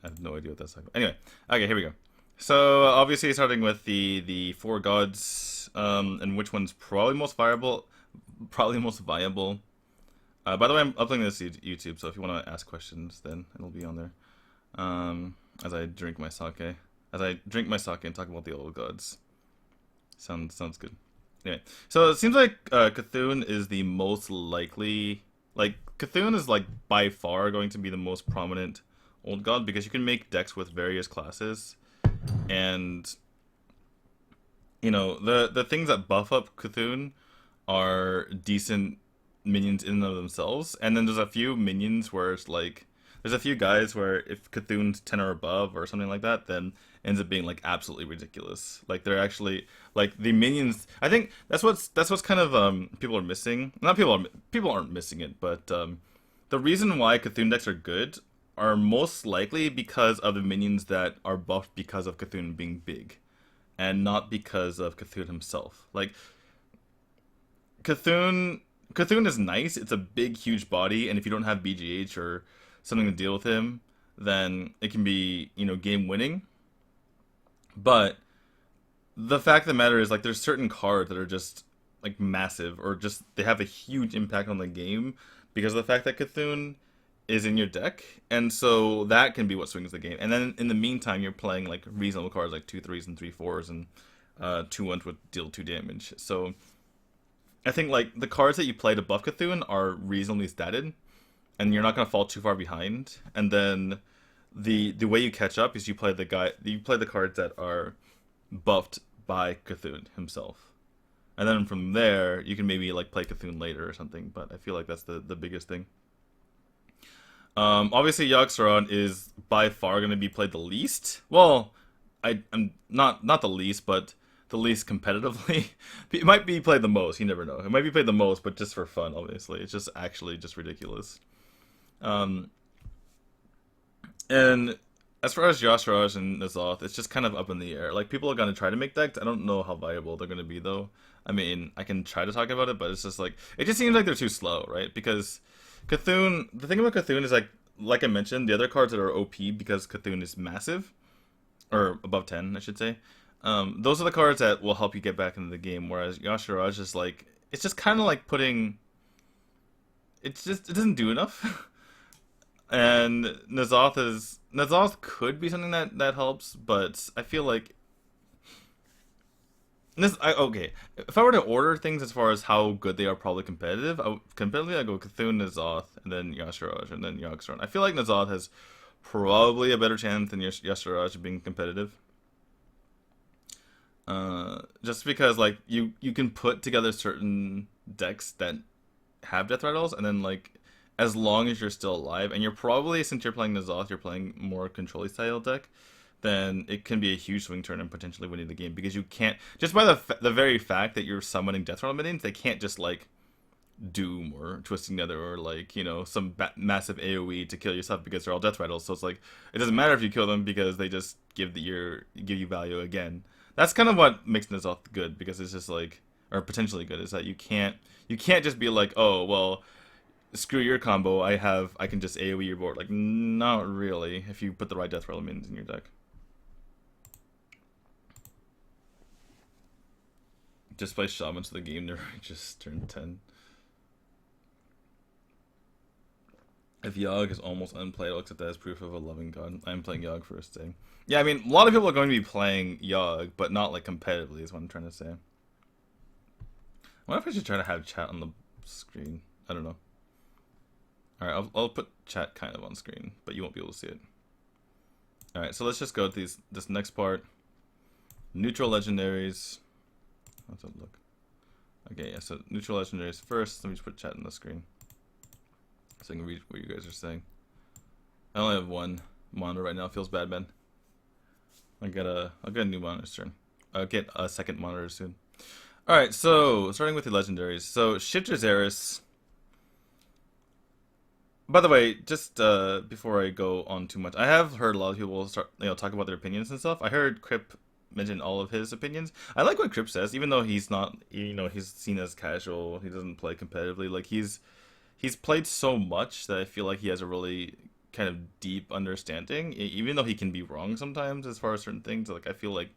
I have no idea what that's like. Anyway, okay, here we go. So obviously starting with the four gods, and which one's probably most viable, probably most viable. By the way, I'm uploading this to YouTube, so if you want to ask questions, then it'll be on there. As I drink my sake, and talk about the old gods. Sounds good. Anyway, so it seems like Cthulhu is the most likely. Like Cthulhu is like by far going to be the most prominent old god because you can make decks with various classes, and the things that buff up Cthulhu are decent minions in and of themselves, and then there's a few minions where it's like there's a few guys where if Cthulhu's 10 or above or something like that, then ends up being like absolutely ridiculous. Like they're actually like the minions. I think that's what's kind of people are missing. Not people aren't missing it, but the reason why Cthulhu decks are good are most likely because of the minions that are buffed because of Cthulhu being big, and not because of Cthulhu himself. Like Cthulhu is nice. It's a big, huge body, and if you don't have BGH or something to deal with him, then it can be game winning. But the fact of the matter is, like, there's certain cards that are just like massive, or just they have a huge impact on the game because of the fact that Cthulhu is in your deck, and so that can be what swings the game. And then in the meantime, you're playing like reasonable cards like 2/3s and 3/4s and 2/1 would deal 2 damage. So I think like the cards that you play to buff Cthulhu are reasonably statted, and you're not gonna fall too far behind. And then the way you catch up is you play the cards that are buffed by Cthulhu himself, and then from there you can maybe like play Cthulhu later or something. But I feel like that's the biggest thing. Obviously yogg-saron is by far going to be played the least. Well, I'm not the least, but the least competitively. It might be played the most. You never know. It might be played the most, but just for fun. Obviously, it's just actually just ridiculous. Um, and as far as Yasharaj and Nazoth, it's just kind of up in the air. Like people are gonna try to make decks. I don't know how viable they're gonna be though. I mean, I can try to talk about it, but it's just like it just seems like they're too slow, right? Because Cthulhu, the thing about Cthulhu is like I mentioned, the other cards that are OP because Cthulhu is massive, or above 10, I should say. Those are the cards that will help you get back into the game. Whereas Yasharaj is like, it's just kind of like putting, it doesn't do enough. And Nazoth could be something that helps, but I feel like okay. If I were to order things as far as how good they are, probably competitively, I go Cthulhu, Nazoth, and then Yasharaj, and then yogg-saron. I feel like Nazoth has probably a better chance than Yasharaj being competitive. Just because like you can put together certain decks that have death rattles, and then like as long as you're still alive, and you're probably, since you're playing Nazoth, you're playing more control style deck, then it can be a huge swing turn and potentially winning the game because you can't just by the very fact that you're summoning death rattle minions, they can't just like doom or twisting nether or like some massive AOE to kill yourself because they're all death rattles. So it's like it doesn't matter if you kill them because they just give you value again. That's kind of what makes Nazoth good, because it's just like, or potentially good, is that you can't just be like, oh well, screw your combo, I can just AoE your board. Like, not really, if you put the right death rattle minions in your deck. Just play Shaman to the game to just turn 10. If Yogg is almost unplayable, except that is proof of a loving god. I'm playing Yogg first day. Yeah, I mean, a lot of people are going to be playing Yogg, but not like competitively is what I'm trying to say. I wonder if I should try to have chat on the screen. I don't know. Alright, I'll put chat kind of on screen, but you won't be able to see it. Alright, so let's just go to this next part. Neutral legendaries. How's that look? Okay, yeah, so neutral legendaries first. Let me just put chat on the screen so I can read what you guys are saying. I only have one monitor right now. Feels bad, man. I'll get a new monitor soon. I'll get a second monitor soon. Alright, so starting with the legendaries. So Shifter Xeris. By the way, just before I go on too much, I have heard a lot of people start talk about their opinions and stuff. I heard Crip mention all of his opinions. I like what Crip says, even though he's not, he's seen as casual. He doesn't play competitively. Like he's played so much that I feel like he has a really kind of deep understanding, even though he can be wrong sometimes as far as certain things. Like I feel like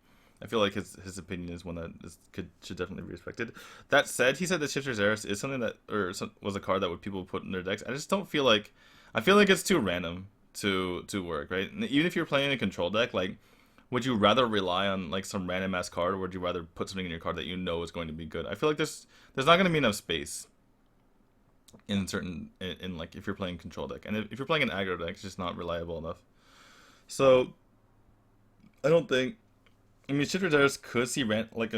his opinion is one that should definitely be respected. That said, he said that Shifter's Heiress is something that was a card that would people put in their decks. I just don't feel like I feel like it's too random to work, right? And even if you're playing a control deck, like would you rather rely on like some random ass card, or would you rather put something in your card that you know is going to be good? I feel like there's not going to be enough space in certain in like if you're playing control deck, and if you're playing an aggro deck, it's just not reliable enough. So I don't think. I mean, Shifter Dares could see rent like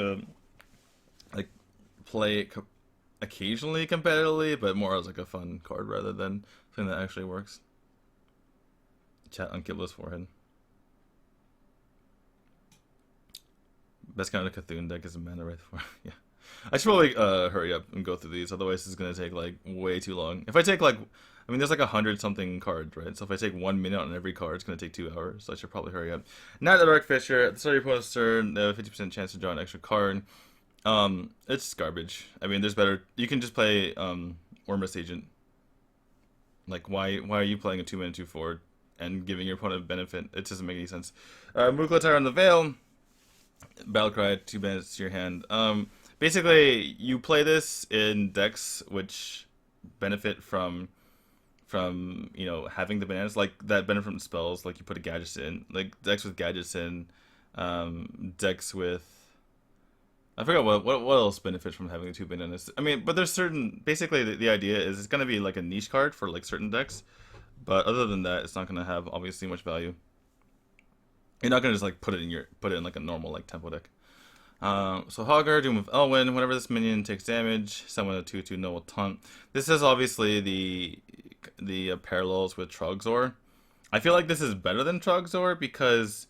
play it occasionally competitively, but more as like a fun card rather than something that actually works. Chat on Kibla's forehead. Best kind of Cthulhu deck is a mana right for yeah. I should probably hurry up and go through these, otherwise this is gonna take like way too long. If I take like, I mean, there's like 100 something cards, right? So if I take 1 minute on every card, it's gonna take 2 hours. So I should probably hurry up. Not the Dark Fisher. At the start of your opponent's turn, they have a 50% chance to draw an extra card. It's garbage. I mean, there's better. You can just play Wormless Agent. Like, why are you playing a 2-mana 2/4 and giving your opponent a benefit? It doesn't make any sense. Mukla on the Veil. Battlecry, 2 minutes to your hand. Basically, you play this in decks which benefit from having the bananas, like that benefit from spells, like you put a gadgets in, like decks with gadgets in, decks with I forgot what else benefits from having the 2 bananas. I mean, but there's certain basically the idea is it's gonna be like a niche card for like certain decks, but other than that, it's not gonna have obviously much value. You're not gonna just like put it in like a normal like tempo deck. So Hogger, Doom of Elwyn, whenever this minion takes damage, summon a 2/2 Noble Taunt. This is obviously the parallels with Trogzor. I feel like this is better than Trogzor because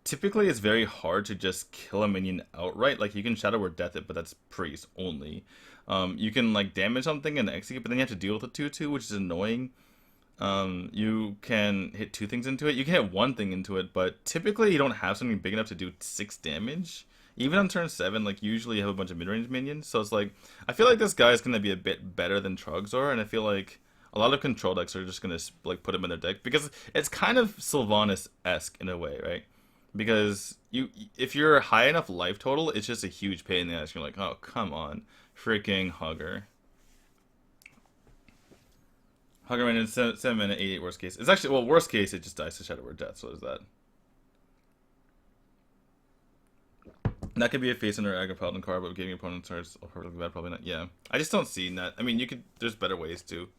typically it's very hard to just kill a minion outright. Like you can Shadow Word Death it, but that's priest only. You can like damage something and execute, but then you have to deal with a 2/2, which is annoying. You can hit 2 things into it. You can hit 1 thing into it, but typically you don't have something big enough to do 6 damage. Even on turn 7, like usually you have a bunch of mid-range minions, so it's like I feel like this guy is gonna be a bit better than Trogzor, and I feel like a lot of control decks are just gonna like put him in their deck because it's kind of Sylvanas-esque in a way, right? Because if you're high enough life total, it's just a huge pain in the ass. You're like, oh come on, freaking Hugger. Hugger in 7 minute 88 worst case. It's actually worst case it just dies to Shadow Word Death. So is that? That could be a face under aggro paladin card, but giving opponents cards perfectly bad, probably not. Yeah, I just don't see that. I mean, you could. There's better ways to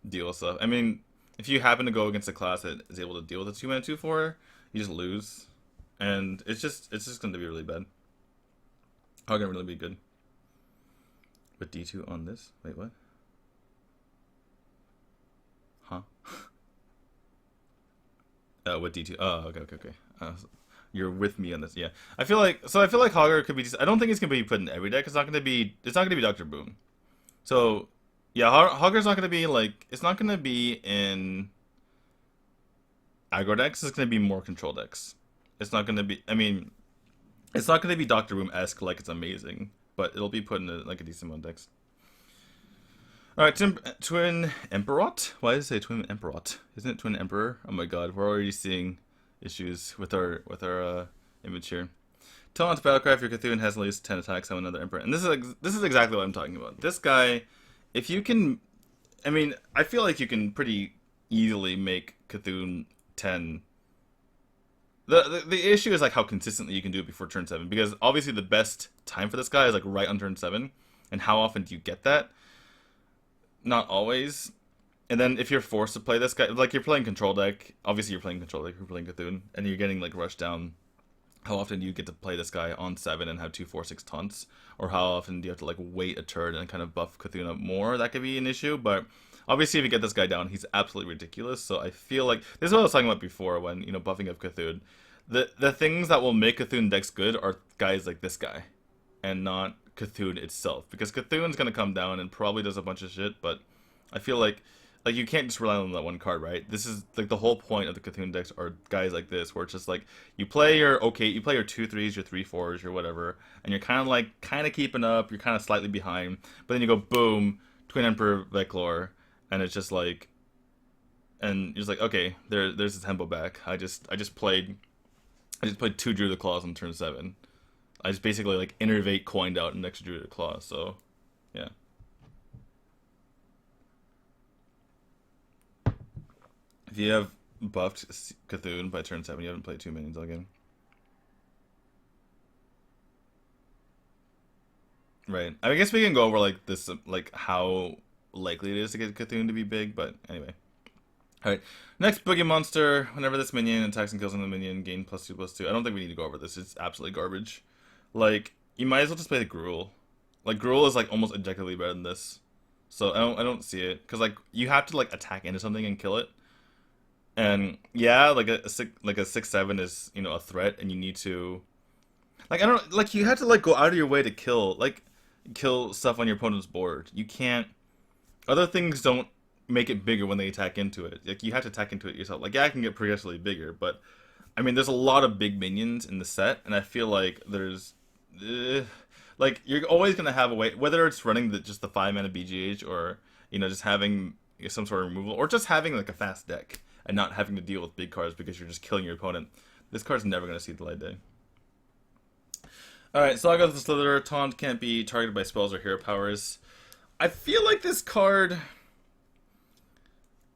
deal with stuff. I mean, if you happen to go against a class that is able to deal with a 2-mana 2/4, you just lose, and it's just going to be really bad. How can it really be good? But D2 on this? Wait, what? Huh? What D2? Oh, okay. You're with me on this, yeah. I feel like Hogger could be. I don't think it's gonna be put in every deck. It's not gonna be Dr. Boom. So, yeah, Hogger's not gonna be like. It's not gonna be in aggro decks. It's gonna be more control decks. It's not gonna be. I mean, it's not gonna be Dr. Boom-esque like it's amazing, but it'll be put in like a decent amount of decks. All right, Twin Emperor. Why does it say Twin Emperor? Isn't it Twin Emperor? Oh my God, we're already seeing issues with our image here. Taunt Battlecry, if your Cthulhu has at least 10 attacks on another Emperor. And this is exactly what I'm talking about. This guy, if you can, I mean, I feel like you can pretty easily make Cthulhu 10. The issue is like how consistently you can do it before turn 7, because obviously the best time for this guy is like right on turn 7, and how often do you get that? Not always. And then if you're forced to play this guy, like you're playing control deck, obviously you're playing control deck, you're playing Cthulhu, and you're getting like rushed down. How often do you get to play this guy on 7 and have 2, 4, 6 taunts? Or how often do you have to like wait a turn and kind of buff Cthulhu up more? That could be an issue, but obviously if you get this guy down, he's absolutely ridiculous. So I feel like, this is what I was talking about before when, buffing up Cthulhu. The things that will make Cthulhu decks good are guys like this guy, and not Cthulhu itself. Because Cthulhu's going to come down and probably does a bunch of shit, but I feel like you can't just rely on that one card, right? This is like the whole point of the Cthulhu decks are guys like this, where it's just like you play your 2/3s, your 3/4s, your whatever, and you're kind of keeping up, you're kind of slightly behind, but then you go boom, Twin Emperor Veclor, and it's just like, and you're just like, okay, there's the tempo back. I just played two Druid Claws on turn 7. I just basically like innervate, coined out an extra Druid Claw. So yeah. If you have buffed Cthulhu by turn 7, you haven't played 2 minions all game. Right. I guess we can go over like this, like how likely it is to get Cthulhu to be big, but anyway. Alright. Next Boogie Monster. Whenever this minion attacks and kills another minion, gain +2/+2. I don't think we need to go over this. It's absolutely garbage. Like, you might as well just play the Gruul. Like, Gruul is like almost objectively better than this. So I don't see it. Because like you have to like attack into something and kill it. And yeah, like a 6/7 is, you know, a threat, and you need to like, I don't like, you have to like go out of your way to kill stuff on your opponent's board. You can't. Other things don't make it bigger when they attack into it. Like, you have to attack into it yourself. Like, yeah, it can get progressively bigger, but I mean, there's a lot of big minions in the set, and I feel like there's like, you're always gonna have a way, whether it's running just the 5 mana BGH, or you know, just having some sort of removal, or just having like a fast deck and not having to deal with big cards because you're just killing your opponent. This card's never gonna see the light day. Alright, Saga of the Slither. Taunt can't be targeted by spells or hero powers. I feel like this card,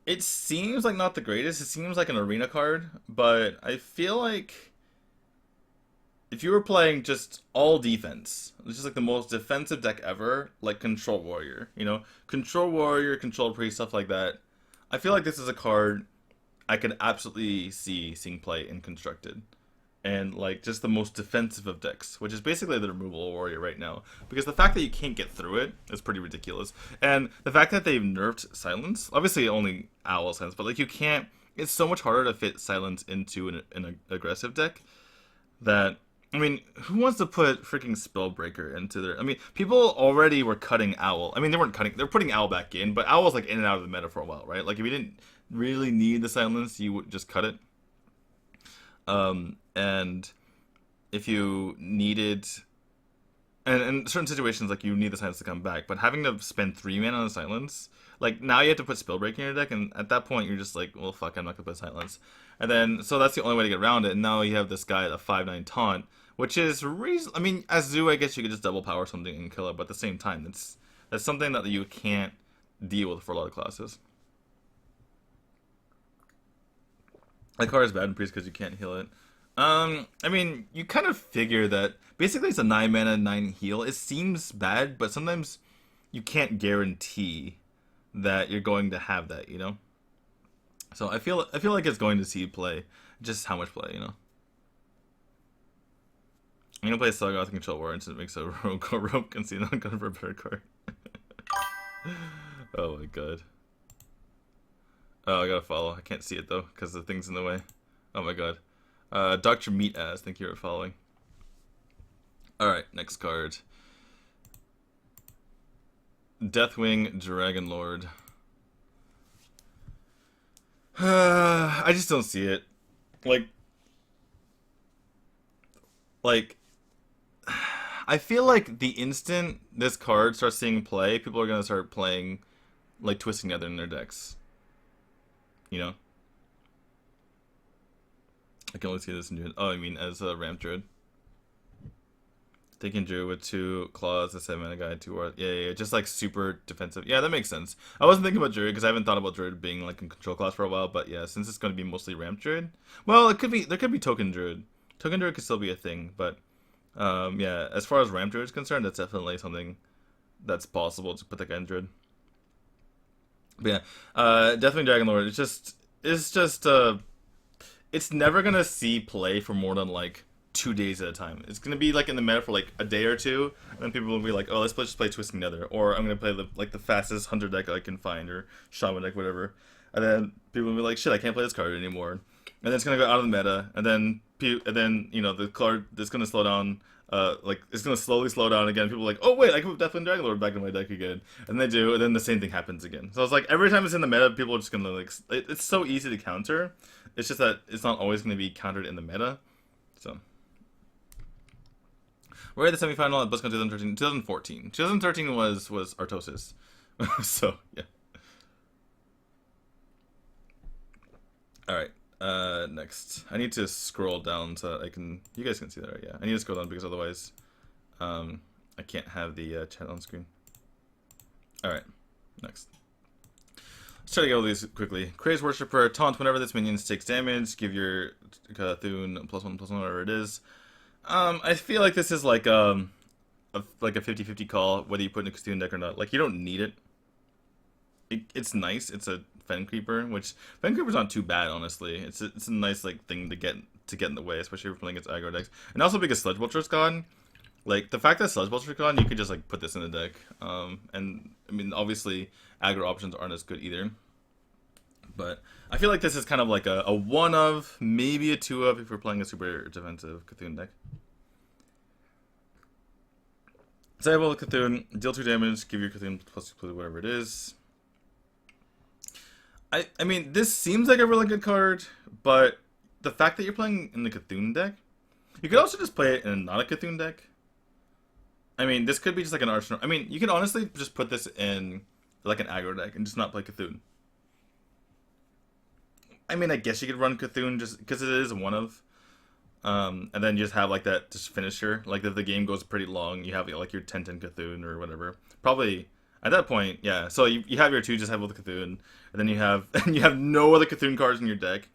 it seems like not the greatest. It seems like an arena card, but I feel like if you were playing just all defense, it's just like the most defensive deck ever, like Control Warrior, you know? Control Warrior, Control Priest, stuff like that. I feel like this is a card I could absolutely see seeing play in Constructed. And like just the most defensive of decks, which is basically the removal warrior right now. Because the fact that you can't get through it is pretty ridiculous. And the fact that they've nerfed silence, obviously only owl silence, but like you can't, it's so much harder to fit silence into an aggressive deck that, I mean, who wants to put freaking Spellbreaker into their, I mean, people already were cutting owl. I mean, they weren't cutting, they're putting owl back in, but owl was like in and out of the meta for a while, right? Like if you didn't really need the silence, you would just cut it. And if you needed, and in certain situations, like you need the silence to come back, but having to spend 3 mana on the silence, like now you have to put Spellbreaker in your deck, and at that point you're just like, well, fuck, I'm not gonna put silence. And then, so that's the only way to get around it, and now you have this guy at a 5/9 taunt, which is I mean, as Zoo, I guess you could just double power something and kill it, but at the same time, that's something that you can't deal with for a lot of classes. That card is bad in Priest because you can't heal it. I mean, you kind of figure that basically it's a 9 mana, 9 heal. It seems bad, but sometimes you can't guarantee that you're going to have that, you know? So I feel like it's going to see play, just how much play, you know? I'm gonna play Saga with Control War, and it makes a rogue can see not gonna for a better card. Oh my god. Oh, I gotta follow. I can't see it though, because the thing's in the way. Oh my god. Dr. Meat Ass, thank you for following. Alright, next card. Deathwing Dragon Lord. I just don't see it. Like, I feel like the instant this card starts seeing play, people are gonna start playing, like, Twisting Nether in their decks. You know? I can only see this in Druid. Oh, I mean, as a Ramp Druid. Taking Druid with 2 claws, a 7 mana guy, 2 war. Yeah, just like super defensive. Yeah, that makes sense. I wasn't thinking about Druid because I haven't thought about Druid being like a control class for a while, but yeah, since it's going to be mostly Ramp Druid, well, there could be Token Druid. Token Druid could still be a thing, but yeah, as far as Ramp Druid is concerned, that's definitely something that's possible to put the guy in Druid. But yeah, Deathwing Dragon Lord. It's never gonna see play for more than like 2 days at a time. It's gonna be like in the meta for like a day or two, and then people will be like, "Oh, just play Twisting Nether," or "I'm gonna play the fastest hunter deck I can find," or Shaman deck, whatever. And then people will be like, "Shit, I can't play this card anymore," and then it's gonna go out of the meta, and then you know the card is gonna slow down. Like it's gonna slowly slow down again. People are like, "Oh wait, I can put Deathwind Dragon Lord back in my deck again," and they do, and then the same thing happens again. So it's like every time it's in the meta, people are just gonna like, it's so easy to counter. It's just that it's not always gonna be countered in the meta. So we're at the semifinal at BlizzCon 2013, 2014. 2013 was Artosis. So yeah. All right. Next, I need to scroll down so that I can. You guys can see that, right? Yeah. I need to scroll down because otherwise, um, I can't have the chat on screen. All right. Next. Let's try to get all these quickly. Craze Worshipper, taunt whenever this minion takes damage. Give your Cthulhu +1/+1, whatever it is. I feel like this is like like a 50-50 call whether you put in a Cthulhu deck or not. Like you don't need it. It's nice. It's a Fen Creeper, which Fen Creeper's not too bad, honestly. It's a nice like thing to get in the way, especially if you're playing against aggro decks. And also because Sludge Vulture's gone, like the fact that Sludge Vulture's gone, you could just like put this in the deck. And I mean, obviously aggro options aren't as good either. But I feel like this is kind of like a one of, maybe a two of if we're playing a super defensive Cthulhu deck. Disable Cthulhu, deal 2 damage, give your Cthulhu +2/+2, whatever it is. I mean, this seems like a really good card, but the fact that you're playing in the Cthulhu deck, you could also just play it in not a Cthulhu deck. I mean, this could be just like an Arsenal. I mean, you can honestly just put this in like an aggro deck and just not play Cthulhu. I mean, I guess you could run Cthulhu just because it is one of. And then you just have like that just finisher. Like if the game goes pretty long, you have like your 10/10 Cthulhu or whatever. Probably at that point, yeah. So you have your 2 just have with the Cthulhu, and then you have no other Cthulhu cards in your deck.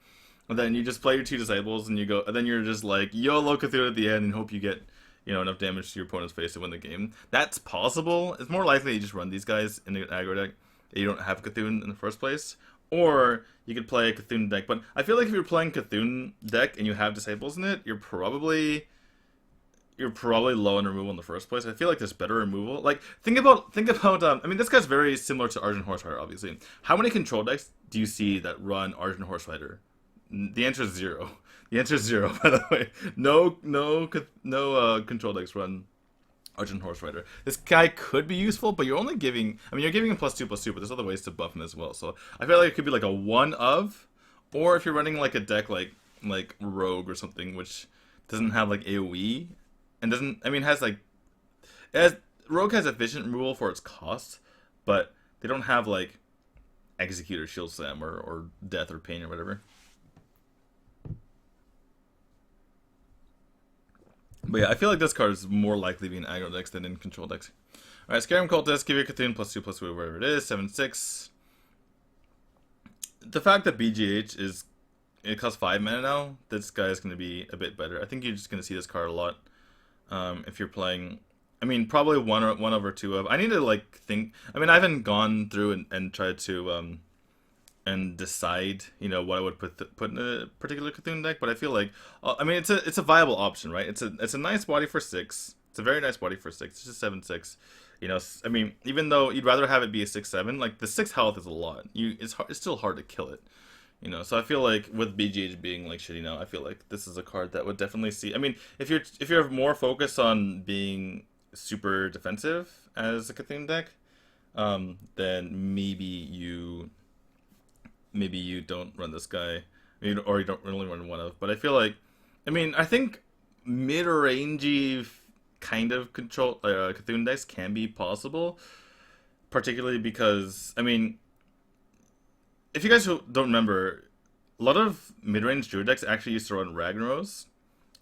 And then you just play your 2 disables, and you go. And then you're just like YOLO Cthulhu at the end, and hope you get enough damage to your opponent's face to win the game. That's possible. It's more likely you just run these guys in an aggro deck. You don't have Cthulhu in the first place. Or you could play a Cthulhu deck, but I feel like if you're playing Cthulhu deck and you have disables in it, you're probably low on removal in the first place. I feel like there's better removal. Like think about. I mean, this guy's very similar to Argent Horse Rider, obviously. How many control decks do you see that run Argent Horse Rider? The answer is 0. The answer is 0. By the way, no control decks run Argent Horse Rider. This guy could be useful, but you're only giving. I mean, you're giving him +2/+2, but there's other ways to buff him as well. So I feel like it could be like a one of, or if you're running like a deck like Rogue or something, which doesn't have like AOE and doesn't. I mean, has like Rogue has efficient removal for its cost, but they don't have like Executor, Shield Slam, or Death or Pain or whatever. But yeah, I feel like this card is more likely to be in aggro decks than in control decks. Alright, Scarum Cultist, give your Cthulhu +2/+2, whatever it is, 7/6. The fact that BGH it costs 5 mana now, this guy is going to be a bit better. I think you're just going to see this card a lot if you're playing. I mean, probably one of or two of. I need to like think. I mean, I haven't gone through and tried to and decide, what I would put in a particular Cthulhu deck. But I feel like, I mean, it's a viable option, right? It's a nice body for 6. It's a very nice body for 6. It's just 7/6. I mean, even though you'd rather have it be a 6/7, like the 6 health is a lot. It's still hard to kill it. So I feel like with BGH being like shitty now, I feel like this is a card that would definitely see. I mean, if you're more focused on being super defensive as a Cthulhu deck, then maybe you don't run this guy, or you don't really run one of. But I feel like, I mean, I think mid-rangey kind of control Cthulhu decks can be possible, particularly because, I mean, if you guys don't remember, a lot of mid-range Druid decks actually used to run Ragnaros,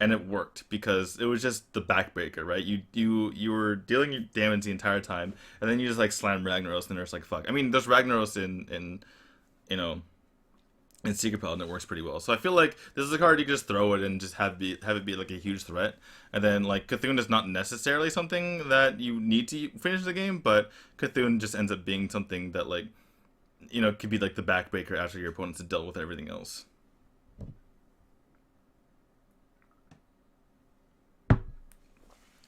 and it worked because it was just the backbreaker, right? You were dealing your damage the entire time, and then you just like slam Ragnaros, and there's like fuck. I mean, there's Ragnaros in Secret Paladin, it works pretty well. So I feel like this is a card you can just throw it and just have it be like a huge threat. And then like Cthulhu is not necessarily something that you need to finish the game, but Cthulhu just ends up being something that like could be like the backbreaker after your opponents have dealt with everything else.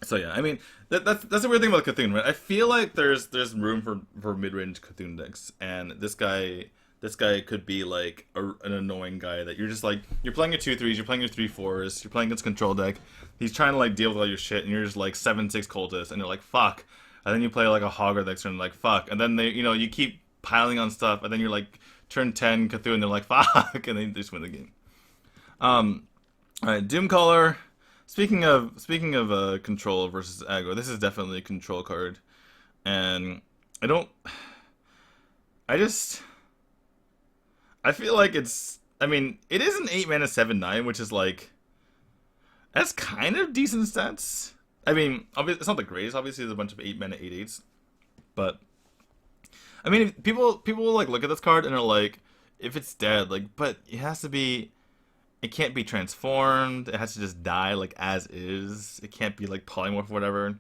So yeah, I mean that's a weird thing about Cthulhu, right? I feel like there's room for mid-range Cthulhu decks, and this guy could be like an annoying guy that you're just like, you're playing your 2/3s, you're playing your 3/4s, you're playing against control deck. He's trying to like deal with all your shit, and you're just like 7/6 cultist, and you're like fuck. And then you play like a Hogger next turn, like fuck. And then they, you keep piling on stuff, and then you're like turn 10 Cthulhu, and they're like fuck, and then they just win the game. All right, Doomcaller. Speaking of control versus aggro, this is definitely a control card, and I feel like I mean, it is an 8 mana 7/9, which is like that's kind of decent stats. I mean, obviously, it's not the greatest. Obviously, there's a bunch of 8 mana 8/8s, but I mean, if people like look at this card and are like, if it's dead, like, but it has to be. It can't be transformed. It has to just die like as is. It can't be like polymorph or whatever.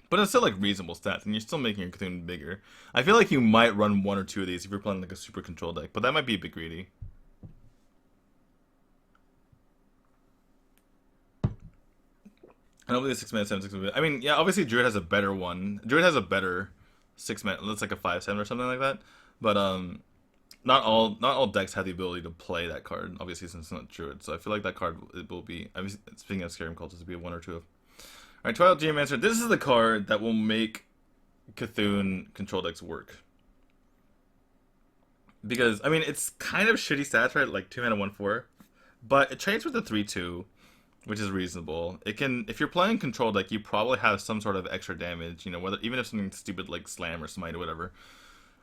But it's still like reasonable stats, and you're still making your Cthulhu bigger. I feel like you might run one or two of these if you're playing like a super control deck, but that might be a bit greedy. I don't believe 6 mana 7/6. I mean, yeah, obviously Druid has a better one. Druid has a better 6 mana. That's like a 5/7 or something like that. But not all decks have the ability to play that card. Obviously, since it's not Druid, so I feel like that card it will be. I mean, speaking of Scarum Cultist, it'll be a one or two of. All right, Twilight Geomancer. This is the card that will make Cthulhu control decks work. Because I mean, it's kind of shitty stats, right? Like 2 mana 1/4, but it trades with a 3/2, which is reasonable. It can, if you're playing control deck, you probably have some sort of extra damage. You know, whether even if something stupid like Slam or Smite or whatever,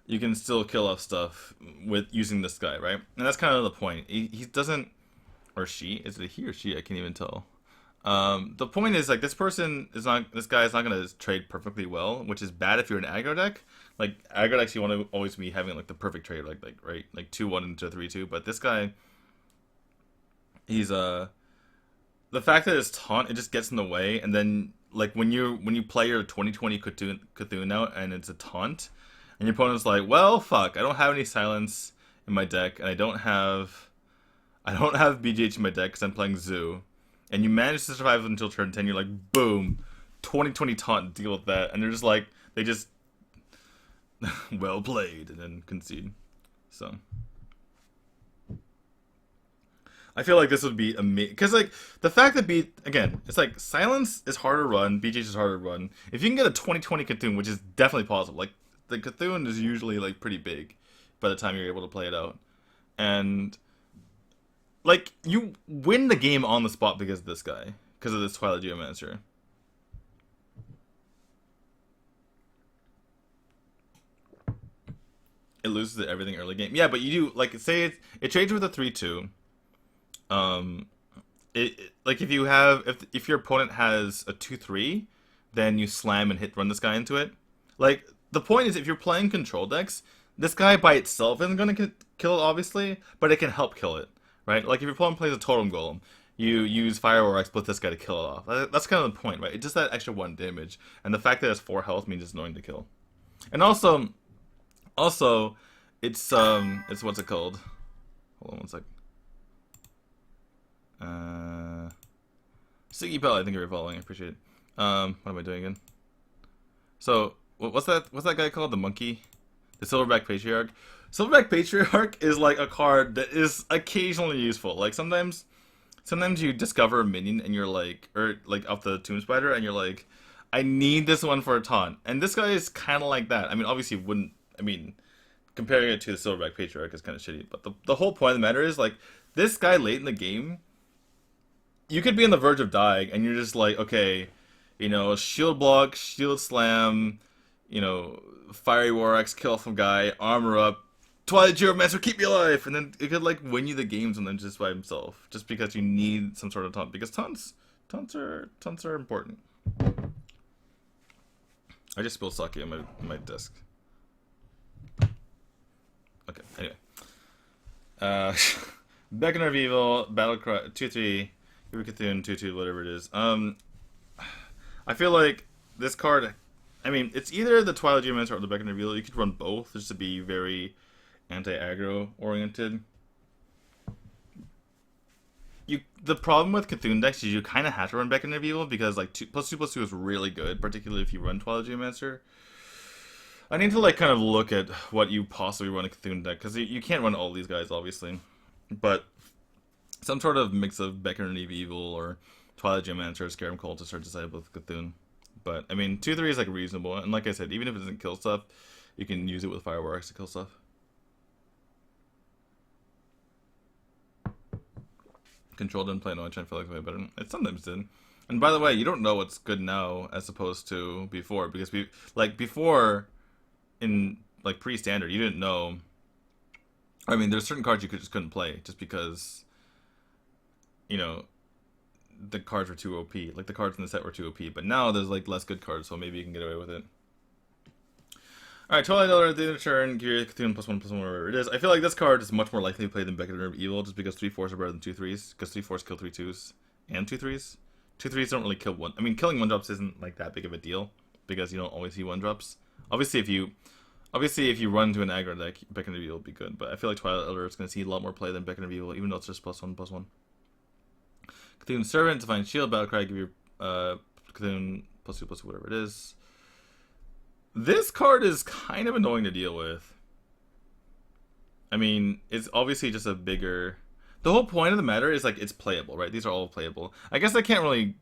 you can still kill off stuff with using this guy, right? And that's kind of the point. He doesn't, or she, is it he or she? I can't even tell. The point is like this guy is not gonna trade perfectly well, which is bad if you're an aggro deck. Like aggro decks, you want to always be having like the perfect trade, like right, like 2/1 into 3/2. But this guy, he's the fact that it's taunt, it just gets in the way, and then like when you play your 2020 Cthulhu out and it's a taunt. And your opponent's like, well, fuck, I don't have any silence in my deck, and I don't have BGH in my deck because I'm playing Zoo. And you manage to survive until turn 10, you're like, boom, 2020 taunt, deal with that. And they're just like, they just, well played, and then concede. So. I feel like this would be amazing. Because, like, the fact that again, it's like, silence is harder to run, BGH is harder to run. If you can get a 2020 Cthulhu, which is definitely possible, like, the Cthulhu is usually like pretty big by the time you're able to play it out, and like you win the game on the spot because of this guy, because of this Twilight Geomancer. It loses everything early game. Yeah, but you do like say it trades with a 3/2. Like if you have if your opponent has a 2/3, then you slam and run this guy into it. Like. The point is, if you're playing control decks, this guy by itself isn't going to kill it, obviously, but it can help kill it, right? Like, if your opponent plays a Totem Golem, you use Fire or split this guy to kill it off. That's kind of the point, right? It's just that extra 1 damage, and the fact that it's 4 health means it's annoying to kill. And also, it's what's it called? Hold on one sec. Siggy Bell, I think you're following. I appreciate it. What am I doing again? So... What's that guy called? The monkey? The Silverback Patriarch? Silverback Patriarch is like a card that is occasionally useful. Like sometimes you discover a minion and you're like, or like off the Tomb Spider and you're like, I need this one for a taunt. And this guy is kind of like that. I mean, obviously comparing it to the Silverback Patriarch is kind of shitty. But the whole point of the matter is like, this guy late in the game, you could be on the verge of dying and you're just like, okay, you know, shield block, shield slam, you know, Fiery War Axe, kill off some guy, armor up, Twilight Geomancer, keep me alive, and then it could like win you the games and then just by himself, just because you need some sort of taunt, because taunts are important. I just spilled sake on my desk. Okay, anyway. Beckoner of Evil, Battlecry 2/3, Cthulhu 2/2, whatever it is. I feel like this card. I mean, it's either the Twilight Geomancer or the Beckoner of Evil. You could run both just to be very anti-aggro oriented. The problem with Cthulhu decks is you kind of have to run Beckoner of Evil because like 2+2/+2 is really good, particularly if you run Twilight Geomancer. I need to like kind of look at what you possibly run a Cthulhu deck because you can't run all these guys obviously, but some sort of mix of Beckoner of Evil or Twilight Geomancer or Scarum Cultist are decided with Cthulhu. But, I mean, 2/3 is, like, reasonable. And like I said, even if it doesn't kill stuff, you can use it with Fireworks to kill stuff. Control didn't play, no, I tried to feel like way better. It sometimes did. And by the way, you don't know what's good now as opposed to before. Because, before, in, like, pre-standard, you didn't know I mean, there's certain cards you just couldn't play just because, you know, the cards were too OP. Like the cards in the set were too OP. But now there's like less good cards, so maybe you can get away with it. Alright, $12 at the end of turn, give your Cthulhu +1/+1, whatever it is. I feel like this card is much more likely to play than Beckett of Evil, just because 3/4s are better than 2/3s, because 3/4s kill 3/2s and 2/3s. 2/3s don't really kill one. I mean, killing 1-drops isn't like that big of a deal, because you don't always see 1-drops. Obviously, if you run to an aggro deck, Beckett of Evil will be good, but I feel like Twilight Elder is going to see a lot more play than Beckett of Evil, even though it's just +1/+1. Cthulhu Servant, Divine Shield, Battlecry, give your Cthulhu +2/+2, whatever it is. This card is kind of annoying to deal with. I mean, it's obviously just a bigger... The whole point of the matter is, like, it's playable, right? These are all playable. I guess I can't really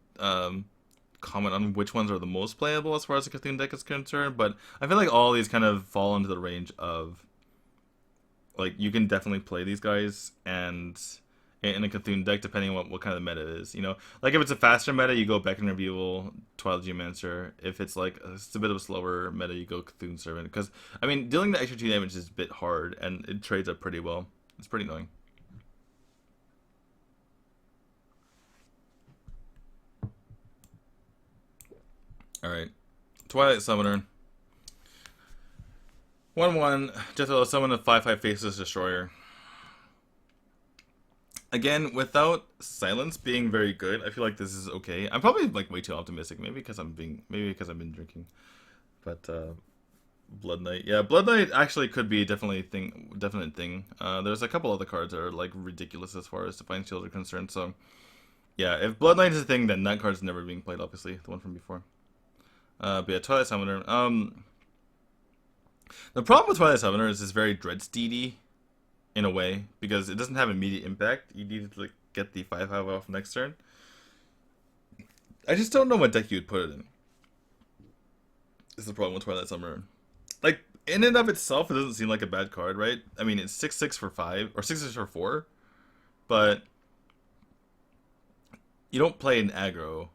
comment on which ones are the most playable as far as the Cthulhu deck is concerned, but I feel like all these kind of fall into the range of... Like, you can definitely play these guys, and... in a Cthulhu deck, depending on what kind of meta it is, you know? Like, if it's a faster meta, you go Beckett of Evil, Twilight Geomancer. If it's, like, it's a bit of a slower meta, you go Cthulhu Servant. Because, I mean, dealing the extra 2 damage is a bit hard, and it trades up pretty well. It's pretty annoying. Alright. Twilight Summoner. 1/1, just summon a 5/5 Faceless Destroyer. Again, without Silence being very good, I feel like this is okay. I'm probably like way too optimistic, maybe because I've been drinking. But Blood Knight, yeah, Blood Knight actually could be definite thing. There's a couple other cards that are like ridiculous as far as Divine Shields are concerned. So yeah, if Blood Knight is a thing, then that card's never being played. Obviously, the one from before. But yeah, Twilight Summoner. The problem with Twilight Summoner is it's very Dreadsteedy in a way, because it doesn't have immediate impact. You need to like get the 5/5 off next turn. I just don't know what deck you would put it in. This is the problem with Twilight Summoner. Like, in and of itself, it doesn't seem like a bad card, right? I mean, it's 6/6 for 5, or 6/6 for 4, but you don't play an aggro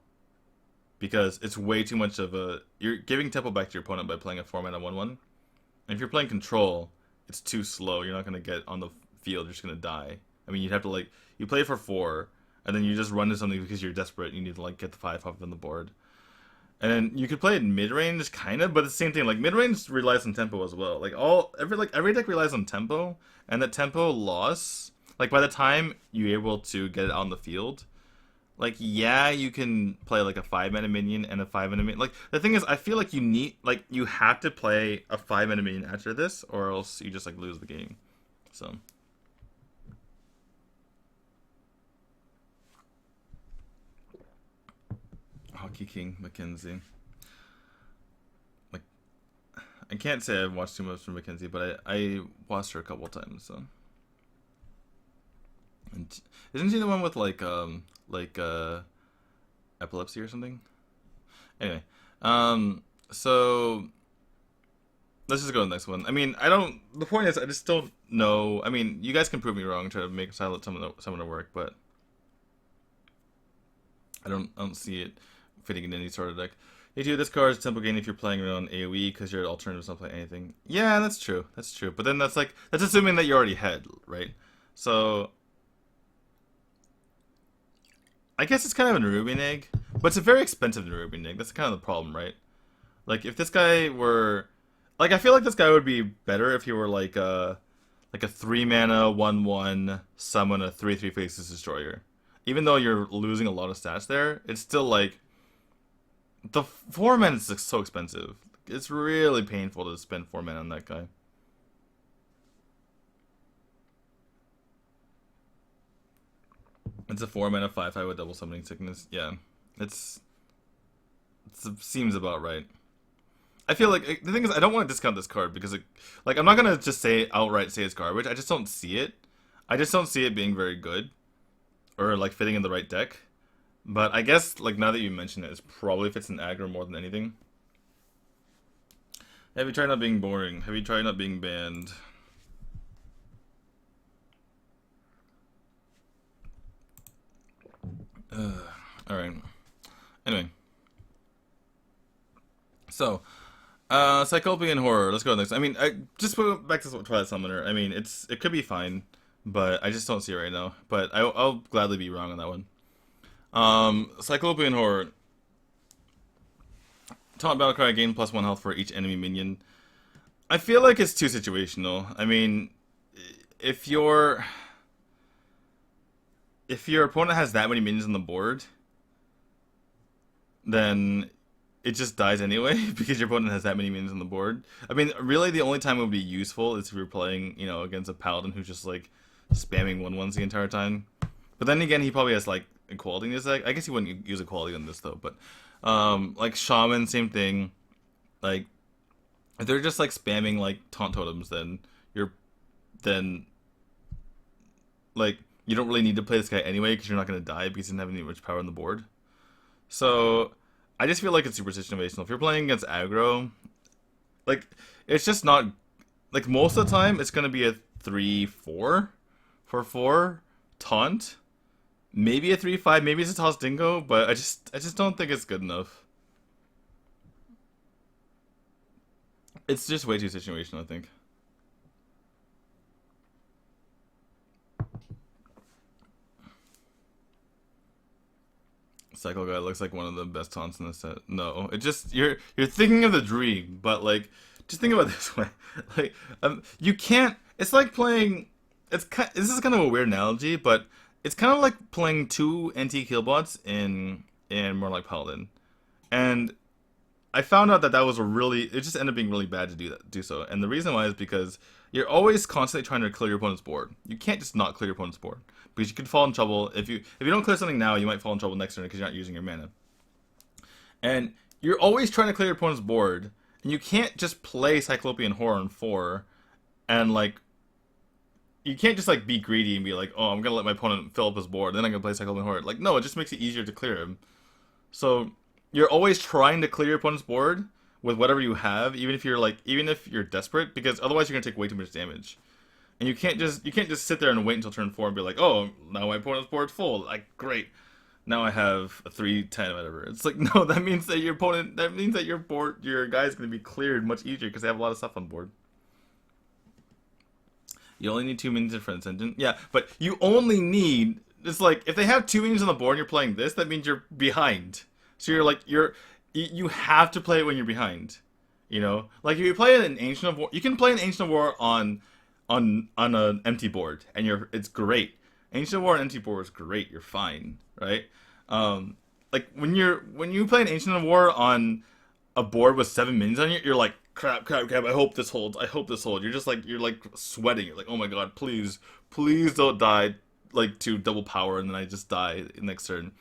because it's way too much of a... You're giving tempo back to your opponent by playing a 4-mana 1/1. And if you're playing control, it's too slow. You're not going to get on the field. You're just going to die. I mean, you'd have to, like... You play for 4, and then you just run to something because you're desperate and you need to, like, get the 5 off on the board. And then you could play it mid-range, kind of, but it's the same thing. Like, mid-range relies on tempo as well. Like, every deck relies on tempo, and that tempo loss... Like, by the time you're able to get it on the field... Like, yeah, you can play, like, a 5-mana minion and a 5-mana minion. Like, the thing is, I feel like you have to play a 5-mana minion after this, or else you just, like, lose the game. So. Hockey King, Mackenzie. Like, I can't say I've watched too much from Mackenzie, but I watched her a couple times, so. And isn't she the one with, like epilepsy or something? Anyway, so let's just go to the next one. I mean, the point is, I just don't know. I mean, you guys can prove me wrong, try to make Silent Summoner work, but I don't see it fitting in any sort of deck. Hey, dude, this card is tempo gain if you're playing around AoE because your alternative's not playing anything. Yeah, that's true. That's true. But then that's assuming that you're already ahead, right? So I guess it's kind of a Nerubian egg, but it's a very expensive Nerubian egg. That's kind of the problem, right? Like, if this guy were... Like, I feel like this guy would be better if he were, like a 3-mana, 1/1, summon a 3/3 Faceless Destroyer. Even though you're losing a lot of stats there, it's still, like... The 4 mana is so expensive. It's really painful to spend 4 mana on that guy. It's a 4-mana 5/5 with double summoning sickness. Yeah, it seems about right. I feel like the thing is, I don't want to discount this card because, like, I'm not gonna just outright say it's garbage. I just don't see it. I just don't see it being very good, or like fitting in the right deck. But I guess, like, now that you mention it, it probably fits in aggro more than anything. Have you tried not being boring? Have you tried not being banned? Alright. Anyway. So, Cyclopean horror. Let's go next. I mean, I just put back to Twilight Summoner. I mean, it could be fine, but I just don't see it right now. But I'll gladly be wrong on that one. Cyclopean horror. Taunt Battlecry, gain +1 health for each enemy minion. I feel like it's too situational. I mean, if your if your opponent has that many minions on the board, then it just dies anyway because your opponent has that many minions on the board. I mean, really, the only time it would be useful is if you're playing, against a paladin who's just like spamming 1/1s the entire time. But then again, he probably has like equality in his deck. I guess he wouldn't use equality on this though. But like shaman, same thing. Like if they're just like spamming like taunt totems, then like you don't really need to play this guy anyway because you're not gonna die because he doesn't have any much power on the board. So I just feel like it's super situational. If you're playing against aggro, like it's just not like most of the time it's gonna be a 3/4 for 4 taunt, maybe a 3/5, maybe it's a toss dingo, but I just don't think it's good enough. It's just way too situational, I think. Cycle guy looks like one of the best taunts in the set. No, it just you're thinking of the dream, but like just think about it this way. Like you can't. It's like playing. This is kind of a weird analogy, but it's kind of like playing two NT killbots in more like Paladin, and I found out that that was a really. It just ended up being really bad to do so, and the reason why is because you're always constantly trying to clear your opponent's board. You can't just not clear your opponent's board because you could fall in trouble if you don't clear something now. You might fall in trouble next turn because you're not using your mana, and you're always trying to clear your opponent's board, and you can't just play Cyclopean Horror on 4 and like you can't just like be greedy and be like, oh, I'm gonna let my opponent fill up his board, then I'm gonna play Cyclopean Horror. Like, no, it just makes it easier to clear him. So you're always trying to clear your opponent's board with whatever you have, even if you're desperate, because otherwise you're gonna take way too much damage. And you can't just sit there and wait until turn 4 and be like, oh, now my opponent's board's full. Like, great. Now I have a 3/10 or whatever. It's like, no, that means that your guy's gonna be cleared much easier because they have a lot of stuff on board. You only need 2 minions for Ascendant. Yeah, but you only need. It's like if they have 2 minions on the board and you're playing this, that means you're behind. So you have to play it when you're behind. Like if you play an Ancient of War, you can play an Ancient of War on an empty board, and it's great. Ancient of War on empty board is great. You're fine, right? Like when you play an Ancient of War on a board with 7 minions on it, you're like, crap, crap, crap. I hope this holds. I hope this holds. You're like sweating. You're like, oh my god, please, please don't die like to double power, and then I just die next turn.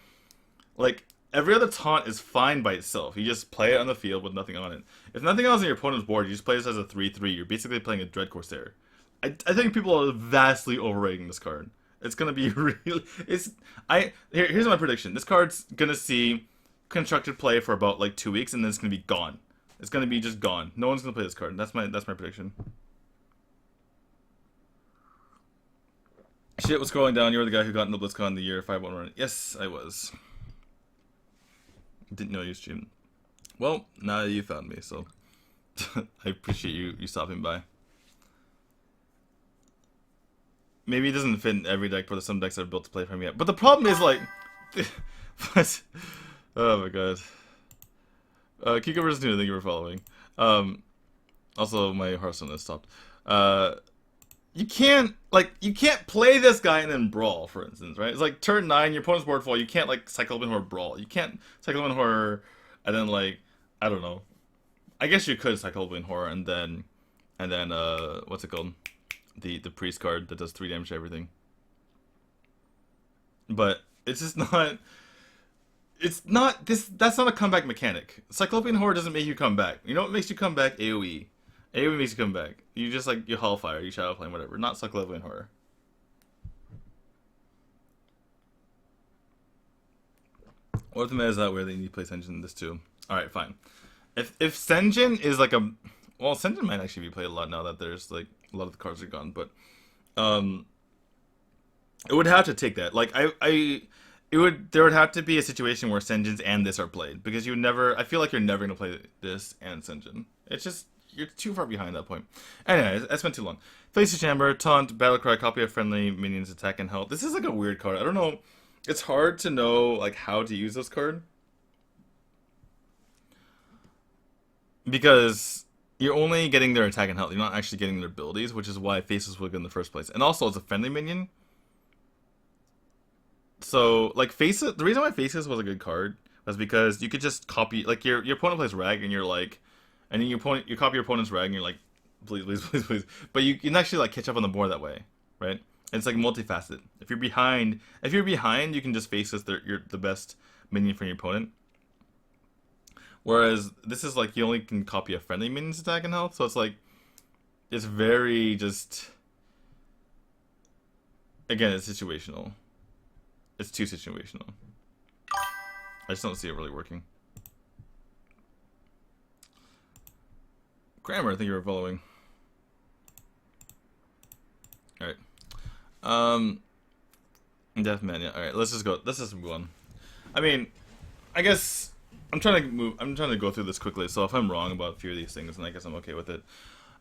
Like every other taunt is fine by itself. You just play it on the field with nothing on it. If nothing else on your opponent's board, you just play this as a 3/3. You're basically playing a Dread Corsair. I think people are vastly overrating this card. It's gonna be really. Here's my prediction. This card's gonna see constructed play for about like 2 weeks, and then it's gonna be gone. It's gonna be just gone. No one's gonna play this card. That's my prediction. Shit was scrolling down. You were the guy who got in the BlizzCon the year 5-1 run. Yes, I was. Didn't know you streamed. Well, now you found me, so I appreciate you stopping by. Maybe it doesn't fit in every deck, but there's some decks that are built to play from yet. But the problem is like, oh my god. Cucumbers new, thank you for following. Also my Hearthstone has stopped. You can't play this guy and then brawl, for instance, right? It's like turn 9, your opponent's board full. You can't like Cyclopean Horror brawl. You can't Cyclopean Horror and then like I don't know. I guess you could Cyclopean Horror and then what's it called? The priest card that does 3 damage to everything. But it's just not. It's not this. That's not a comeback mechanic. Cyclopean Horror doesn't make you come back. You know what makes you come back? AOE. AOE makes you come back. You just like you Hellfire, you Shadow Flame, whatever. Not Cyclopean Horror. What if the meta is that weird that you need to play Senjin in this too? Alright, fine. If Senjin is like a Senjin might actually be played a lot now that there's like a lot of the cards are gone, but it would have to take that. Like there would have to be a situation where Senjins and this are played because you would never. I feel like you're never gonna play this and Senjin. It's just you're too far behind that point. Anyway, I spent too long. Face the Chamber, Taunt, Battlecry, copy of friendly minions attack and health. This is like a weird card. I don't know. It's hard to know like how to use this card because you're only getting their attack and health. You're not actually getting their abilities, which is why Faces was good in the first place. And also, it's a friendly minion. So, like, Faces, the reason why Faces was a good card was because you could just copy, like, your opponent plays Rag, and you're like, and then you copy your opponent's Rag, and you're like, please, please, please, please. But you can actually, like, catch up on the board that way, right? And it's, like, multifaceted. If you're behind, you can just Faces you're the best minion for your opponent. Whereas this is like you only can copy a friendly minion's attack and health, so it's like it's very just again it's situational. It's too situational. I just don't see it really working. Grammar, I think you were following. Alright. Deathman, yeah. Alright, let's just go. Let's just move on. I mean, I guess I'm trying to go through this quickly, so if I'm wrong about a few of these things, then I guess I'm okay with it.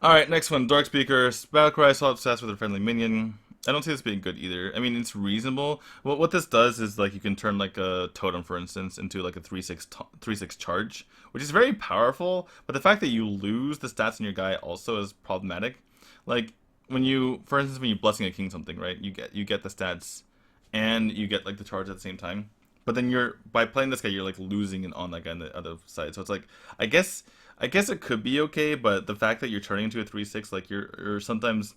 Alright, next one. Dark Speaker. Battlecry, swap stats with a friendly minion. I don't see this being good either. I mean, it's reasonable. What this does is, like, you can turn, like, a totem, for instance, into, like, a 3/6 charge, which is very powerful, but the fact that you lose the stats in your guy also is problematic. Like, when you, for instance, when you Blessing a King something, right, you get the stats, and you get, like, the charge at the same time. But then by playing this guy, you're like losing on that guy on the other side. So it's like, I guess it could be okay, but the fact that you're turning into a 3/6, like you're sometimes,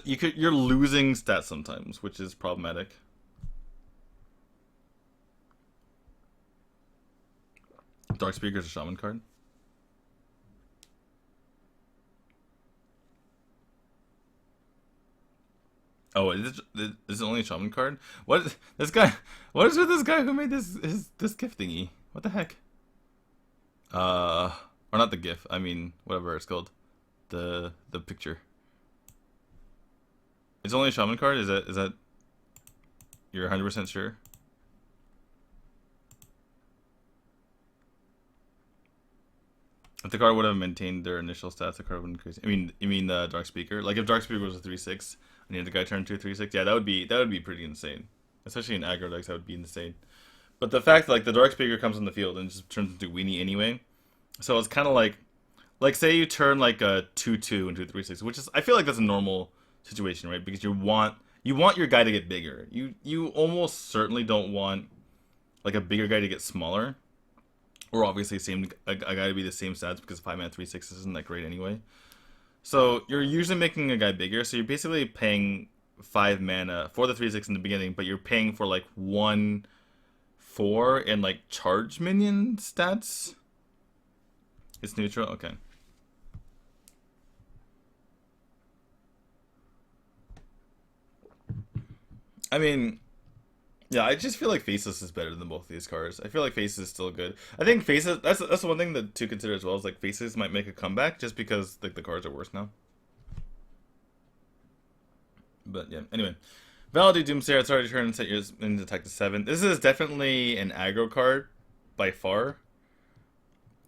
you're losing stats sometimes, which is problematic. Dark Speaker is a Shaman card. Oh, is it only a Shaman card? What this guy? What is with this guy who made this GIF thingy? What the heck? Or not the GIF. I mean, whatever it's called, the picture. It's only a Shaman card. Is that? You're 100% sure? If the card would have maintained their initial stats, the card would increase. I mean, you mean the Dark Speaker? Like if Dark Speaker was a 3/6 and you had the guy turn to a 3/6, yeah, that would be pretty insane. Especially in aggro decks, that would be insane. But the fact that, like, the Dark Speaker comes on the field and just turns into Weenie anyway, so it's kind of like say you turn like a 2/2 into a 3/6, which is I feel like that's a normal situation, right? Because you want your guy to get bigger. You almost certainly don't want like a bigger guy to get smaller. Or obviously a guy to be the same stats because 5-mana 3/6 isn't that great anyway. So you're usually making a guy bigger, so you're basically paying 5 mana for the 3/6 in the beginning, but you're paying for like 1/4 and like charge minion stats. It's neutral? Okay. I mean, yeah, I just feel like Faceless is better than both of these cards. I feel like Faceless is still good. I think Faceless, that's the one thing to consider as well, is like Faceless might make a comeback just because like the cards are worse now. But yeah, anyway. Validate Doomsayer, it's already turned and set yours into attack to 7. This is definitely an aggro card by far.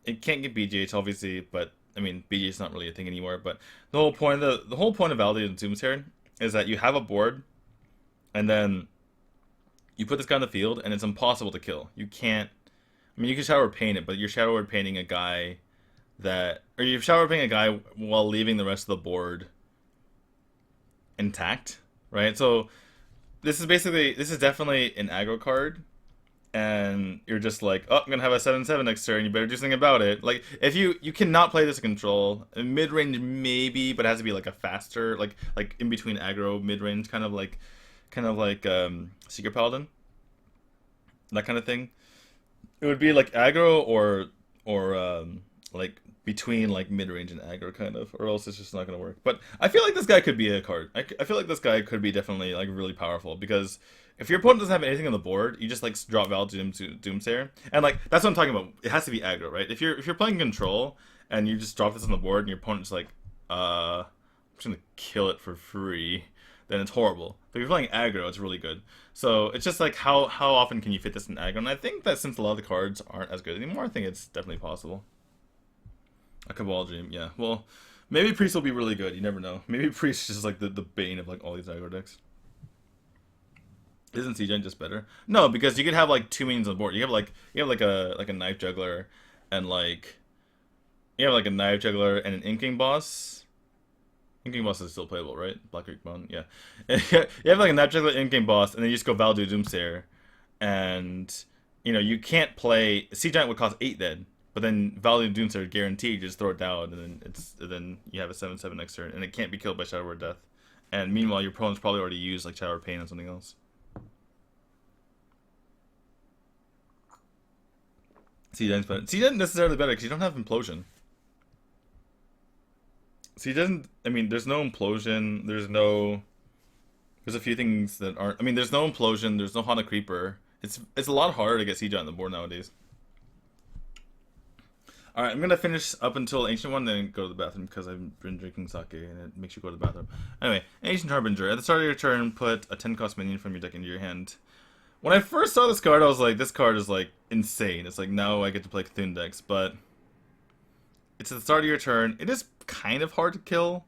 It can't get BGH obviously, but I mean BGH is not really a thing anymore. But the whole point of Validate Doomsayer is that you have a board, and then you put this guy on the field, and it's impossible to kill. You can't. I mean, you can Shadow Word Paint it, but you're Shadow Word Painting a guy or you're Shadow Word Painting a guy while leaving the rest of the board intact, right? So this is definitely an aggro card, and you're just like, oh, I'm gonna have a 7/7 next turn. You better do something about it. Like if you cannot play this in control, mid range maybe, but it has to be like a faster, like in between aggro mid range, kind of like Secret Paladin, that kind of thing. It would be like aggro or like between like mid range and aggro kind of, or else it's just not gonna work. But I feel like this guy could be a card. I feel like this guy could be definitely like really powerful because if your opponent doesn't have anything on the board, you just like drop Val to Doomsayer, and like that's what I'm talking about. It has to be aggro, right? If you're playing control and you just drop this on the board and your opponent's like, I'm just gonna kill it for free, then it's horrible. But if you're playing aggro, it's really good. So it's just like how often can you fit this in aggro? And I think that since a lot of the cards aren't as good anymore, I think it's definitely possible. A Cabal Dream, yeah. Well, maybe Priest will be really good. You never know. Maybe Priest is just like the bane of like all these aggro decks. Isn't Siegen just better? No, because you could have like two minions on the board. You have like a knife juggler, and like you have like a knife juggler and an inking boss. Inking boss is still playable, right? Black Creek Bone, yeah. You have like a knife juggler, inking boss, and then you just go Valdu Doomsayer, and you can't play. Sea Giant would cost 8 then, but then Valdu Doomsayer guaranteed. You just throw it down, and then you have a 7/7 next turn, and it can't be killed by Shadow Word Death. And meanwhile, your opponent's probably already used like Shadow Pain or something else. Sea Giant's necessarily better because you don't have implosion. So he doesn't. I mean, there's no implosion. There's no. There's a few things that aren't. I mean, there's no implosion. There's no Hana Creeper. It's a lot harder to get Siege on the board nowadays. All right, I'm gonna finish up until Ancient One, then go to the bathroom because I've been drinking sake and it makes you go to the bathroom. Anyway, Ancient Harbinger. At the start of your turn, put a 10-cost minion from your deck into your hand. When I first saw this card, I was like, this card is like insane. It's like now I get to play Cthulhu decks, but it's at the start of your turn. It is kind of hard to kill.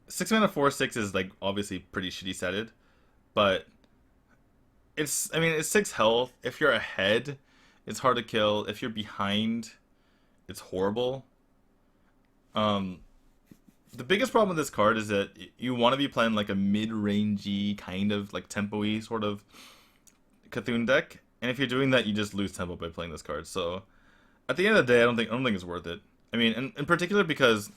6 mana 4/6 is like obviously pretty shitty setted, but I mean it's 6 health. If you're ahead, it's hard to kill. If you're behind, it's horrible. The biggest problem with this card is that you want to be playing like a mid-rangey kind of like tempo-y sort of Cthulhu deck, and if you're doing that, you just lose tempo by playing this card. So at the end of the day, I don't think it's worth it. I mean, in particular because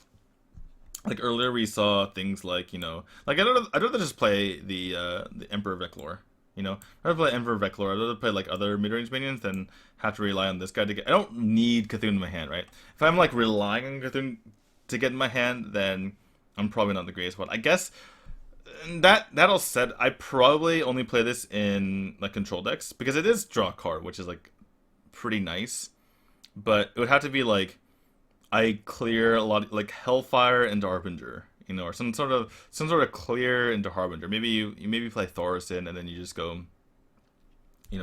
like earlier we saw things like like I'd rather just play the Emperor Veclor. I'd rather play Emperor Veclor. I'd rather play like other mid-range minions than have to rely on this guy to get. I don't need Cthulhu in my hand, right? If I'm like relying on Cthulhu to get in my hand, then I'm probably not the greatest one. I guess that'll said, I probably only play this in like control decks because it is draw a card, which is like pretty nice. But it would have to be like I clear a lot like Hellfire into Harbinger, or some sort of clear into Harbinger. Maybe you maybe play Thorson and then you just go,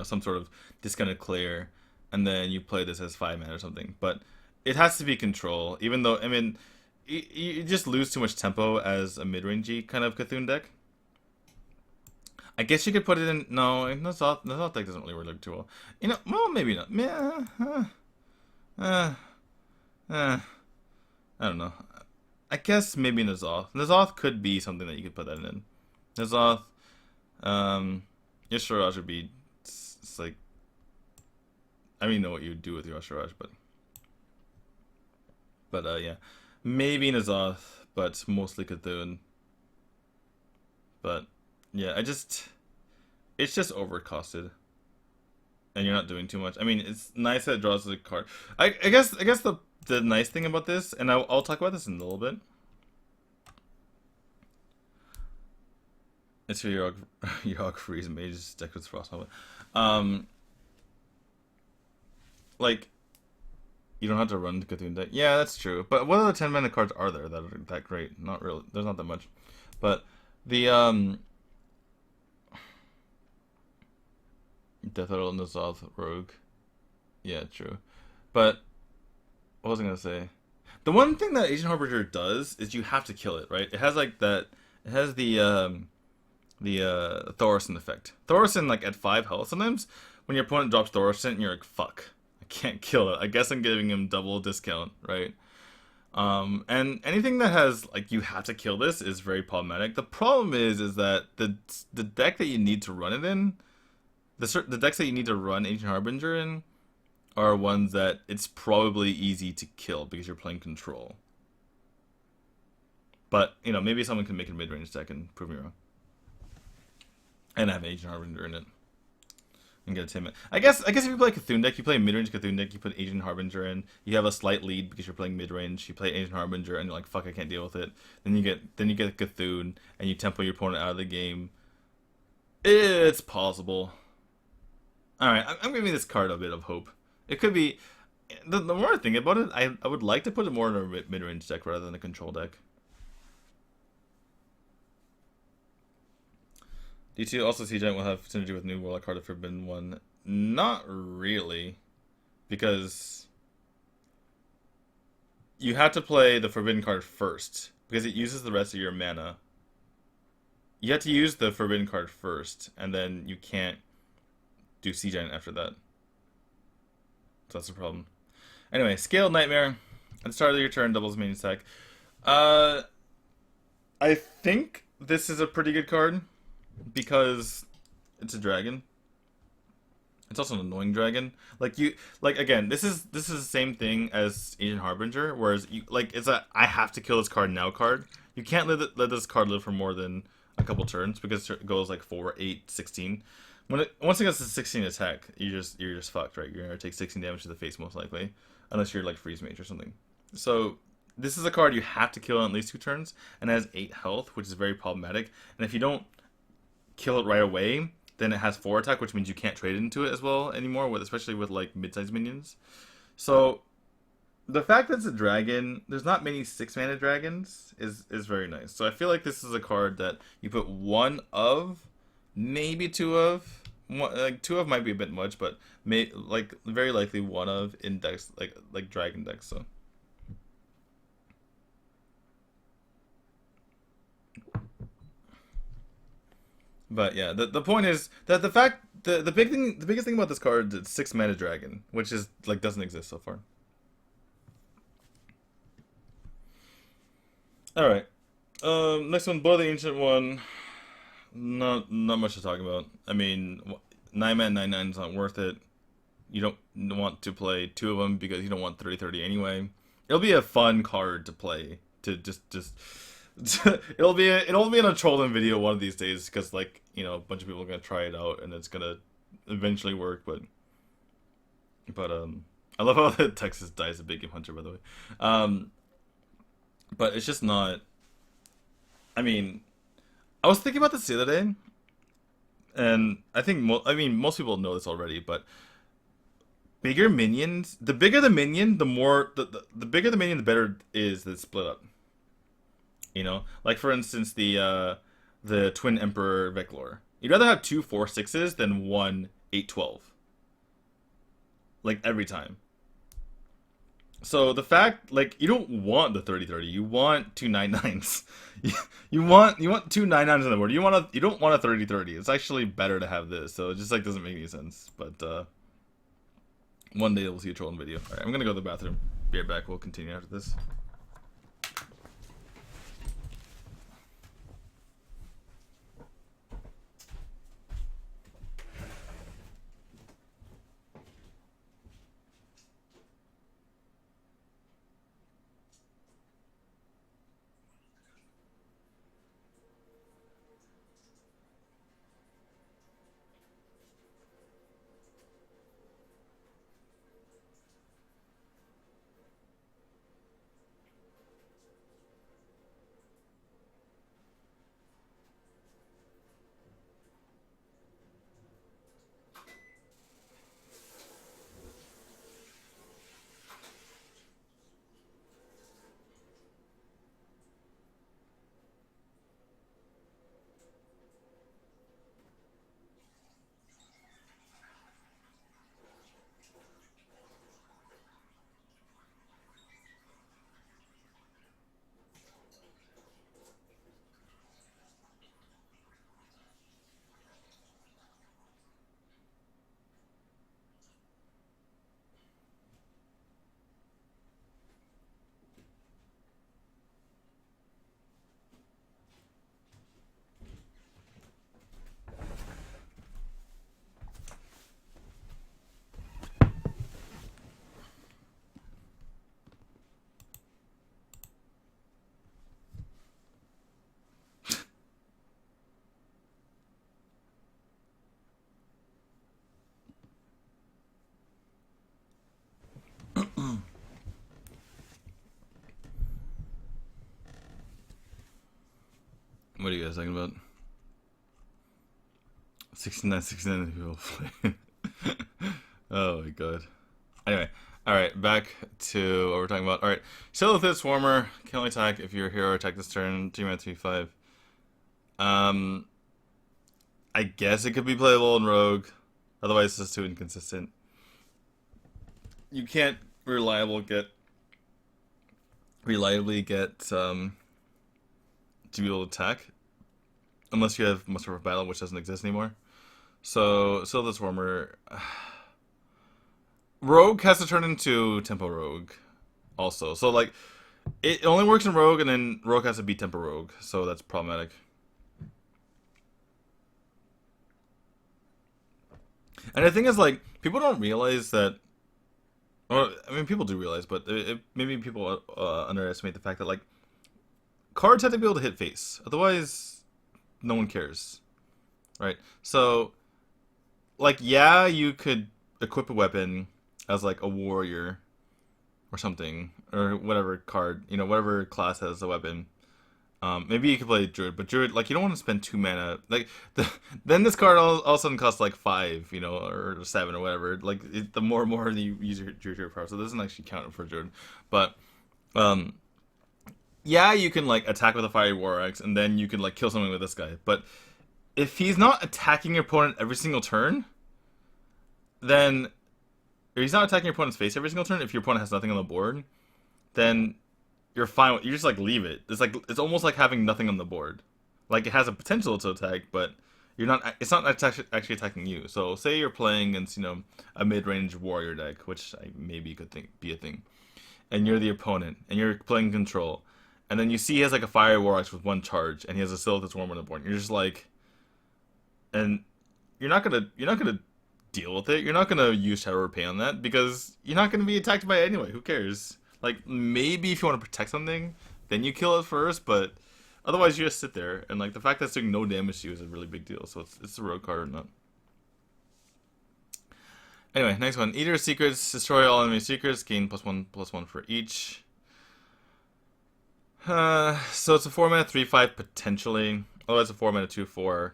some sort of discounted clear, and then you play this as 5 mana or something. But it has to be control, even though I mean you just lose too much tempo as a mid-rangey kind of Cthulhu deck. I guess you could put it in. No, Nazoth deck doesn't really work too well. Well, maybe not. Yeah. I don't know. I guess maybe Nazoth. Nazoth could be something that you could put that in. Nazoth, Yogg-saron would be. It's like I don't even know what you would do with Yogg-saron, but yeah, maybe Nazoth, but mostly Cthulhu. But yeah, it's just overcosted, and you're not doing too much. I mean, it's nice that it draws the card. I guess the nice thing about this, and I'll talk about this in a little bit. It's your Yogg Freeze Mage deck with Frost Helmet. Like you don't have to run to Cthulhu deck. Yeah, that's true. But what other 10 mana cards are there that are that great? Not really. There's not that much. But the Death Rattle Nazoth Rogue. Yeah, true. But what was I gonna say? The one thing that Ancient Harbinger does is you have to kill it, right? It has like that. It has the Thorson effect. Thorson like at 5 health. Sometimes when your opponent drops Thorson, you're like, fuck, I can't kill it. I guess I'm giving him double discount, right? And anything that has like you have to kill this is very problematic. The problem is that the deck that you need to run it in, the decks that you need to run Ancient Harbinger in, are ones that it's probably easy to kill because you're playing control. But maybe someone can make a mid-range deck and prove me wrong, and have Ancient Harbinger in it and get a 10 minute. I guess if you play Cthulhu deck, you play a mid-range Cthulhu deck, you put Ancient Harbinger in, you have a slight lead because you're playing mid-range, you play Ancient Harbinger and you're like, fuck, I can't deal with it. Then you get Cthulhu and you tempo your opponent out of the game. It's possible. Alright, I'm giving this card a bit of hope. It could be the more I think about it, I would like to put it more in a mid-range deck rather than a control deck. D2 also Sea Giant will have synergy with New Warlock Card of Forbidden One. Not really. Because You have to play the forbidden card first because it uses the rest of your mana. You have to use the forbidden card first, and then you can't do Sea Giant after that. So that's the problem. Anyway, Scaled Nightmare. At the start of your turn, doubles main attack. Uh, I think this is a pretty good card because it's a dragon. It's also an annoying dragon. Like again, this is the same thing as Ancient Harbinger, whereas you like it's a I have to kill this card now card. You can't let this card live for more than a couple turns because it goes like 4, 8, 16. Once it gets to 16 attack, you're just fucked, right? You're gonna take 16 damage to the face most likely, unless you're like Freeze Mage or something. So this is a card you have to kill in at least 2 turns, and it has 8 health, which is very problematic. And if you don't kill it right away, then it has 4 attack, which means you can't trade into it as well anymore, especially with like mid-sized minions. So the fact that it's a dragon, there's not many 6-mana dragons, is very nice. So I feel like this is a card that you put one of, maybe two of. Like 2 of might be a bit much, but like very likely 1 of in decks like dragon decks. So. But yeah, the point is that the biggest thing about this card is it's 6-mana dragon, which is like doesn't exist so far. All right, next one, Blood of the Ancient One. Not much to talk about. I mean, 9-mana 9/9 is not worth it. You don't want to play 2 of them because you don't want 30/30 anyway. It'll be a fun card to play to just it'll be in a trolling video one of these days because like a bunch of people are gonna try it out and it's gonna eventually work. But I love how the Texas dies a big game hunter, by the way. Um, but it's just not. I mean, I was thinking about this the other day, and I think I mean most people know this already, but bigger minions, the bigger the minion, the more the bigger the minion, the better is the split up. Like for instance, the Twin Emperor Veclor. You'd rather have 2 4/6s than one 8/12. Like every time. So the fact, like, you don't want the 30/30. You want 2 9/9s. You want 2 9/9s on the board. You don't want a 30/30. It's actually better to have this. So it just like doesn't make any sense. But one day we'll see a trolling video. All right, I'm gonna go to the bathroom. Be right back. We'll continue after this. What are you guys talking about? 69 people play. Oh my god. Anyway, alright, back to what we're talking about. Alright, Silithid Swarmer can only attack if your hero attack this turn, 3-mana 3/5. I guess it could be playable in Rogue, otherwise it's too inconsistent. You can't reliable get reliably get to be able to attack unless you have Muster of Battle, which doesn't exist anymore. So this Warmer Rogue has to turn into Tempo Rogue also. So like it only works in Rogue, and then Rogue has to be Tempo Rogue. So that's problematic. And the thing is, like, people don't realize that. Well, I mean, people do realize, but maybe people underestimate the fact that like cards have to be able to hit face. Otherwise, no one cares, right? So, like, yeah, you could equip a weapon as like a warrior or something, or whatever card, whatever class has a weapon. Maybe you could play Druid, but Druid, like, you don't want to spend 2 mana. Like, then this card all of a sudden costs like 5, or 7 or whatever. Like, the more and more you use your Druid power, so it doesn't actually count for Druid. But, um, yeah, you can like attack with a Fiery War Axe, and then you can like kill something with this guy. But if he's not attacking your opponent every single turn, then if he's not attacking your opponent's face every single turn, if your opponent has nothing on the board, then you're fine. You just like leave it. It's almost like having nothing on the board. Like it has a potential to attack, but you're not. It's not actually attacking you. So say you're playing against a mid-range warrior deck, which maybe could be a thing, and you're the opponent, and you're playing control, and then you see he has like a Fire War Axe with 1 charge, and he has a Silithus Worm on the board. And you're just like, and you're not gonna deal with it. You're not gonna use Shadow Repay on that because you're not gonna be attacked by it anyway. Who cares? Like, maybe if you want to protect something, then you kill it first, but otherwise you just sit there, and like the fact that it's doing no damage to you is a really big deal, so it's a rogue card or not. Anyway, next one. Eater Secrets. Destroy all enemy secrets. Gain +1/+1 for each. So it's a 4-mana 3/5 potentially. Otherwise a 4-mana 2/4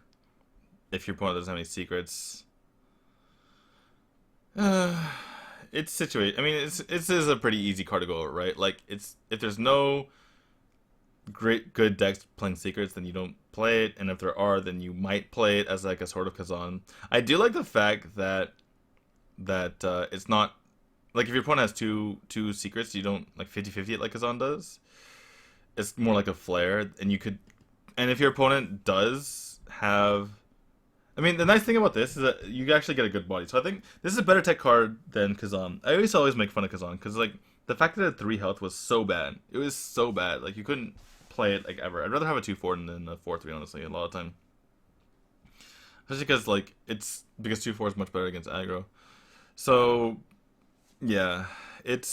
if your opponent doesn't have any secrets. It's situated. I mean, this is a pretty easy card to go over, right? Like, if there's no good decks playing secrets, then you don't play it, and if there are, then you might play it as like a sort of Kazan. I do like the fact that it's not like if your opponent has two secrets, you don't like 50/50 it like Kazan does. It's more like a flare, and if your opponent does have. I mean, the nice thing about this is that you actually get a good body. So I think this is a better tech card than Kazan. I always make fun of Kazan because like the fact that it had 3 health was so bad. It was so bad. Like you couldn't play it like ever. I'd rather have a 2/4 than a 4/3 honestly. A lot of time, especially because like because 2/4 is much better against aggro. So yeah, if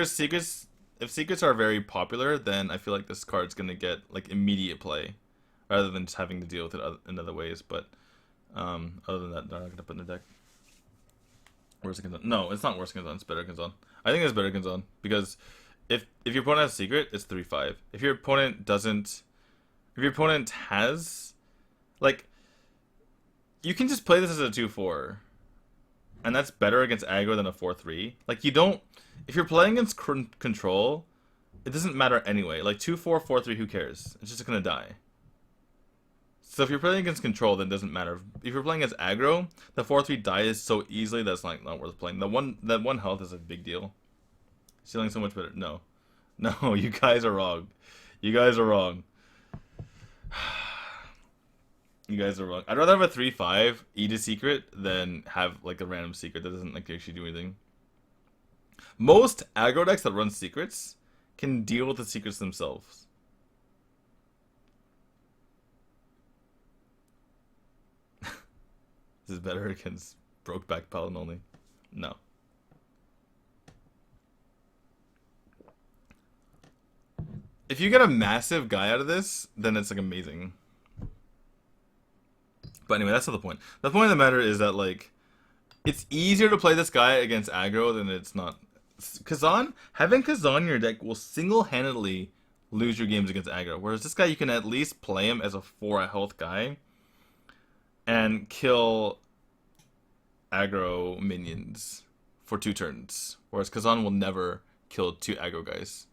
secrets are very popular, then I feel like this card's gonna get like immediate play, rather than just having to deal with it in other ways. But other than that, they're not gonna put in the deck. Worse than Kazan. No, it's not worse than Kazan. It's better than Kazan. I think it's better than Kazan because if your opponent has a secret, it's 3/5. If your opponent doesn't, if your opponent has, like, you can just play this as a 2/4, and that's better against aggro than a 4/3. Like you don't, if you're playing against control, it doesn't matter anyway. Like 2/4, 4/3, who cares? It's just gonna die. So if you're playing against control, then it doesn't matter. If you're playing against aggro, the 4/3 dies so easily that's like not worth playing. That one health is a big deal. Stealing so much better. No, no, you guys are wrong. You guys are wrong. You guys are wrong. I'd rather have a 3/5 eat a secret than have like a random secret that doesn't like actually do anything. Most aggro decks that run secrets can deal with the secrets themselves. This is better against Brokeback Paladin only. No. If you get a massive guy out of this, then it's like amazing. But anyway, that's not the point. The point of the matter is that like it's easier to play this guy against aggro than it's not. Having Kazan in your deck will single-handedly lose your games against aggro. Whereas this guy, you can at least play him as a 4 health guy and kill aggro minions for 2 turns. Whereas Kazan will never kill 2 aggro guys.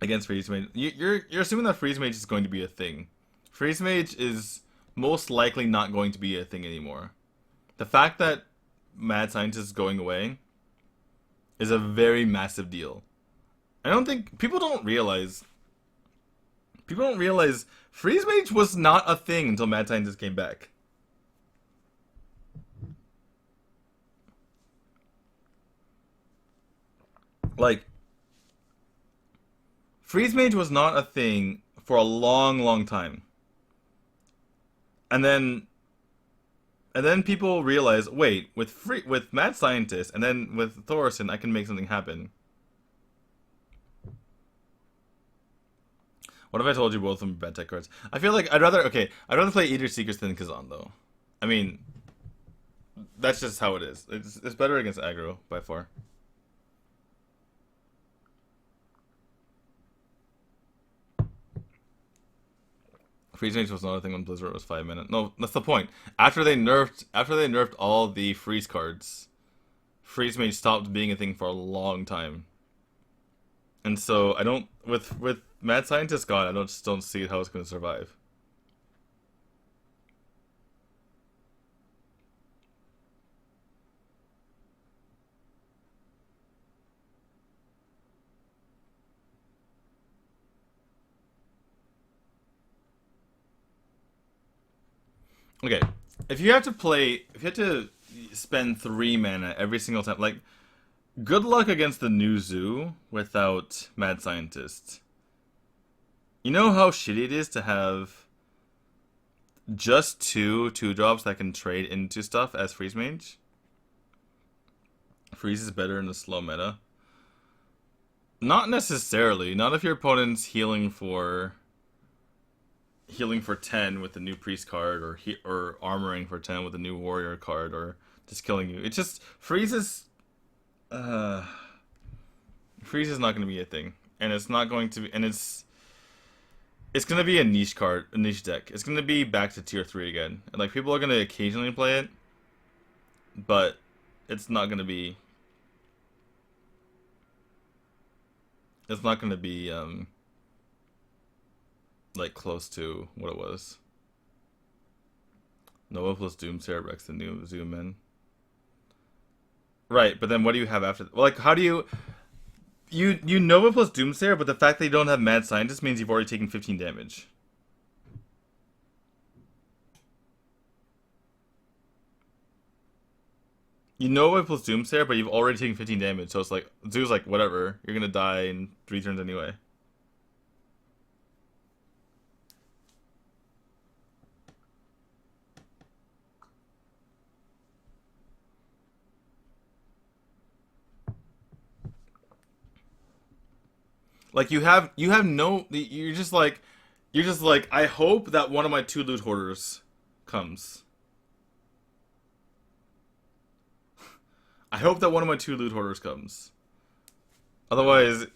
Against Freeze Mage. You're assuming that Freeze Mage is going to be a thing. Freeze Mage is most likely not going to be a thing anymore. The fact that mad scientist is going away is a very massive deal. I don't think people don't realize freeze mage was not a thing until mad scientist came back. Like freeze mage was not a thing for a long, long time. And then people realize, wait, with mad scientist and then with Thorson, I can make something happen. What if I told you both of them are bad tech cards? I feel like I'd rather play Eater Secrets than Kazan though. I mean, that's just how it is. It's better against aggro by far. Freeze Mage was not a thing when Blizzard was 5 minutes. No, that's the point. After they nerfed all the freeze cards, Freeze Mage stopped being a thing for a long time. And so I don't with Mad Scientist gone, I don't see how it's going to survive. Okay, if you have to spend 3 mana every single time, like, good luck against the new zoo without Mad Scientist. You know how shitty it is to have just two drops that can trade into stuff as Freeze Mage? Freeze is better in the slow meta. Not necessarily. Not if your opponent's healing for 10 with the new priest card, or armoring for 10 with the new warrior card, or just killing you. It's just freeze is not going to be a thing, and it's not going to be, and it's going to be a niche card, a niche deck. It's going to be back to tier 3 again, and like people are going to occasionally play it, but it's not going to be. It's not going to be like close to what it was. Nova plus Doomsayer Rex the new zoom in. Right, but then what do you have after? Well, like, how do you Nova plus Doomsayer, but the fact that you don't have Mad Scientist means you've already taken 15 damage. You Nova plus Doomsayer, but you've already taken 15 damage, so it's like Zoo's like, whatever, you're gonna die in 3 turns anyway. Like you have no, you're just like, I hope that one of my 2 loot hoarders comes. I hope that one of my 2 loot hoarders comes. Otherwise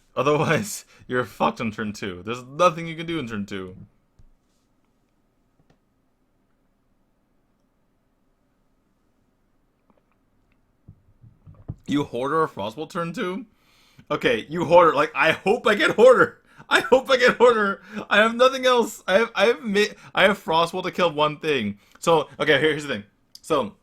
you're fucked on turn 2. There's nothing you can do in turn 2. You hoarder a Frostbolt turn 2? Okay, you hoarder. Like, I hope I get hoarder. I hope I get hoarder. I have nothing else. I have Frostbolt to kill one thing. So okay, here's the thing. So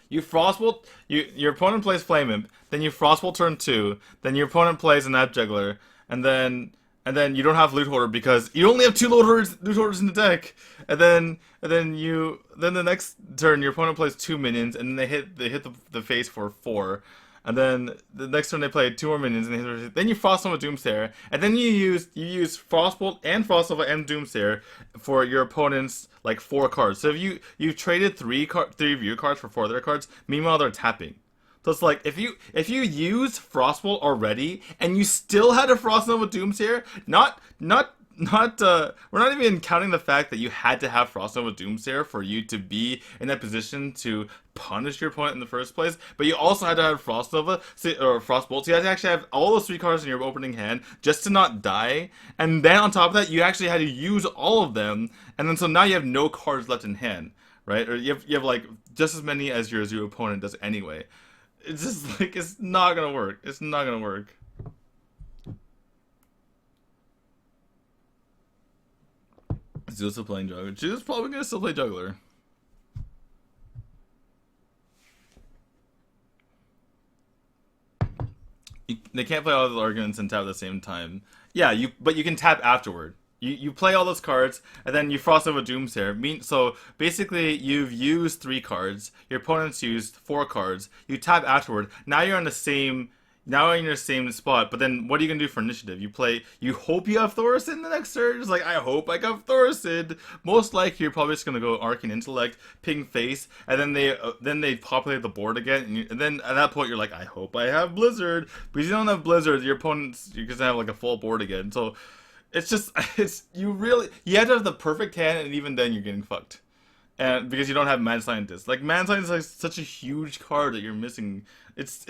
you Frostbolt. Your opponent plays Flame Imp. Then you Frostbolt turn 2. Then your opponent plays an App Juggler. And then you don't have Loot Hoarder because you only have 2 loot hoarders in the deck. And then the next turn your opponent plays 2 minions and they hit the face for 4. And then the next turn they play 2 more minions, and then you Frost Nova Doomsayer, and then you use Frostbolt and Frost Nova and Doomsayer for your opponent's like 4 cards. So if you traded 3 view cards for 4 of their cards, meanwhile they're tapping. So it's like if you used Frostbolt already and you still had a Frost Nova Doomsayer, we're not even counting the fact that you had to have Frost Nova Doomsayer for you to be in that position to punish your opponent in the first place, but you also had to have Frost Nova or Frostbolt, so you had to actually have all those 3 cards in your opening hand just to not die, and then on top of that you actually had to use all of them, and then so now you have no cards left in hand, right? Or you have like just as many as your opponent does anyway. It's just like, it's not gonna work. It's not gonna work. Zeus still playing Juggler. Zeus probably gonna still play Juggler. They can't play all the arguments and tap at the same time. Yeah, but you can tap afterward. You play all those cards, and then you frost over Doomsayer. So basically, you've used 3 cards. Your opponent's used 4 cards. You tap afterward. Now you're on the same. Now you're in your same spot. But then, what are you gonna do for initiative? You play. You hope you have Thaurissan the next turn. It's like I hope I got Thaurissan. Most likely, you're probably just gonna go Arcane Intellect, ping face, and then they populate the board again. And then at that point, you're like, I hope I have Blizzard. Because you don't have Blizzard, your opponent's you're gonna have like a full board again. So it's just you have to have the perfect hand, and even then you're getting fucked. And because you don't have Mad Scientist, like Mad Scientist is like such a huge card that you're missing. It's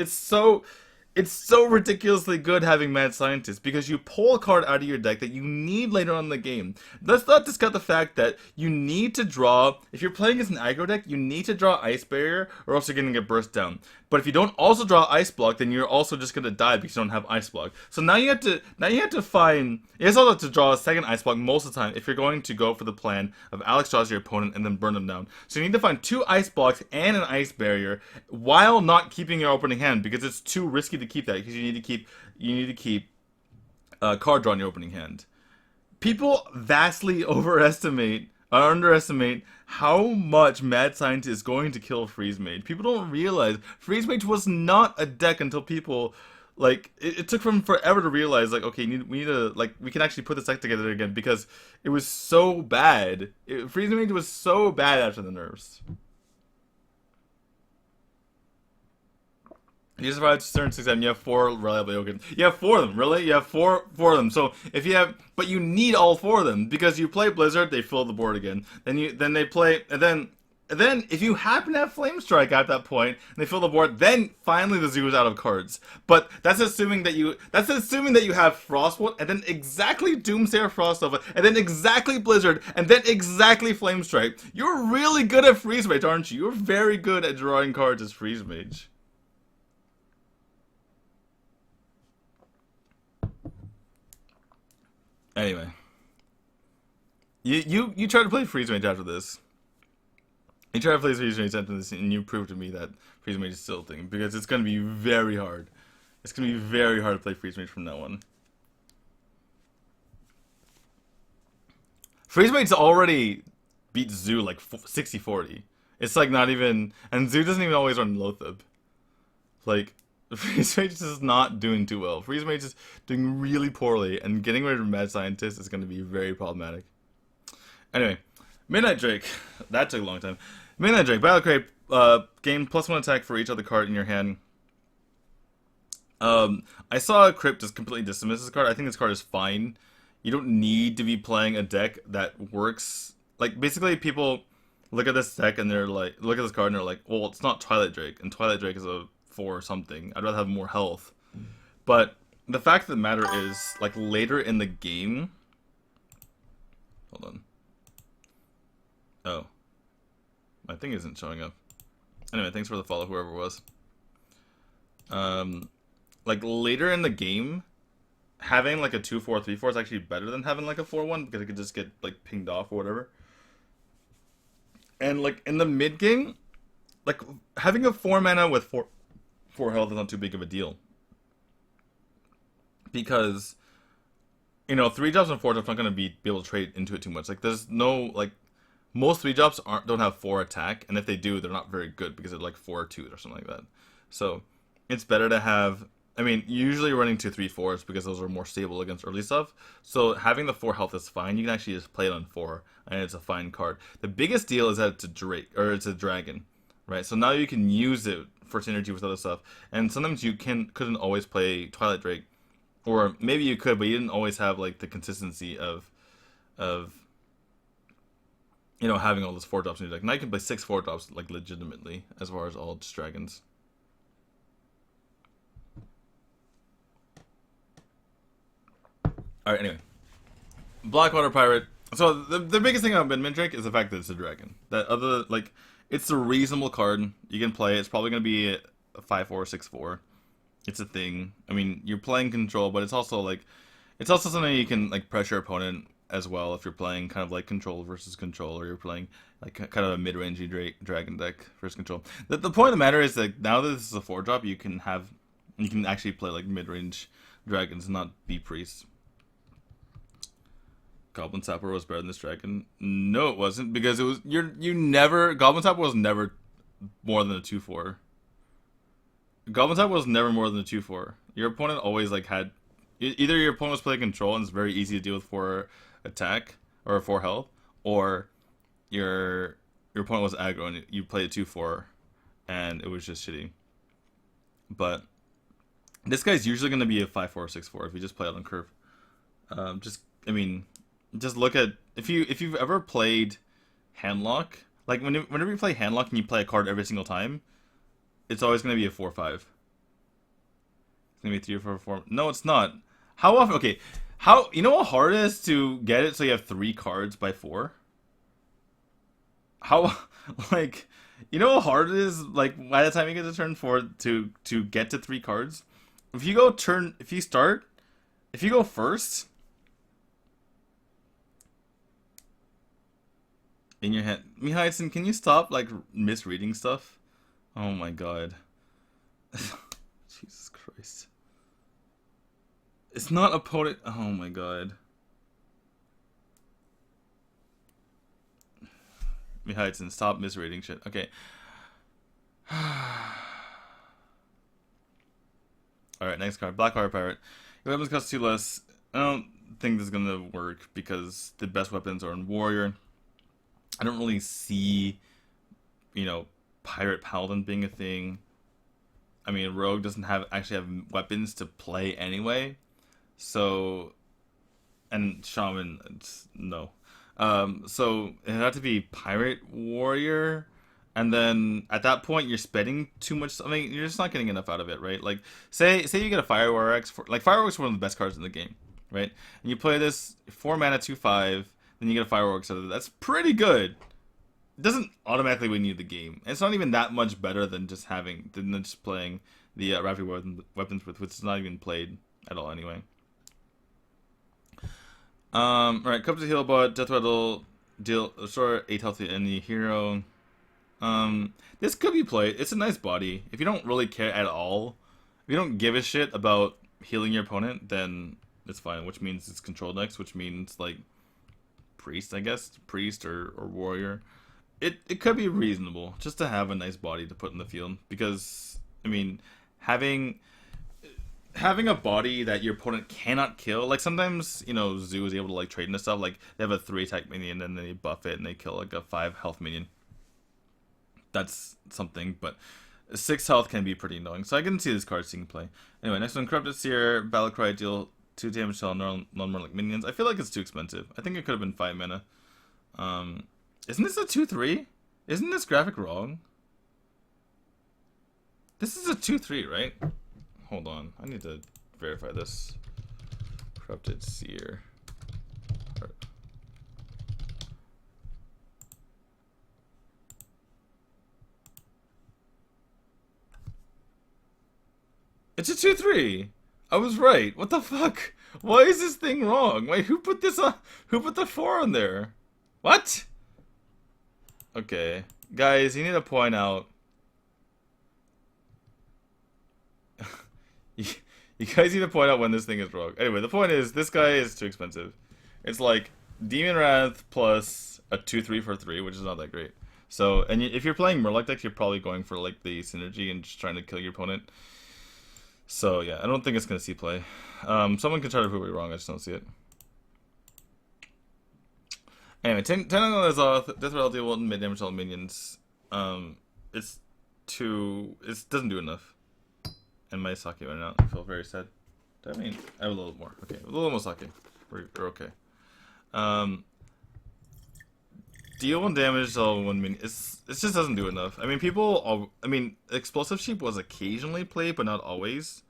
so ridiculously good having Mad Scientist because you pull a card out of your deck that you need later on in the game. Let's not discuss the fact that you need to draw, if you're playing as an aggro deck, you need to draw Ice Barrier or else you're going to get burst down. But if you don't also draw Ice Block, then you're also just going to die because you don't have Ice Block. So now you have to find, you also have to draw a second Ice Block most of the time if you're going to go for the plan of Alex draws your opponent and then burn them down. So you need to find 2 Ice Blocks and an Ice Barrier while not keeping your opening hand because it's too risky to keep that because you need to keep card draw in your opening hand. People vastly underestimate how much Mad Scientist is going to kill Freeze Mage. People don't realize Freeze Mage was not a deck until people it took them forever to realize okay, we can actually put this deck together again because it was so bad. Freeze Mage was so bad after the nerfs. You survived turn 6 you have 4 reliable tokens. You have 4 of them, really? You have four of them. So if you have, but you need all 4 of them because you play Blizzard, they fill the board again. Then they play, and then if you happen to have Flame Strike at that point and they fill the board, then finally the zoo is out of cards. But that's assuming that you have Frostbolt and then exactly Doomsayer Frostnova and then exactly Blizzard and then exactly Flame Strike. You're really good at Freeze Mage, aren't you? You're very good at drawing cards as Freeze Mage. Anyway, you try to play Freeze Mage after this. You try to play Freeze Mage after this, and you prove to me that Freeze Mage is still a thing because it's going to be very hard. It's going to be very hard to play Freeze Mage from now on. Freeze Mage's already beat Zoo like 60-40. It's like not even, and Zoo doesn't even always run Lothab. Like. Freeze Mage is not doing too well. Freeze Mage is doing really poorly, and getting rid of Mad Scientist is going to be very problematic. Anyway, Midnight Drake. That took a long time. Midnight Drake, Battle Crepe, gain +1 attack for each other card in your hand. I saw a Crypt just completely dismiss this card. I think this card is fine. You don't need to be playing a deck that works. Like, basically, people look at this deck and they're like, look at this card and they're like, well, it's not Twilight Drake, and Twilight Drake is a 4 something. I'd rather have more health. But the fact of the matter is, like, later in the game... Hold on. Oh. My thing isn't showing up. Anyway, thanks for the follow, whoever it was. Like, later in the game, having, like, a 2-4, 3-4 is actually better than having, like, a 4-1, because it could just get, like, pinged off or whatever. And, like, in the mid-game, like, having a 4 mana with 4 health is not too big of a deal. Because, 3 drops and 4 drops not going to be able to trade into it too much. Like, there's no, like, most 3 drops don't have 4 attack, and if they do, they're not very good because they're like 4/2 or something like that. So, it's better to have, usually running 2-3-4s because those are more stable against early stuff. So, having the 4 health is fine. You can actually just play it on 4, and it's a fine card. The biggest deal is that it's a dragon, right? So now you can use it for synergy with other stuff, and sometimes you couldn't always play Twilight Drake, or maybe you could, but you didn't always have like the consistency of having all those 4 drops in your deck. Now you can play 6 4 drops like legitimately as far as all just dragons. All right, anyway, Blackwater Pirate. So the biggest thing about Midnight Drake is the fact that it's a dragon. It's a reasonable card. You can play it. It's probably going to be a 5-4, 6-4. It's a thing. You're playing control, but it's also something you can like pressure opponent as well if you're playing kind of like control versus control, or you're playing like kind of a mid-rangey dragon deck versus control. The point of the matter is that now that this is a 4-drop, you can have You can actually play like mid-range dragons, not be priests. Goblin Sapper was better than this dragon. No, it wasn't, because it was you never Goblin Sapper was never more than a 2/4. Goblin Sapper was never more than a 2/4. Your opponent always like had either your opponent was playing control and it's very easy to deal with 4 attack or 4 health, or your opponent was aggro and you played a 2/4 and it was just shitty. But this guy's usually going to be a 5/4 or 6/4 if you just play it on curve. Just look at if you've ever played Handlock, like whenever you play Handlock and you play a card every single time, it's always going to be a 4/5. It's going to be 3 or 4/4. No, it's not. How often? Okay, how you know how hard it is to get it so you have 3 cards by 4? How like you know how hard it is like by the time you get to turn 4 to get to 3 cards? If you go first in your hand, Mihaisin, can you stop like misreading stuff? Oh my god. Jesus Christ. It's not opponent. Oh my god. Mihaisin, stop misreading shit. Okay. Alright, next card. Black Fire Pirate. Your weapons cost 2 less. I don't think this is gonna work because the best weapons are in Warrior. I don't really see, Pirate Paladin being a thing. I mean, Rogue doesn't actually have weapons to play anyway. So, and Shaman, no. So it had to be Pirate Warrior, and then at that point you're spending too much. I mean, you're just not getting enough out of it, right? Like, say you get a Fireworks Fireworks is one of the best cards in the game, right? And you play this 4 mana 2/5, then you get a Fireworks out of it. That's pretty good. It doesn't automatically win you the game. It's not even that much better than just playing the Rapid Weapons with, which is not even played at all anyway. Alright, Cup to Heal Bot, Death Rattle, restore 8 health to any hero. This could be played. It's a nice body. If you don't really care at all, if you don't give a shit about healing your opponent, then it's fine, which means it's control next, which means, like, Priest, I guess? Priest or Warrior. It could be reasonable, just to have a nice body to put in the field, because, I mean, having a body that your opponent cannot kill, like sometimes, Zoo is able to like trade into stuff, like they have a 3 attack minion and then they buff it and they kill like a 5 health minion. That's something, but 6 health can be pretty annoying, so I can see this card seeing play. Anyway, next one, Corrupted Seer, Battlecry, deal 2 damage to all non-mortal minions. I feel like it's too expensive. I think it could have been 5 mana. Isn't this a 2/3? Isn't this graphic wrong? This is a 2/3, right? Hold on, I need to verify this. Corrupted Seer. It's a 2/3. I was right. What the fuck? Why is this thing wrong? Wait, who put this on? Who put the 4 on there? What? Okay, guys, you need to point out. You guys need to point out when this thing is wrong. Anyway, the point is, this guy is too expensive. It's like Demon Wrath plus a 2/3 for 3, which is not that great. So, and if you're playing Murloc deck, you're probably going for like the synergy and just trying to kill your opponent. So yeah, I don't think it's gonna see play. Someone can try to prove me wrong. I just don't see it. Anyway, 10 on this off. Death Rattle deal 1 mid damage to all minions. It doesn't do enough. And my sake went out. I feel very sad. I mean, I have a little more. Okay, a little more sake. We're okay. Deal 1 damage to all 1 minion. It just doesn't do enough. I mean, Explosive Sheep was occasionally played, but not always.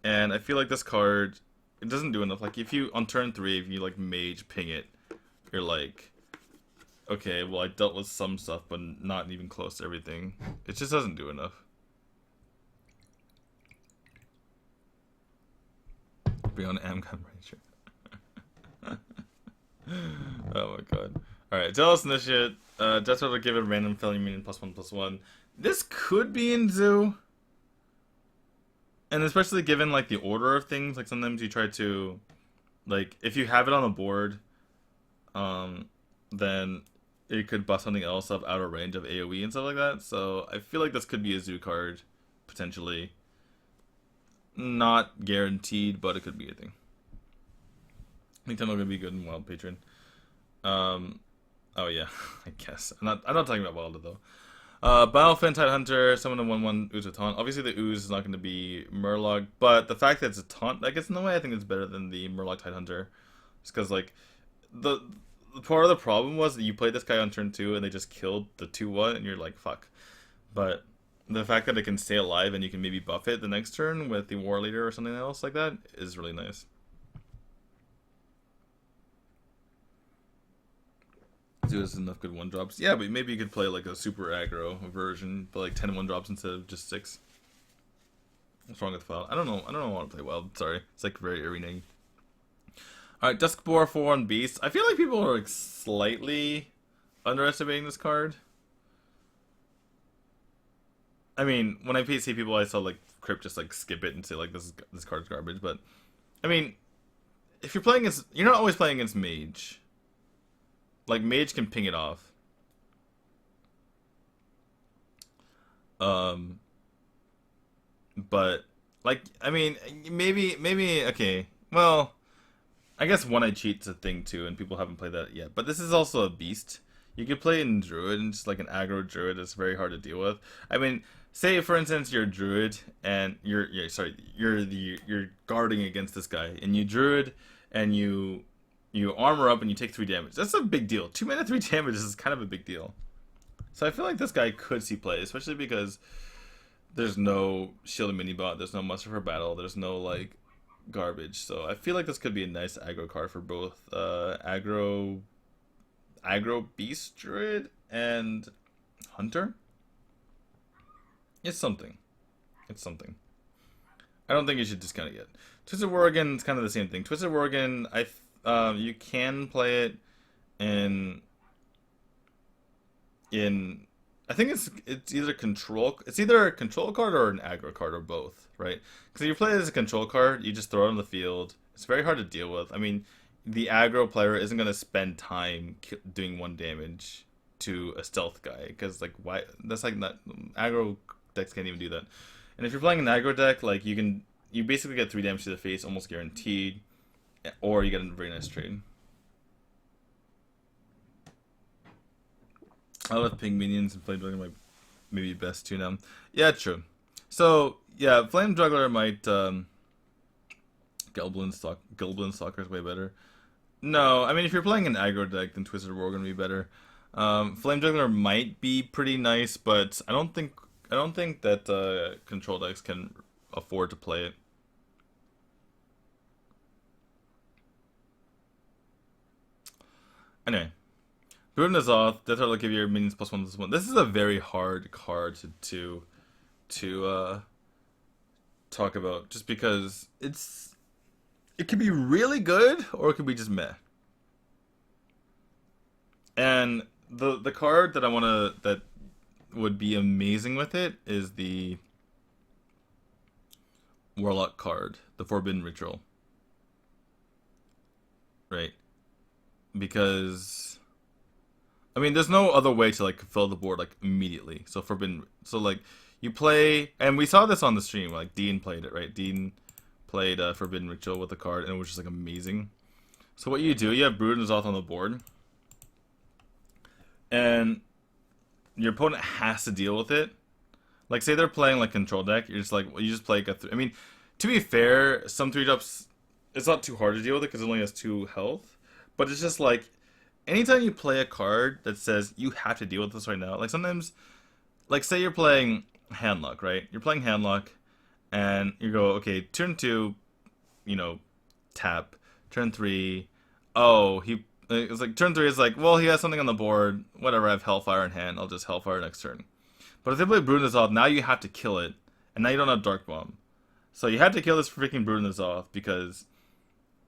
And I feel like this card, it doesn't do enough. Like, on turn 3, if you, like, mage ping it, you're like, okay, well, I dealt with some stuff, but not even close to everything. It just doesn't do enough. Beyond Amcon Ranger. Oh my god. Alright, Zealous Initiate. Death Rattle give it a random failure minion +1/+1. This could be in Zoo. And especially given like the order of things, like sometimes you try to like if you have it on the board, um, then it could bust something else up out of range of AoE and stuff like that. So I feel like this could be a zoo card potentially. Not guaranteed, but it could be a thing. Nintendo gonna be good in Wild Patron. Um, oh yeah, I guess. I'm not talking about Wilder though. Battlefin Tidehunter, summon a 1/1 ooze with taunt. Obviously the ooze is not going to be Murloc, but the fact that it's a taunt that gets in the way, I think it's better than the Murloc Tidehunter. Just because like the part of the problem was that you played this guy on turn 2 and they just killed the 2/1 and you're like fuck. But the fact that it can stay alive and you can maybe buff it the next turn with the War Leader or something else like that is really nice. There's enough good 1-drops. Yeah, but maybe you could play like a super aggro version, but like 10 1-drops instead of just 6. What's wrong with Wild? I don't know. I don't want to play Wild. Sorry. It's like very arena. Alright, Duskboar 4/1 Beast. I feel like people are like slightly underestimating this card. I mean, when I see people, I saw like Crypt just like skip it and say like this card's garbage. But I mean, if you're playing against, you're not always playing against Mage. Like Mage can ping it off. But like I mean, maybe okay. Well, I guess One-Eye Cheat's a thing too, and people haven't played that yet. But this is also a beast. You could play in Druid, and just like an aggro Druid is very hard to deal with. I mean, say for instance you're a Druid and you're you're guarding against this guy, and you Druid and you armor up and you take 3 damage. That's a big deal. 2 mana 3 damage is kind of a big deal. So I feel like this guy could see play, especially because there's no Shield mini bot, there's no Muster for Battle, there's no like garbage. So I feel like this could be a nice aggro card for both aggro Beast Druid and Hunter. It's something. It's something. I don't think you should discount it yet. Twisted Worgen is kind of the same thing. Twisted Worgen, you can play it in I think it's either a control card or an aggro card or both, right? Because if you play it as a control card, you just throw it on the field. It's very hard to deal with. I mean, the aggro player isn't going to spend time doing 1 damage to a stealth guy because like why? That's like not aggro decks can't even do that. And if you're playing an aggro deck, like you basically get 3 damage to the face, almost guaranteed, or you get a very nice trade. I love ping minions and Flame Juggler might maybe best too now. Yeah, true. So yeah, Flame Juggler might Goblin Stalker is way better. No, I mean if you're playing an aggro deck, then Twisted War gonna be better. Flame Juggler might be pretty nice, but I don't think that control decks can afford to play it. Anyway, Brood N'Zoth, Death will give your minions +1/+1. This is a very hard card to talk about, just because it could be really good or it could be just meh. And the card that would be amazing with it is the Warlock card, the Forbidden Ritual. Right? Because I mean, there's no other way to like fill the board like immediately. So like you play, and we saw this on the stream. Like Dean played it, right? Dean played Forbidden Ritual with the card, and it was just like amazing. So what you do, you have Brood N'Zoth on the board, and your opponent has to deal with it. Like say they're playing like control deck, you're just like, well, you just play like I mean, to be fair, some 3-drops, it's not too hard to deal with it because it only has 2 health. But it's just like, anytime you play a card that says you have to deal with this right now, like sometimes, like say you're playing Handlock, right? You're playing Handlock, and you go, okay, turn 2, tap. Turn 3, it's like turn 3 is like, well, he has something on the board, whatever, I have Hellfire in hand, I'll just Hellfire next turn. But if they play Brood N'Zoth, now you have to kill it, and now you don't have Dark Bomb. So you have to kill this freaking Brood N'Zoth, because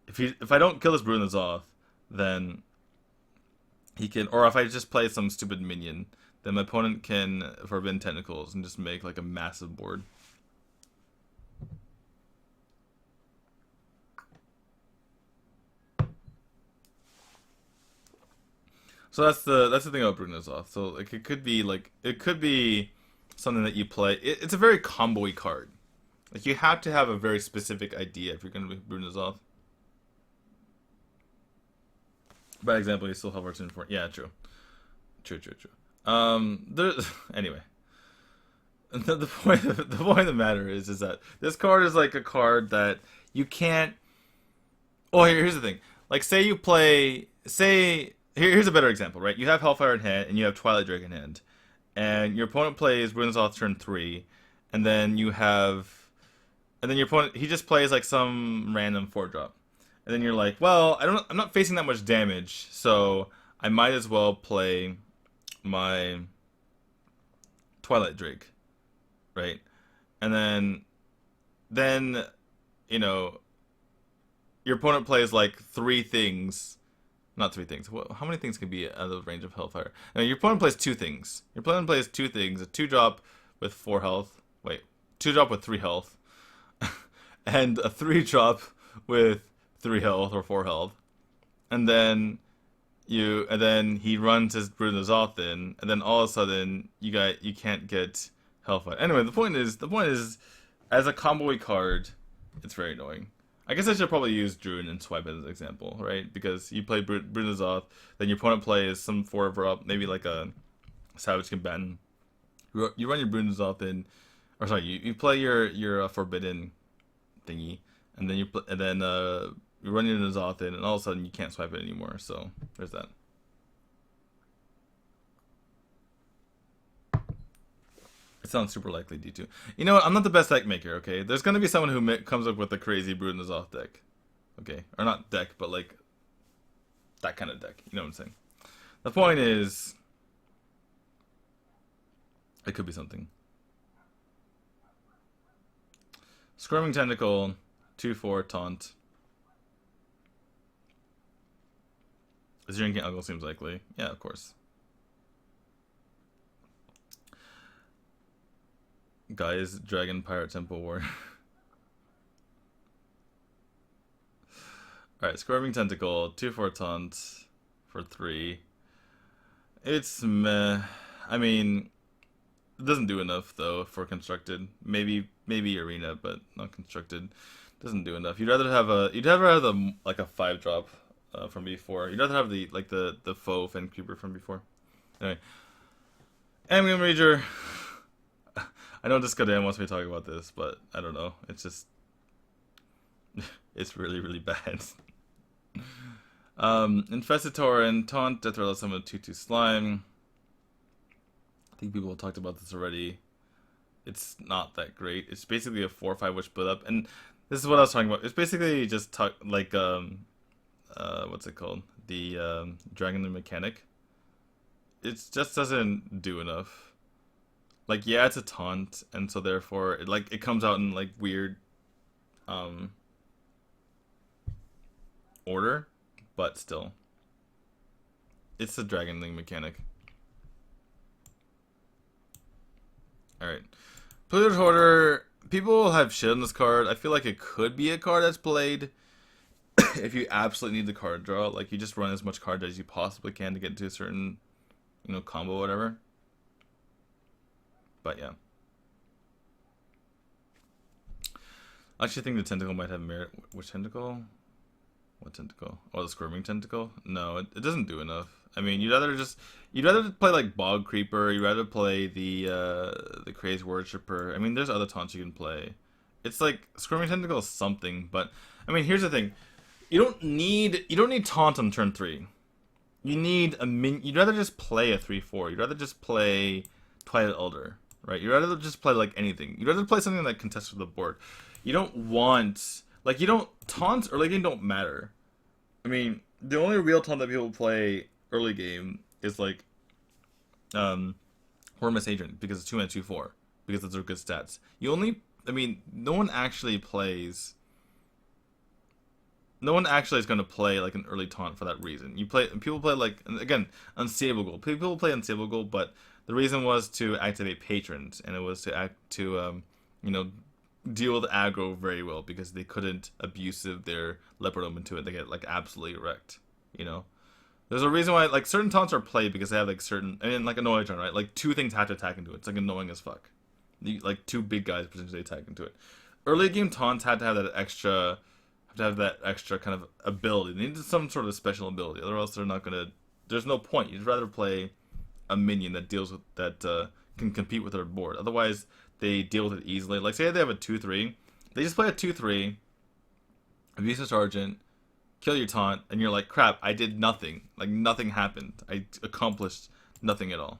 if I don't kill this Brood N'Zoth, then he can, or if I just play some stupid minion, then my opponent can Forbidden Tentacles and just make like a massive board. So that's the thing about Brunizoth. So like it could be something that you play. It's a very combo-y card. Like you have to have a very specific idea if you're going to be Brunizoth. By example, you still have Hearthstone for yeah, true, true. There. Anyway, the point of the matter is that this card is like a card that you can't. Oh, here's the thing. Like, say you play. Here's a better example, right? You have Hellfire in hand and you have Twilight Drake in hand, and your opponent plays Brunizoth turn 3, and then you have, and then your opponent he just plays like some random 4-drop, and then you're like, well, I'm not facing that much damage, so I might as well play my Twilight Drake, right? And then you know your opponent plays like 3 things. Not 3 things. How many things can be out of the range of Hellfire? Now, your opponent plays 2 things. Your opponent plays 2 things. A 2-drop with 4 health. Wait, 2-drop with 3 health. And a 3-drop with 3 health or 4 health. And then he runs his Brunizoth in, and then all of a sudden you can't get Hellfire. Anyway, the point is as a combo card, it's very annoying. I guess I should probably use Druid and Swipe as an example, right? Because you play Brunizoth, then your opponent plays some 4-drop, maybe like a Savage Combatant. You run your Brunizoth in, or sorry, you play your Forbidden thingy, and then you run your Brunizoth in, and all of a sudden you can't swipe it anymore. So there's that. It sounds super likely, D2. You know what? I'm not the best deck maker, okay? There's going to be someone who comes up with a crazy Brunizoth deck. Okay? Or not deck, but like that kind of deck. You know what I'm saying? The point is, it could be something. Squirming Tentacle, 2/4 taunt. Azurian King Uggle seems likely. Yeah, of course. Guys, Dragon Pirate Temple War. Alright, Squirming Tentacle, 2/4 taunt for 3. It's meh. I mean, it doesn't do enough though for constructed. Maybe arena, but not constructed. Doesn't do enough. You'd rather have like a 5-drop from before. You'd rather have the faux Fen Creeper from before. Anyway, Amgam Rager. I know Discodan wants me to talk about this, but I don't know. It's just it's really, really bad. Infested Tauren, Taunt, Death Rattle Summon 2/2 Slime. I think people have talked about this already. It's not that great. It's basically a 4/5 witch build up, and this is what I was talking about. It's basically just what's it called? The Dragon mechanic. It just doesn't do enough. Like, yeah, it's a taunt, and so therefore it comes out in like weird order, but still, it's a Dragon Link mechanic. All right, Polluted Hoarder. People have shit on this card. I feel like it could be a card that's played if you absolutely need the card draw. Like, you just run as much card as you possibly can to get into a certain, combo, whatever. But yeah. I actually think the Tentacle might have merit. Which Tentacle? What Tentacle? Oh, the Squirming Tentacle? No, it doesn't do enough. I mean, you'd rather play like Bog Creeper, you'd rather play the Crazed Worshipper. I mean, there's other taunts you can play. It's like Squirming Tentacle is something, but I mean, here's the thing. You don't need taunt on turn 3. You need you'd rather just play a 3/4. You'd rather just play Twilight Elder. Right, you'd rather just play like anything. You'd rather play something that contests with the board. You don't want taunts early game don't matter. I mean, the only real taunt that people play early game is like Hormus Agent, because it's 2 and 2/4, because those are good stats. No one actually is going to play like an early taunt for that reason. People play like, again, Unstable Gold. People play Unstable Gold, but the reason was to activate patrons, and it was to deal with aggro very well, because they couldn't abusive their Leopard Omen to it. They get like absolutely wrecked, There's a reason why like certain taunts are played because they have like certain, I mean like a annoying turn, right? Like two things have to attack into it. It's like annoying as fuck. Like two big guys potentially attack into it. Early game taunts had to have that extra kind of ability. They needed some sort of special ability, otherwise they're not gonna. There's no point. You'd rather play a minion that deals with that can compete with their board. Otherwise, they deal with it easily. Like say they have a 2/3, they just play a 2/3, abuse a sergeant, kill your taunt, and you're like, crap, I did nothing. Like nothing happened. I accomplished nothing at all.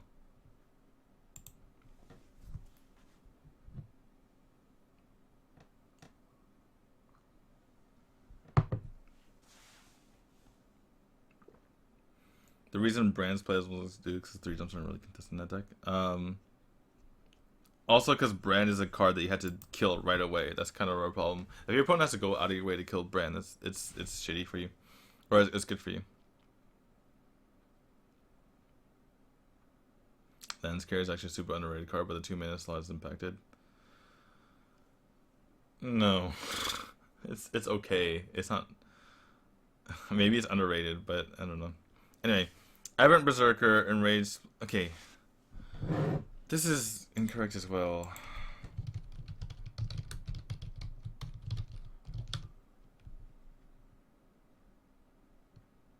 The reason Brand's play as well as Dukes is 3 jumps aren't really contested in that deck. Also, because Brand is a card that you had to kill right away. That's kind of a problem. If your opponent has to go out of your way to kill Brand, it's shitty for you, or it's good for you. Lens Carrier is actually a super underrated card, but the 2-mana slot is impacted. No, it's okay. It's not. Maybe it's underrated, but I don't know. Anyway, Aberrant Berserker, Enraged. Okay. This is incorrect as well.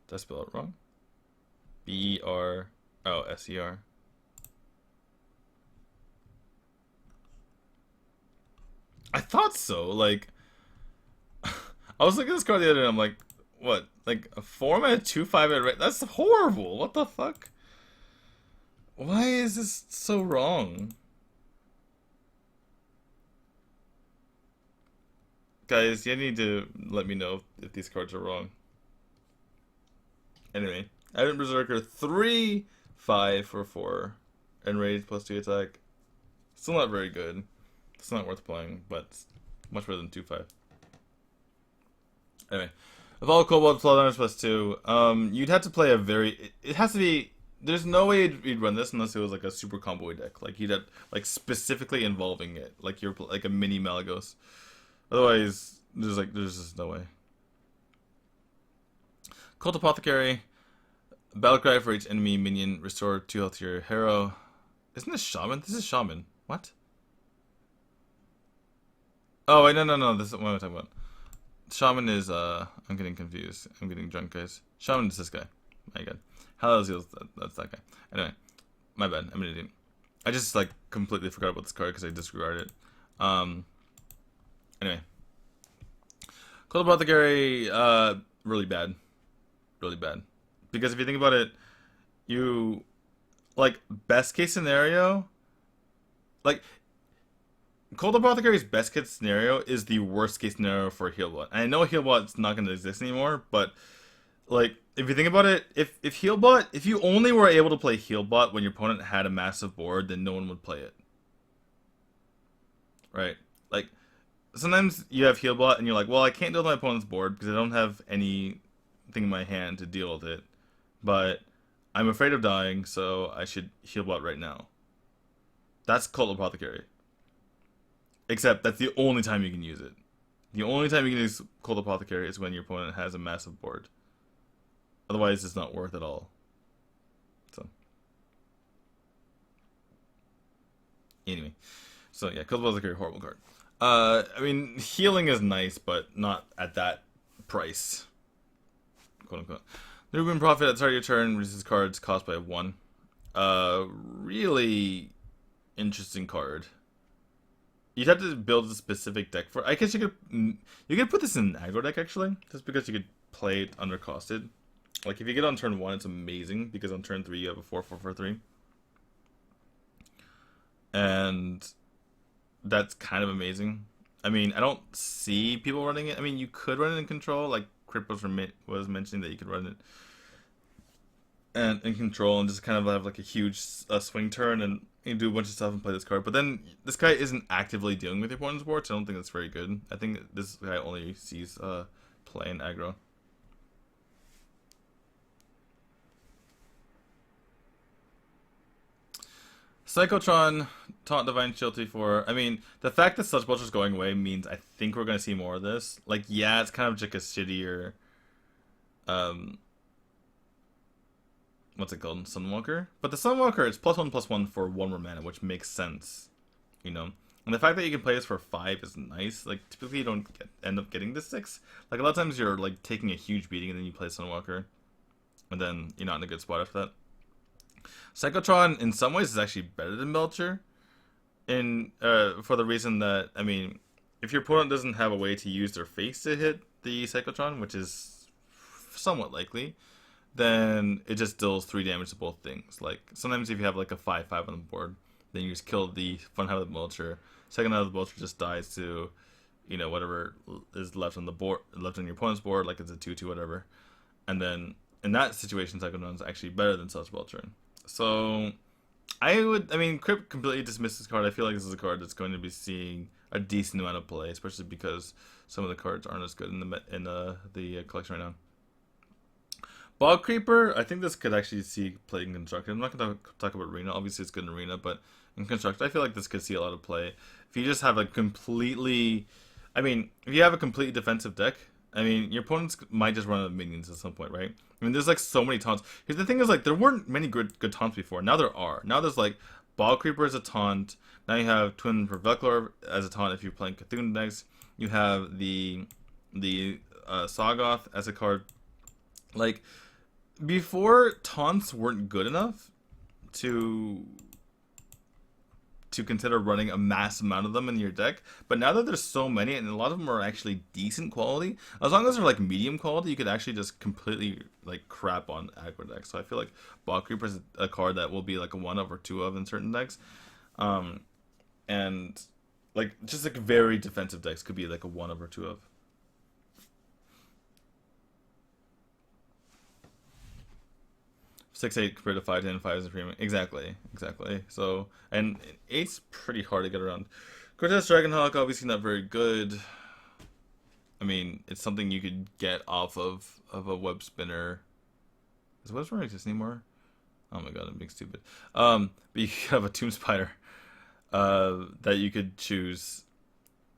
Did I spell it wrong? B-E-R. Oh, S-E-R. I thought so. Like, I was looking at this card the other day and I'm like, what? Like, a 4-mana 2/5 red? That's horrible. What the fuck? Why is this so wrong? Guys, you need to let me know if these cards are wrong. Anyway, Aberrant Berserker 3/5 for 4. Enraged +2 attack. Still not very good. It's not worth playing, but much better than 2/5. Anyway, Evolve Cobalt Flood +2. You'd have to play a very. It has to be. There's no way you'd run this unless it was like a super combo deck. Like you'd have like specifically involving it, like you're like a mini Malagos. Otherwise, there's just no way. Cult Apothecary, Battlecry for each enemy minion, restore 2 health to your hero. Isn't this Shaman? This is Shaman. What? Oh wait, no. This is what am I talking about? Shaman is I'm getting confused. I'm getting drunk, guys. Shaman is this guy. My god. Halaziel, that's that guy. Anyway, my bad. I'm an idiot. I just like completely forgot about this card because I disregarded it. Anyway, Cold Apothecary, really bad, really bad. Because if you think about it, you like best case scenario, like Cold Apothecary's best case scenario is the worst case scenario for Healbot. And I know Healbot's not going to exist anymore, but like if you think about it, if Healbot, if you only were able to play Healbot when your opponent had a massive board, then no one would play it. Right? Like sometimes you have Healbot and you're like, well, I can't deal with my opponent's board because I don't have anything in my hand to deal with it. But I'm afraid of dying, so I should Healbot right now. That's Cold Apothecary. Except that's the only time you can use it. The only time you can use Cold Apothecary is when your opponent has a massive board. Otherwise, it's not worth it all. So, anyway, so yeah, Cold Apothecary, horrible card. I mean, healing is nice, but not at that price. Quote unquote. The Rubin Prophet at the start of your turn reduces cards cost by 1. Really interesting card. You'd have to build a specific deck for. I guess you could put this in an aggro deck actually, just because you could play it undercosted. Like if you get on turn 1, it's amazing because on turn 3 you have a 4/4/4/3, and that's kind of amazing. I mean, I don't see people running it. I mean, you could run it in control, like Crip was mentioning that you could run it and in control and just kind of have like a huge swing turn and you do a bunch of stuff and play this card. But then this guy isn't actively dealing with your opponent's board, so I don't think that's very good. I think this guy only sees play in aggro. Psychotron, Taunt Divine Shield 3/4. I mean, the fact that Sludge Belcher's going away means I think we're going to see more of this. Like, yeah, it's kind of like a shittier what's it called, Sunwalker. But the Sunwalker is +1/+1 for 1 more mana, which makes sense, you know. And the fact that you can play this for 5 is nice. Like typically you don't end up getting this 6. Like a lot of times you're like taking a huge beating and then you play Sunwalker, and then you're not in a good spot after that. Psychotron in some ways is actually better than Belcher, in for the reason that, I mean, if your opponent doesn't have a way to use their face to hit the Psychotron, which is somewhat likely, then it just deals 3 damage to both things. Like sometimes if you have like a 5/5 on the board, then you just kill the front half of the Belcher. Second half of the Belcher just dies to, you know, whatever is left on the board, left on your opponent's board, like it's a 2/2 whatever. And then in that situation, Psychotron is actually better than Such Belcher. So I mean, Crypt completely dismissed this card. I feel like this is a card that's going to be seeing a decent amount of play, especially because some of the cards aren't as good in the collection right now. Bog Creeper, I think this could actually see play in Constructed. I'm not going to talk about Arena. Obviously, it's good in Arena, but in Constructed, I feel like this could see a lot of play. If you just have a completely... I mean, if you have a completely defensive deck, I mean, your opponents might just run out of minions at some point, right? I mean, there's like so many taunts. Here's the thing is, like, there weren't many good taunts before. Now there are. Now there's like Bog Creeper as a taunt. Now you have Twin Reveklor as a taunt if you're playing Cthulhu decks. You have the Sagoth as a card. Like, before, taunts weren't good enough to consider running a mass amount of them in your deck, but now that there's so many and a lot of them are actually decent quality, as long as they're like medium quality, you could actually just completely like crap on aggro decks. So I feel like Bog Creeper is a card that will be like a 1 or 2 of in certain decks, and like just like very defensive decks could be like a 1 or 2 of. 6/8 compared to 5/10, 5 is a premium. Exactly. So, and 8's pretty hard to get around. Cortez Dragonhawk, obviously not very good. I mean, it's something you could get off of a web spinner. Does web spinner exist anymore? Oh my god, I'm being stupid. But you have a Tomb Spider that you could choose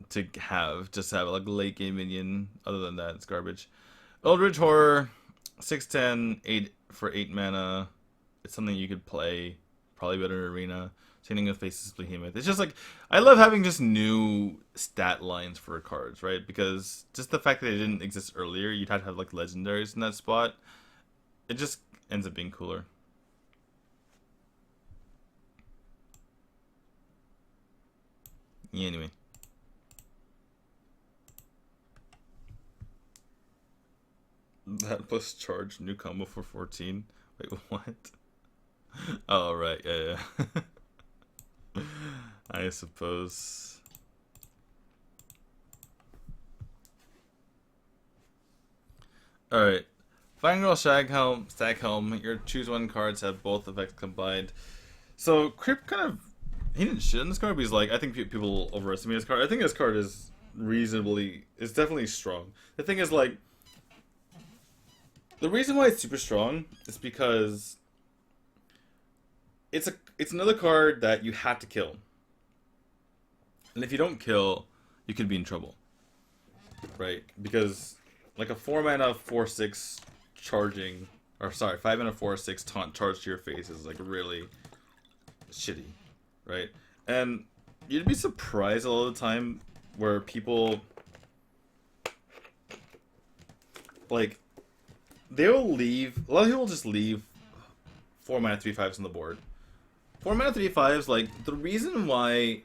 to have, just to have like a late game minion. Other than that, it's garbage. Eldritch Horror, 6/10, 8 for 8 mana. It's something you could play, probably better in Arena. Same thing with Faceless Behemoth. It's just like, I love having just new stat lines for cards, right? Because just the fact that they didn't exist earlier, you'd have to have like legendaries in that spot. It just ends up being cooler. Yeah, anyway. That plus charge, new combo for 14. Wait, what? Oh, right, yeah. I suppose. Alright. Fangirl, Shaghelm, Staghelm. Your choose 1 cards have both effects combined. So, Crypt kind of... He didn't shit on this card, but he's like, I think people overestimate this card. I think this card is it's definitely strong. The thing is, like, the reason why it's super strong is because it's another card that you have to kill. And if you don't kill, you could be in trouble. Right? Because like a 4 mana 4/6 charging, or sorry, 5 mana 4/6 taunt charge to your face is like really shitty. Right? And you'd be surprised a lot of the time where people like they'll leave. A lot of people just leave 4 mana 3/5s on the board. 4 mana 3/5s, like the reason why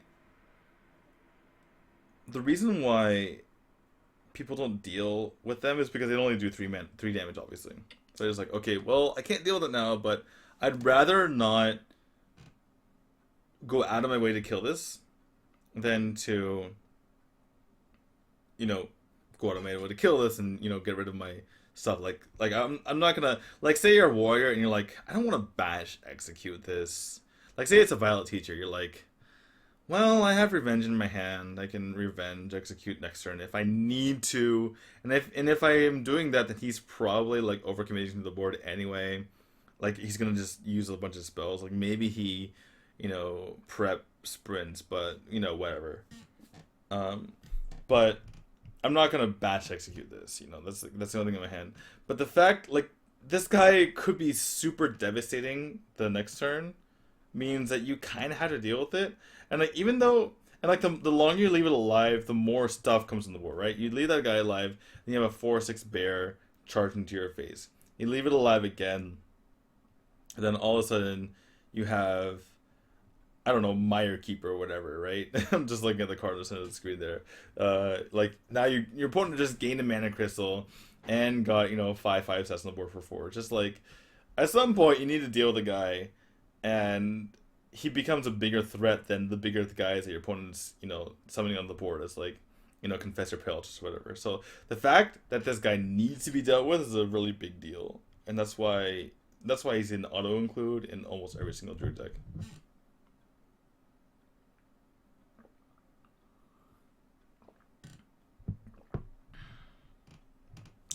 people don't deal with them is because they only do 3 damage, obviously. So it's like, okay, well, I can't deal with it now, but I'd rather not go out of my way to kill this than to, you know, go out of my way to kill this and, you know, get rid of my stuff. Like I'm not gonna, like, say you're a warrior and you're like, I don't want to bash execute this. Like, say it's a Violet Teacher, you're like, well, I have Revenge in my hand. I can Revenge execute next turn if I need to. And if I am doing that, then he's probably like overcommitting to the board anyway. Like, he's gonna just use a bunch of spells. Like, maybe he, you know, prep sprints, but, you know, whatever. But I'm not gonna bash execute this. You know, that's the only thing in my hand. But the fact, like, this guy could be super devastating the next turn, means that you kind of have to deal with it. And like even though and like the longer you leave it alive, the more stuff comes on the board, right? You leave that guy alive, and you have a 4/6 bear charging to your face. You leave it alive again, and then all of a sudden you have I don't know Mire Keeper or whatever, right? I'm just looking at the card on the center of the screen there. Like now your opponent just gained a mana crystal and got 5/5 sets on the board for four. Just like at some point you need to deal with a guy and he becomes a bigger threat than the bigger the guys that your opponent's summoning on the board. It's like Confessor Pelch or whatever. So the fact that this guy needs to be dealt with is a really big deal, and that's why he's in auto include in almost every single druid deck.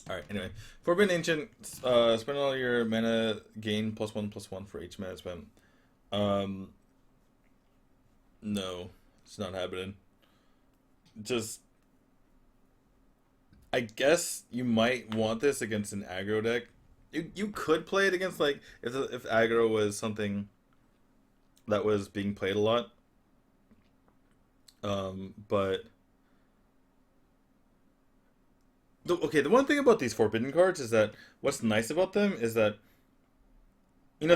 All right. Anyway, Forbidden Ancient. Spend all your mana gain +1/+1 for each mana spent. Um, no, it's not happening. Just I guess you might want this against an aggro deck. You could play it against like if aggro was something that was being played a lot. But okay, the one thing about these forbidden cards is that what's nice about them is that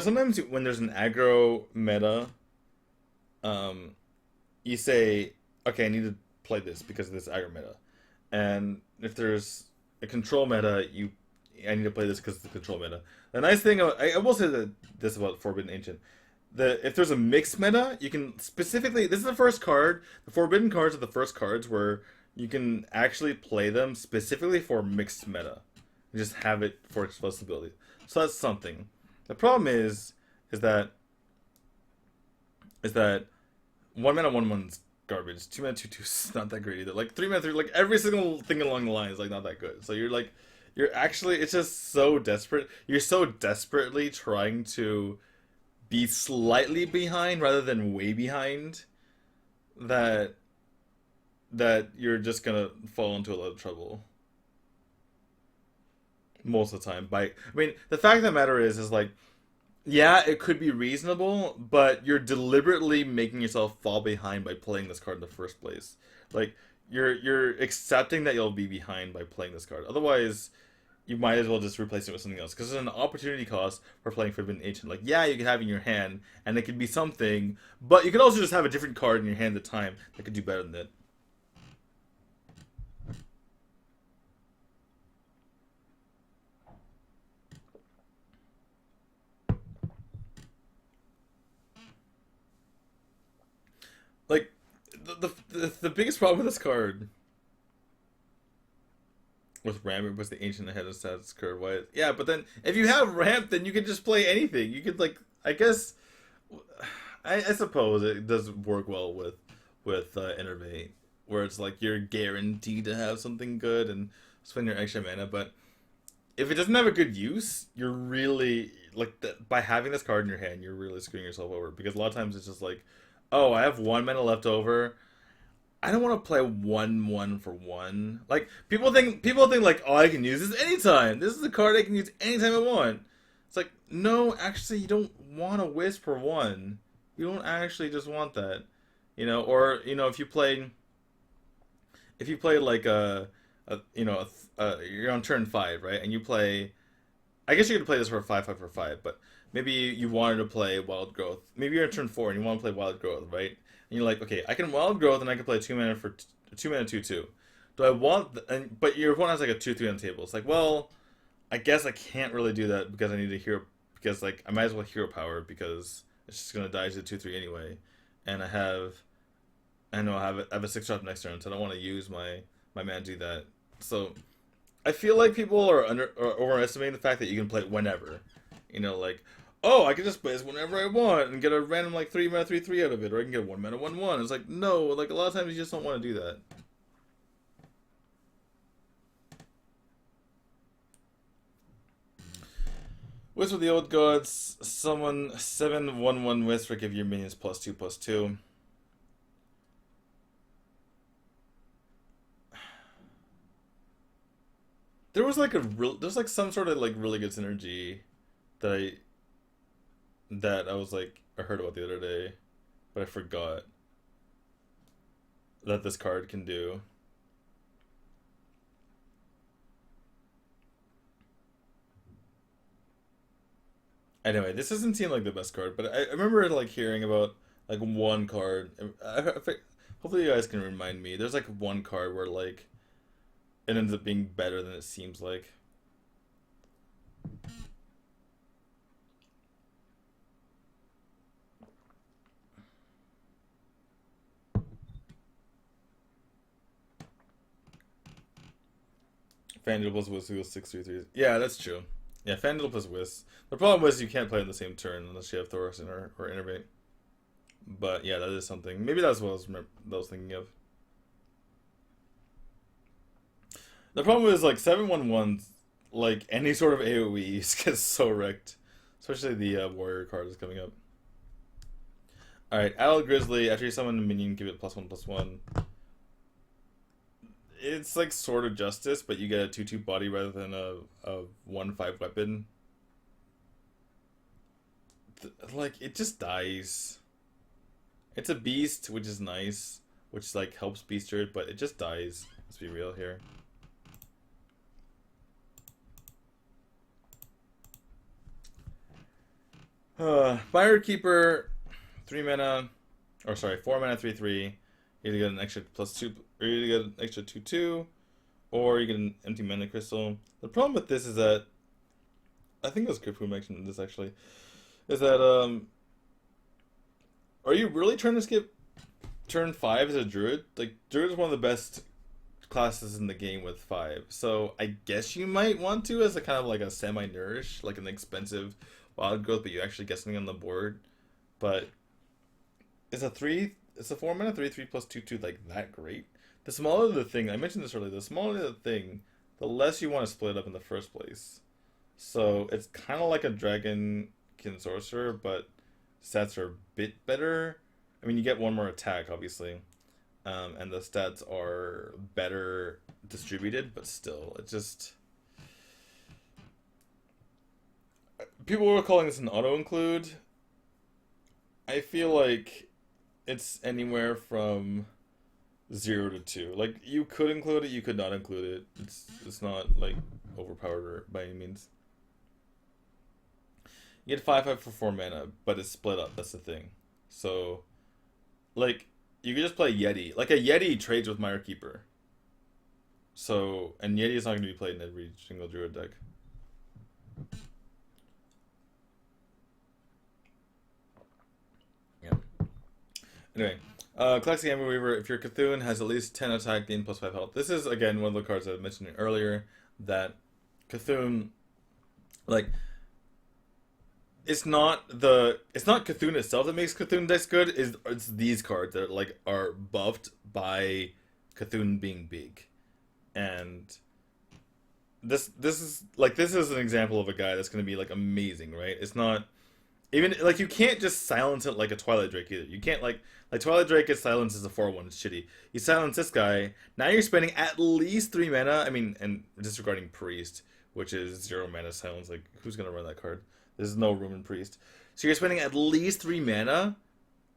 sometimes when there's an aggro meta, um, you say, okay, I need to play this because of this aggro meta, and if there's a control meta, I need to play this because of the control meta. The nice thing, I will say that this about Forbidden Ancient, if there's a mixed meta, you can specifically. This is the first card. The Forbidden cards are the first cards where you can actually play them specifically for mixed meta. You just have it for its flexibility. So that's something. The problem is that is that 1 mana 1/1's garbage. 2 mana 2/2 is not that great either. Like 3 mana 3, like every single thing along the line is like not that good. So you're actually it's just so desperate. You're so desperately trying to be slightly behind rather than way behind that you're just gonna fall into a lot of trouble most of the time. The fact of the matter is like yeah, it could be reasonable, but you're deliberately making yourself fall behind by playing this card in the first place. Like you're accepting that you'll be behind by playing this card. Otherwise, you might as well just replace it with something else because there's an opportunity cost for playing Forbidden Ancient. Like yeah, you could have it in your hand and it could be something, but you could also just have a different card in your hand at the time that could do better than it. Like the biggest problem with this card with ramp it was the ancient ahead of stats curve. Why? Yeah, but then if you have ramp, then you can just play anything. You could like I guess I suppose it does work well with innervate, where it's like you're guaranteed to have something good and spend your extra mana. But if it doesn't have a good use, you're really like by having this card in your hand, you're really screwing yourself over because a lot of times it's just like, oh, I have 1 mana left over. I don't want to play 1/1 for 1. Like people think like, oh, I can use this anytime. This is a card I can use anytime I want. It's like, no, actually, you don't want to wisp for 1. You don't actually just want that, Or if you play like you're on turn 5, right? And you play, I guess you could play this for a 5/5 for 5, but maybe you wanted to play Wild Growth. Maybe you're on turn 4 and you want to play Wild Growth, right? And you're like, okay, I can Wild Growth and I can play 2 mana for 2 mana 2/2. Do I want? But your opponent has like a 2/3 on the table. It's like, well, I guess I can't really do that because I need a hero because like I might as well hero power because it's just gonna die to the 2/3 anyway, and I know I have a 6 drop next turn, so I don't want to use my mana to do that. So I feel like people are overestimating the fact that you can play it whenever. Like, oh, I can just play this whenever I want and get a random like 3 mana 3/3 out of it, or I can get 1 mana 1/1. It's like no, like a lot of times you just don't want to do that. Wisp of the Old Gods, summon 7/1/1 Wisp for give your minions +2/+2. There was like there's like some sort of like really good synergy that I was like I heard about the other day, but I forgot that this card can do. Anyway, this doesn't seem like the best card, but I remember like hearing about like one card. Hopefully, you guys can remind me. There's like one card where like it ends up being better than it seems like. FanDuel plus Whis equals 633. Yeah, that's true. Yeah, FanDuel plus Whis. The problem was you can't play in the same turn unless you have Thoros or Innervate. But yeah, that is something. Maybe that's what I was thinking of. The problem is like 7/1/1, like any sort of AoE gets so wrecked. Especially the Warrior card is coming up. Alright, Adult Grizzly, after you summon a minion, give it +1/+1. It's like Sword of Justice, but you get a 2/2 body rather than a 1/5 weapon. Like, it just dies. It's a beast, which is nice, which like helps beaster it, but it just dies. Let's be real here. Fire Keeper, 3 mana, or sorry, 4 mana, 3/3. You either get an extra +2, or you either get an extra 2/2, or you get an empty mana crystal. The problem with this is that I think it was Griff who mentioned this actually. Is that are you really trying to skip turn 5 as a druid? Like, druid is one of the best classes in the game with 5. So I guess you might want to as a kind of like a semi-nourish, like an expensive wild growth, but you actually get something on the board. But it's a 4 mana 3/3 plus 2/2 like that great? The smaller the thing, I mentioned this earlier, the smaller the thing, the less you want to split up in the first place. So it's kind of like a Dragonkin Sorcerer, but stats are a bit better. I mean, you get one more attack, obviously, and the stats are better distributed, but still, it just people were calling this an auto include. I feel like it's anywhere from 0 to 2. Like, you could include it, you could not include it. It's not like overpowered by any means. You get 5/5 for 4 mana, but it's split up. That's the thing. So, like, you could just play Yeti. Like, a Yeti trades with Mire Keeper. So, and Yeti is not going to be played in every single Druid deck. Yeah. Anyway, Classic Amber Weaver, if your Cthulhu has at least 10 attack, gain +5 health. This is, again, one of the cards I mentioned earlier, that Cthulhu, like, it's not Cthulhu itself that makes Cthulhu decks good. It's these cards that like are buffed by Cthulhu being big, and this is an example of a guy that's going to be like amazing, right? It's not even like you can't just silence it like a Twilight Drake either. You can't like Twilight Drake gets silenced as a 4/1. It's shitty. You silence this guy. Now you're spending at least 3 mana. I mean, and disregarding Priest, which is 0 mana silence. Like, who's gonna run that card? There's no room in Priest. So you're spending at least 3 mana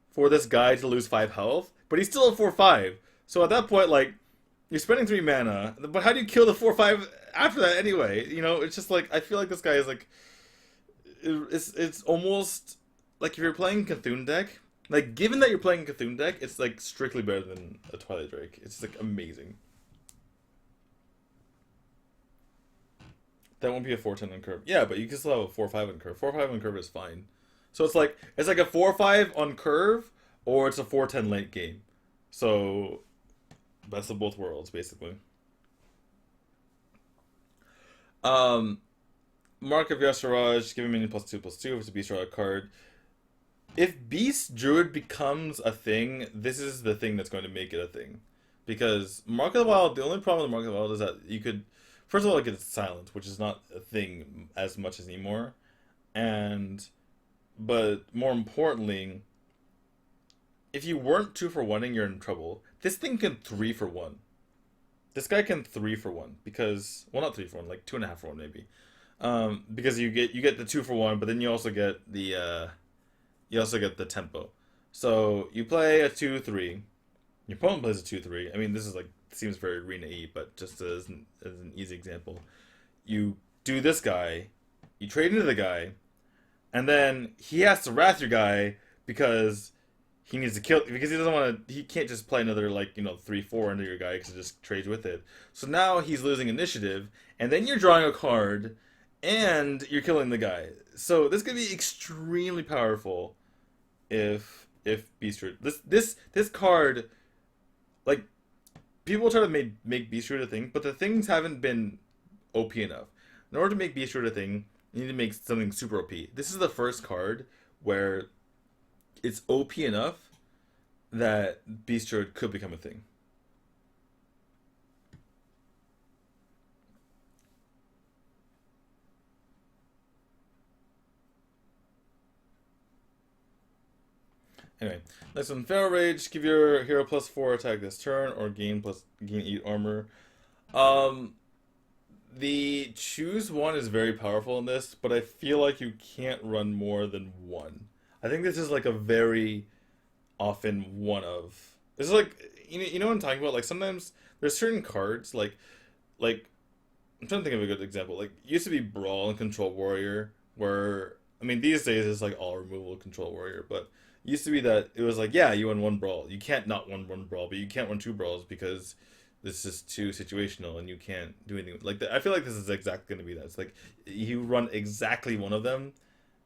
for this guy to lose 5 health, but he's still at 4/5. So at that point, like, you're spending 3 mana, but how do you kill the 4/5 after that anyway? You know, it's just like I feel like this guy is like, it's almost like if you're playing Cthulhu deck, like given that you're playing Cthulhu deck, it's like strictly better than a Twilight Drake. It's like amazing. That won't be a 4/10 on curve. Yeah, but you can still have a 4/5 on curve. 4/5 on curve is fine. So it's like a 4/5 on curve, or it's a 4/10 late game. So best of both worlds, basically. Um, Mark of Yasharaj, give him minion +2/+2 if it's a Beast Rider card. If Beast Druid becomes a thing, this is the thing that's going to make it a thing. Because Mark of the Wild, the only problem with Mark of the Wild is that you could, first of all, it gets silent, which is not a thing as much as anymore. And, but more importantly, if you weren't 2 for 1ing, you're in trouble. This thing can 3 for 1. this guy can 3 for 1 because, well, not 3 for 1, like 2.5 for 1 maybe. Because you get the 2 for 1, but then you also get the tempo. So you play a 2-3. Your opponent plays a 2-3. I mean, this is like seems very arena y, but just as an easy example, you do this guy, you trade into the guy, and then he has to wrath your guy because he needs to kill because he doesn't want to. He can't just play another like 3-4 into your guy because it just trades with it. So now he's losing initiative, and then you're drawing a card, and you're killing the guy. So this could be extremely powerful if Beast Root. This card, like, people try to make Beast Root a thing, but the things haven't been OP enough. In order to make Beast Root a thing, you need to make something super OP. This is the first card where it's OP enough that Beast Root could become a thing. Anyway, next one, Feral Rage. Give your hero +4 attack this turn, or gain 8 armor. Um, the choose one is very powerful in this, but I feel like you can't run more than one. I think this is like a very often one of. This is like you know what I'm talking about. Like sometimes there's certain cards like I'm trying to think of a good example. Like it used to be Brawl and Control Warrior, where I mean these days it's like all removal Control Warrior, but it used to be that it was like, yeah, you win one brawl. You can't not win one brawl, but you can't win two brawls because this is too situational and you can't do anything. Like I feel like this is exactly going to be that. It's like you run exactly one of them,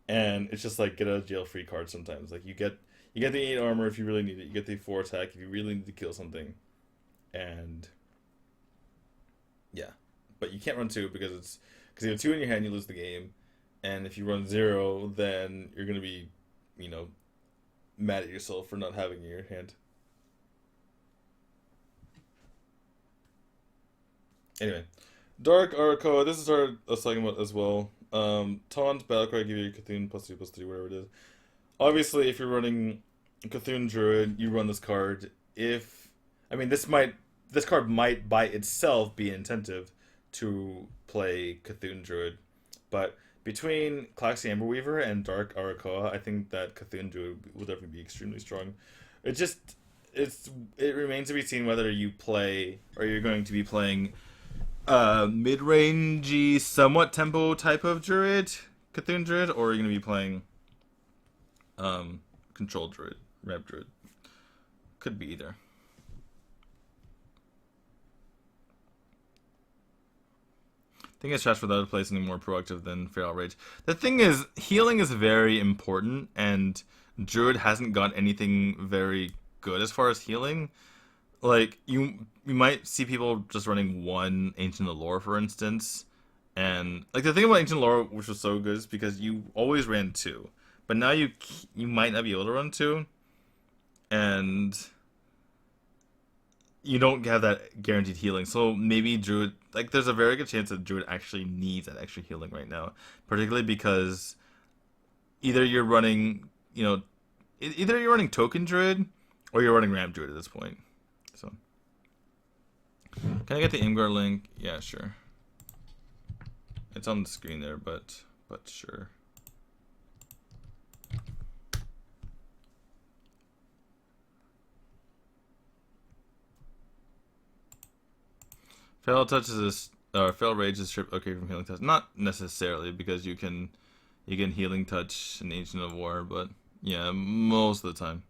and it's just like get a jail free card sometimes. Like you get the 8 armor if you really need it. You get the 4 attack if you really need to kill something, and yeah, but you can't run two because you have two in your hand, you lose the game, and if you run zero, then you're gonna be, you know, mad at yourself for not having it in your hand. Anyway, Dark Arakoa. This is our a second one as well. Taunt Battlecry give you Cthulhu +2/+3, whatever it is. Obviously, if you're running Cthulhu Druid, you run this card. If I mean, this card might by itself be intensive to play Cthulhu Druid, but between Claxi Amberweaver and Dark Arakoa, I think that Cthulhu Druid will definitely be extremely strong. It just it remains to be seen whether you play or you're going to be playing mid-rangey, somewhat tempo type of druid, Cthulhu Druid, or you're going to be playing control druid, ramp druid. Could be either. I think it's trash without a play something more proactive than Feral Rage. The thing is, healing is very important, and Druid hasn't got anything very good as far as healing. Like you might see people just running one Ancient Allure, for instance, and like the thing about Ancient Allure, which was so good, is because you always ran two, but now you might not be able to run two, and you don't have that guaranteed healing. So maybe Druid, like, there's a very good chance that Druid actually needs that extra healing right now, particularly because either you're running, either you're running Token Druid or you're running Ramp Druid at this point. So, can I get the Imgar link? Yeah, sure. It's on the screen there, but sure. Fail touch is fail rage is stripped okay from healing touch. Not necessarily because you can healing touch in Ancient of War, but yeah, most of the time.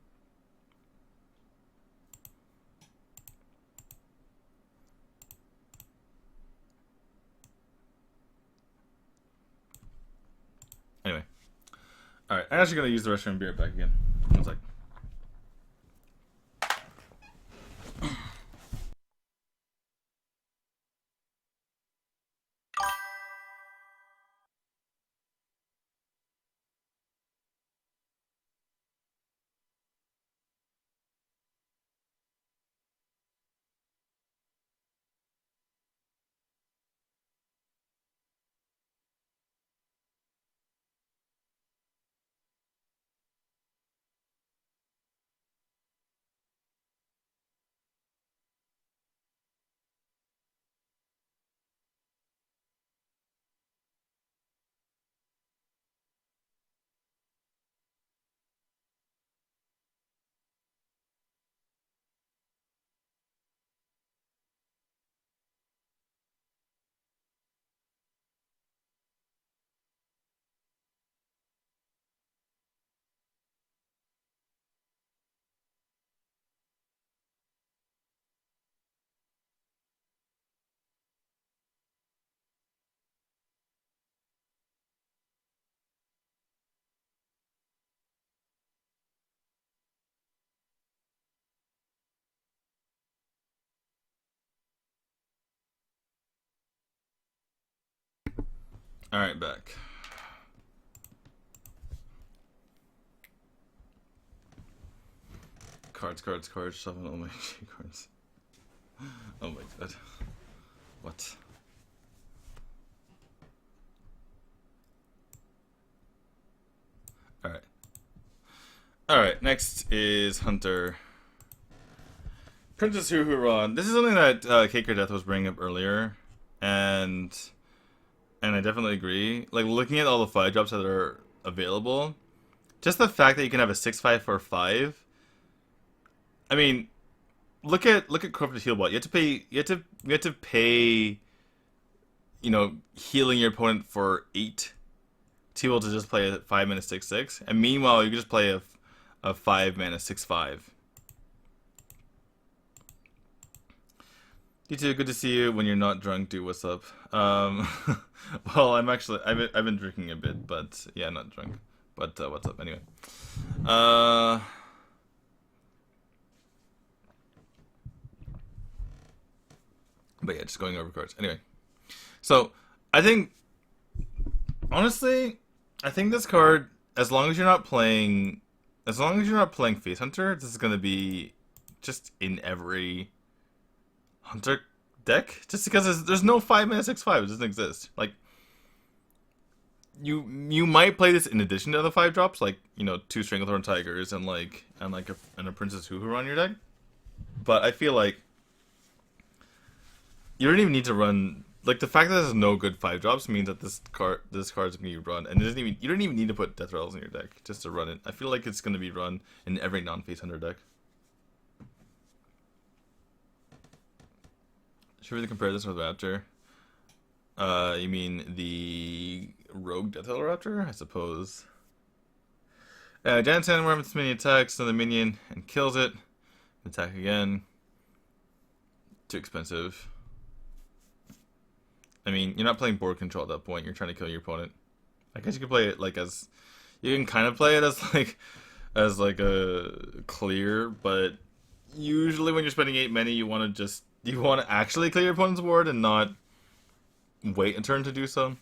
Anyway, all right. I'm actually gonna use the restroom and be right back again. One sec. Alright, back. Cards, shuffle all my cards. Oh my god. What? Alright. Alright, next is Hunter. Princess Huron. This is something that Caker Death was bringing up earlier, and I definitely agree. Like, looking at all the 5 drops that are available, just the fact that you can have a 6/5 for 5. I mean, look at Corrupted Healbot. You have to pay, you know, healing your opponent for 8 to be able to just play a 5 mana 6/6, and meanwhile you can just play a 5 mana 6/5. You too. Good to see you. When you're not drunk, dude. What's up? Well, I've been drinking a bit, but yeah, not drunk. But what's up anyway? But yeah, just going over cards. Anyway, so I think honestly, I think this card, as long as you're not playing Face Hunter, this is gonna be just in every Hunter deck, just because there's no 5 mana 6/5. It doesn't exist. Like, you might play this in addition to other 5 drops, like, you know, 2 Stranglethorn Tigers and a Princess Hoo-Hoo on your deck. But I feel like you don't even need to run, like, the fact that there's no good 5 drops means that this card's gonna be run, and you don't even need to put Death Rattles in your deck just to run it. I feel like it's gonna be run in every non-Face Hunter deck. Should we compare this with Raptor? You mean the Rogue Death Rattle Raptor? I suppose. Giant Sandworm, this minion attacks another minion and kills it. Attack again. Too expensive. I mean, you're not playing board control at that point. You're trying to kill your opponent. I guess you could play it like as... You can kind of play it as like a clear, but usually when you're spending 8 mana, you want to actually clear your opponent's board and not wait a turn to do so.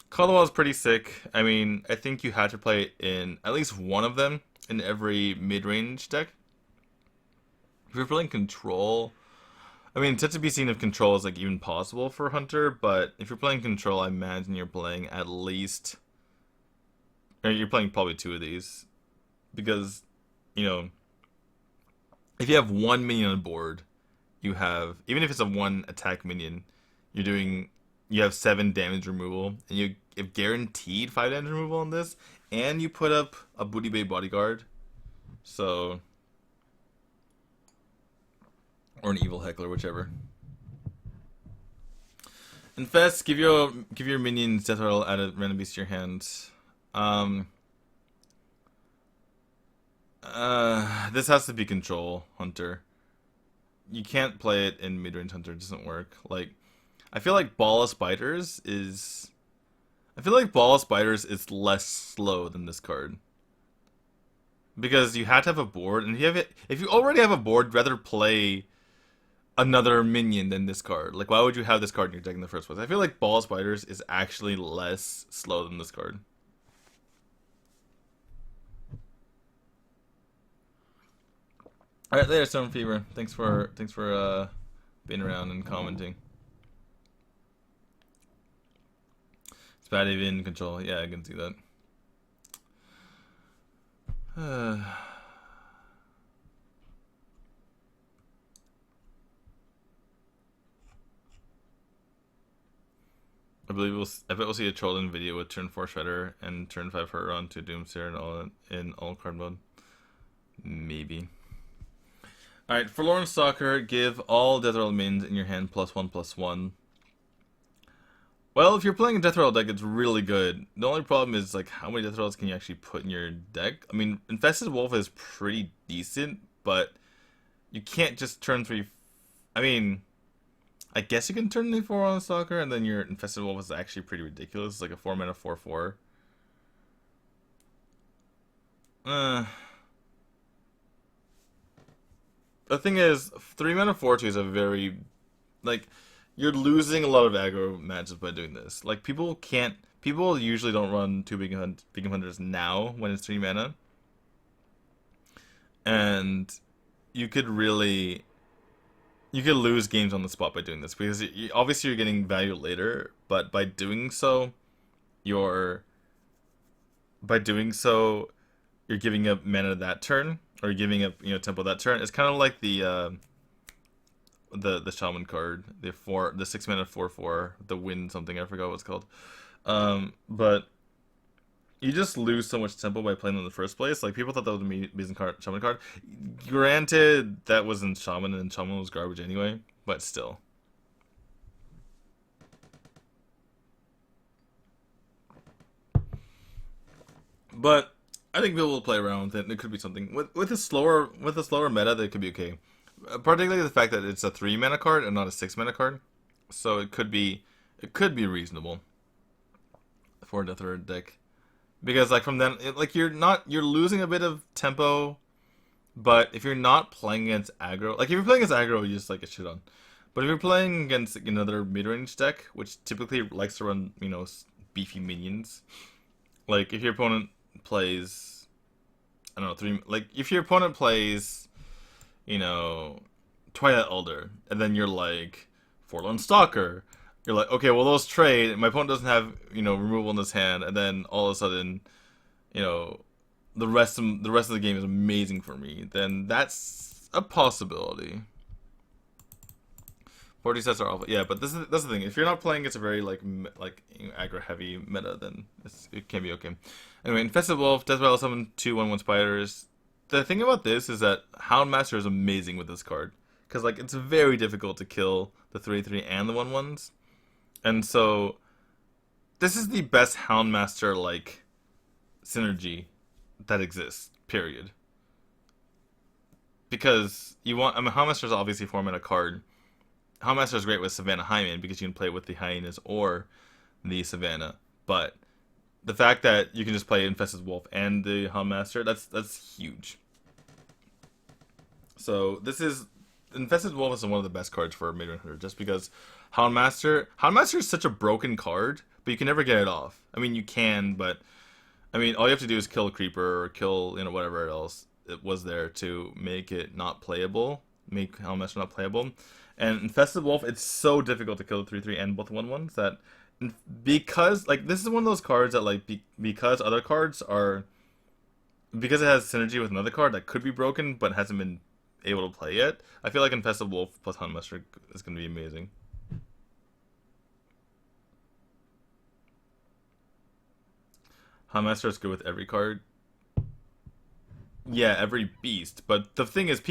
Caldwell is pretty sick. I mean, I think you had to play it in at least one of them in every mid-range deck. If you're playing Control, I mean, it's yet to be seen if Control is like even possible for Hunter, but if you're playing Control, I imagine you're playing at least, or you're playing probably 2 of these, because, you know, if you have 1 minion on board, you have, even if it's a 1 attack minion, you have 7 damage removal, and you have guaranteed 5 damage removal on this, and you put up a Booty Bay Bodyguard, so, or an Evil Heckler, whichever. Infest, give your minions Death Rattle, add a random beast to your hand. This has to be Control Hunter. You can't play it in mid-range Hunter, it doesn't work. Like, I feel like Ball of Spiders is less slow than this card. Because you have to have a board, and if you already have a board, rather play another minion than this card. Like, why would you have this card in your deck in the first place? I feel like Ball of Spiders is actually less slow than this card. Alright, later, Stone Fever. Thanks for being around and commenting. It's bad even Control. Yeah, I can see that. I bet we'll see a Trollin video with turn 4 Shredder and turn 5 Hearthstone to Doomsayer in all card mode. Maybe. Alright, Forlorn Stalker, give all Death Rattle minions in your hand +1/+1. Well, if you're playing a Death Rattle deck, it's really good. The only problem is, like, how many Death Rattles can you actually put in your deck? I mean, Infested Wolf is pretty decent, but you can't just turn 3... I mean, I guess you can turn 3 4 on Stalker, and then your Infested Wolf is actually pretty ridiculous. It's like a 4 mana 4/4. The thing is, 3 mana 4/2 is a very, like, you're losing a lot of aggro matches by doing this. Like, people people usually don't run two Beacon Hunters now when it's 3 mana, and you could really you could lose games on the spot by doing this because obviously you're getting value later, but you're by doing so you're giving up mana that turn, or you're giving up tempo that turn. It's kind of like the shaman card, the 6 mana 4/4, the wind something, I forgot what it's called. But you just lose so much tempo by playing in the first place. Like, people thought that was an amazing shaman card. Granted, that wasn't shaman, and shaman was garbage anyway, but still. But I think people will play around with it. And it could be something with a slower meta. That could be okay. Particularly the fact that it's a 3 mana card and not a 6 mana card, so it could be reasonable for the third deck. Because like from then, you're losing a bit of tempo, but if you're not playing against aggro, like if you're playing against aggro, you just like get shit on. But if you're playing against another mid-range deck, which typically likes to run beefy minions, like if your opponent plays, I don't know, if your opponent plays, Twilight Elder, and then you're like Forlorn Stalker, you're like, okay, well those trade. My opponent doesn't have removal in his hand, and then all of a sudden, the rest of the game is amazing for me. Then that's a possibility. 40 sets are awful, yeah, but that's the thing. If you're not playing against a very aggro heavy meta, then it can be okay. Anyway, Infested Wolf, Death Rattle Summon 2/1/1 spiders. The thing about this is that Houndmaster is amazing with this card, because it's very difficult to kill the 3/3 and the 1/1s, and so this is the best Houndmaster synergy that exists. Period. Because Houndmaster is obviously a 4-mana card. Houndmaster is great with Savannah Highman because you can play with the Hyenas or the Savannah, but the fact that you can just play Infested Wolf and the Houndmaster, that's huge. So Infested Wolf is one of the best cards for Midrange Hunter, just because Houndmaster is such a broken card, but you can never get it off. I mean, you can, but all you have to do is kill a creeper or kill whatever else it was there to make it not playable, make Houndmaster not playable. And Infested Wolf, it's so difficult to kill the 3/3 and both 1/1s that, because this is one of those cards that because other cards because it has synergy with another card that could be broken but hasn't been able to play yet. I feel like Infested Wolf plus Houndmaster is going to be amazing. Houndmaster is good with every card. Yeah, every beast. But the thing is,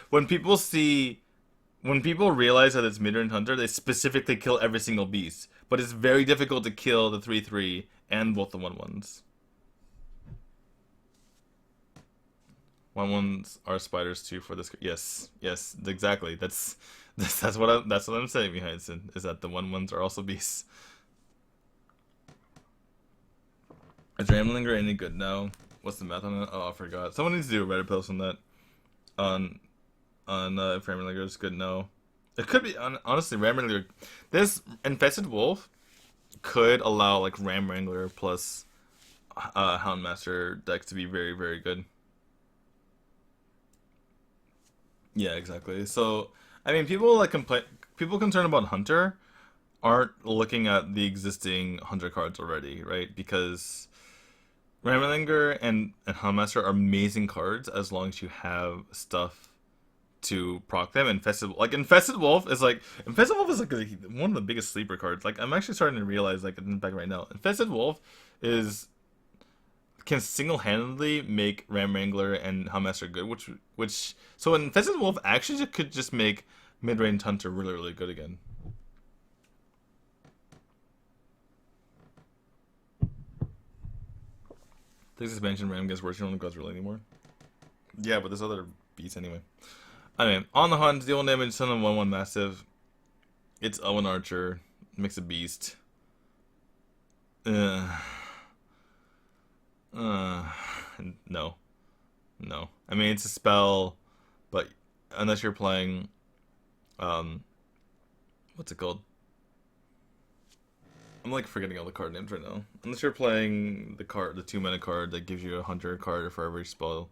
when people realize that it's Midrange Hunter, they specifically kill every single beast. But it's very difficult to kill the 3/3 and both the 1/1s. 1/1s are spiders too for this. Yes, exactly. That's what I'm saying behind Sin, is that the 1/1s are also beasts. Is Ramlinger any good now? What's the math on it? Oh, I forgot. Someone needs to do a Reddit post on that. If Ramlinger is good now. It could be, honestly, Ramlinger. This Infested Wolf could allow Ram Wrangler plus Houndmaster decks to be very, very good. Yeah, exactly. So, I mean, people concerned about Hunter aren't looking at the existing Hunter cards already, right? Because Ramlinger and Houndmaster are amazing cards as long as you have stuff to proc them. Infested Wolf is one of the biggest sleeper cards. I'm actually starting to realize in fact right now, Infested Wolf can single-handedly make Ram Wrangler and Houndmaster good, so Infested Wolf actually could just make Midrange Hunter really, really good again. This expansion Ram gets worse, you don't go really anymore. Yeah, but there's other beats anyway. Anyway, on the hunt, deal damage, send them 1/1 massive. It's Owen Archer, makes a beast. No. I mean, it's a spell, but unless you're playing, what's it called? I'm like forgetting all the card names right now. Unless you're playing the 2 mana card that gives you a hunter card for every spell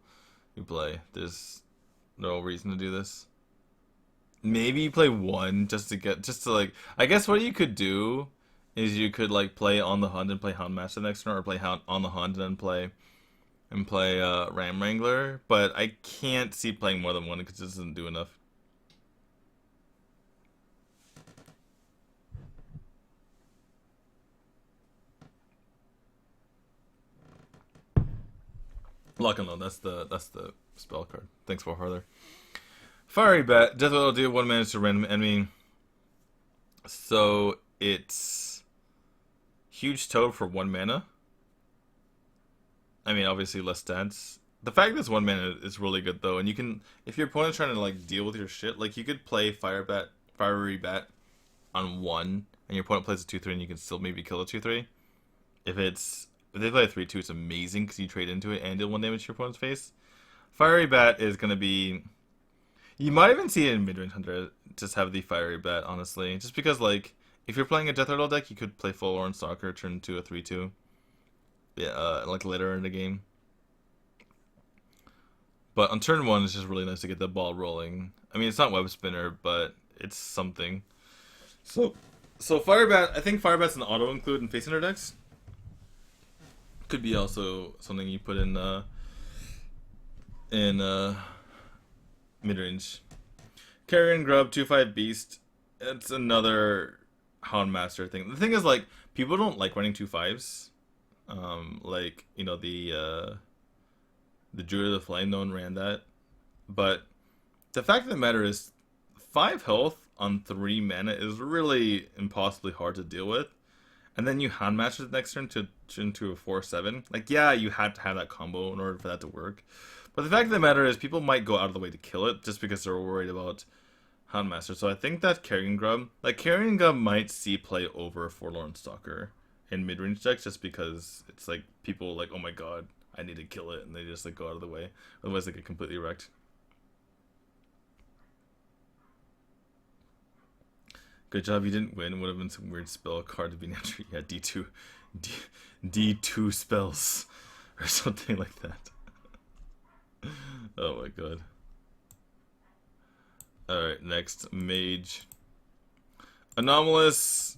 you play. There's no reason to do this. Maybe you play one just to like. I guess what you could do is you could like play on the hunt and play Houndmaster next turn, or play Hound on the hunt and then play Ram Wrangler. But I can't see playing more than one because it doesn't do enough. Lock and load. That's the spell card. Thanks for Harder. Fiery Bat. Death will do 1 mana to random enemy. So it's Huge Toad for 1 mana. I mean, obviously less stats. The fact that it's 1 mana is really good though, and you can, if your opponent's trying to like deal with your shit, like you could play Fiery Bat on 1, and your opponent plays a 2/3, and you can still maybe kill a 2/3. If they play a 3/2, it's amazing because you trade into it and deal 1 damage to your opponent's face. Fiery Bat is gonna be. You might even see it in Midrange Hunter, just have the Fiery Bat, honestly. Just because, like, if you're playing a Death Rattle deck, you could play Forlorn Stalker, turn into a 3/2. Yeah, like later in the game. But on turn 1, it's just really nice to get the ball rolling. I mean, it's not Web Spinner, but it's something. So Fire Bat, I think Fire Bat's an auto-include in Face Hunter decks. Could be also something you put in mid-range. Carrion Grub, 2/5 Beast. It's another Houndmaster thing. The thing is, like, people don't like running 2/5s. Like, you know, the Druid of the Flame, no one ran that. But the fact of the matter is, 5 health on 3 mana is really impossibly hard to deal with. And then you Houndmaster the next turn to into a 4/7. Like, yeah, you had to have that combo in order for that to work. But the fact of the matter is, people might go out of the way to kill it just because they're worried about Houndmaster. So I think that Carrion Grub might see play over Forlorn Stalker in mid-range decks just because it's like people like, oh my god, I need to kill it, and they just like go out of the way. Otherwise they get completely wrecked. Good job, you didn't win. Would have been some weird spell card to be named. Yeah, D2 spells or something like that. Oh my god. Alright, next, Mage. Anomalous.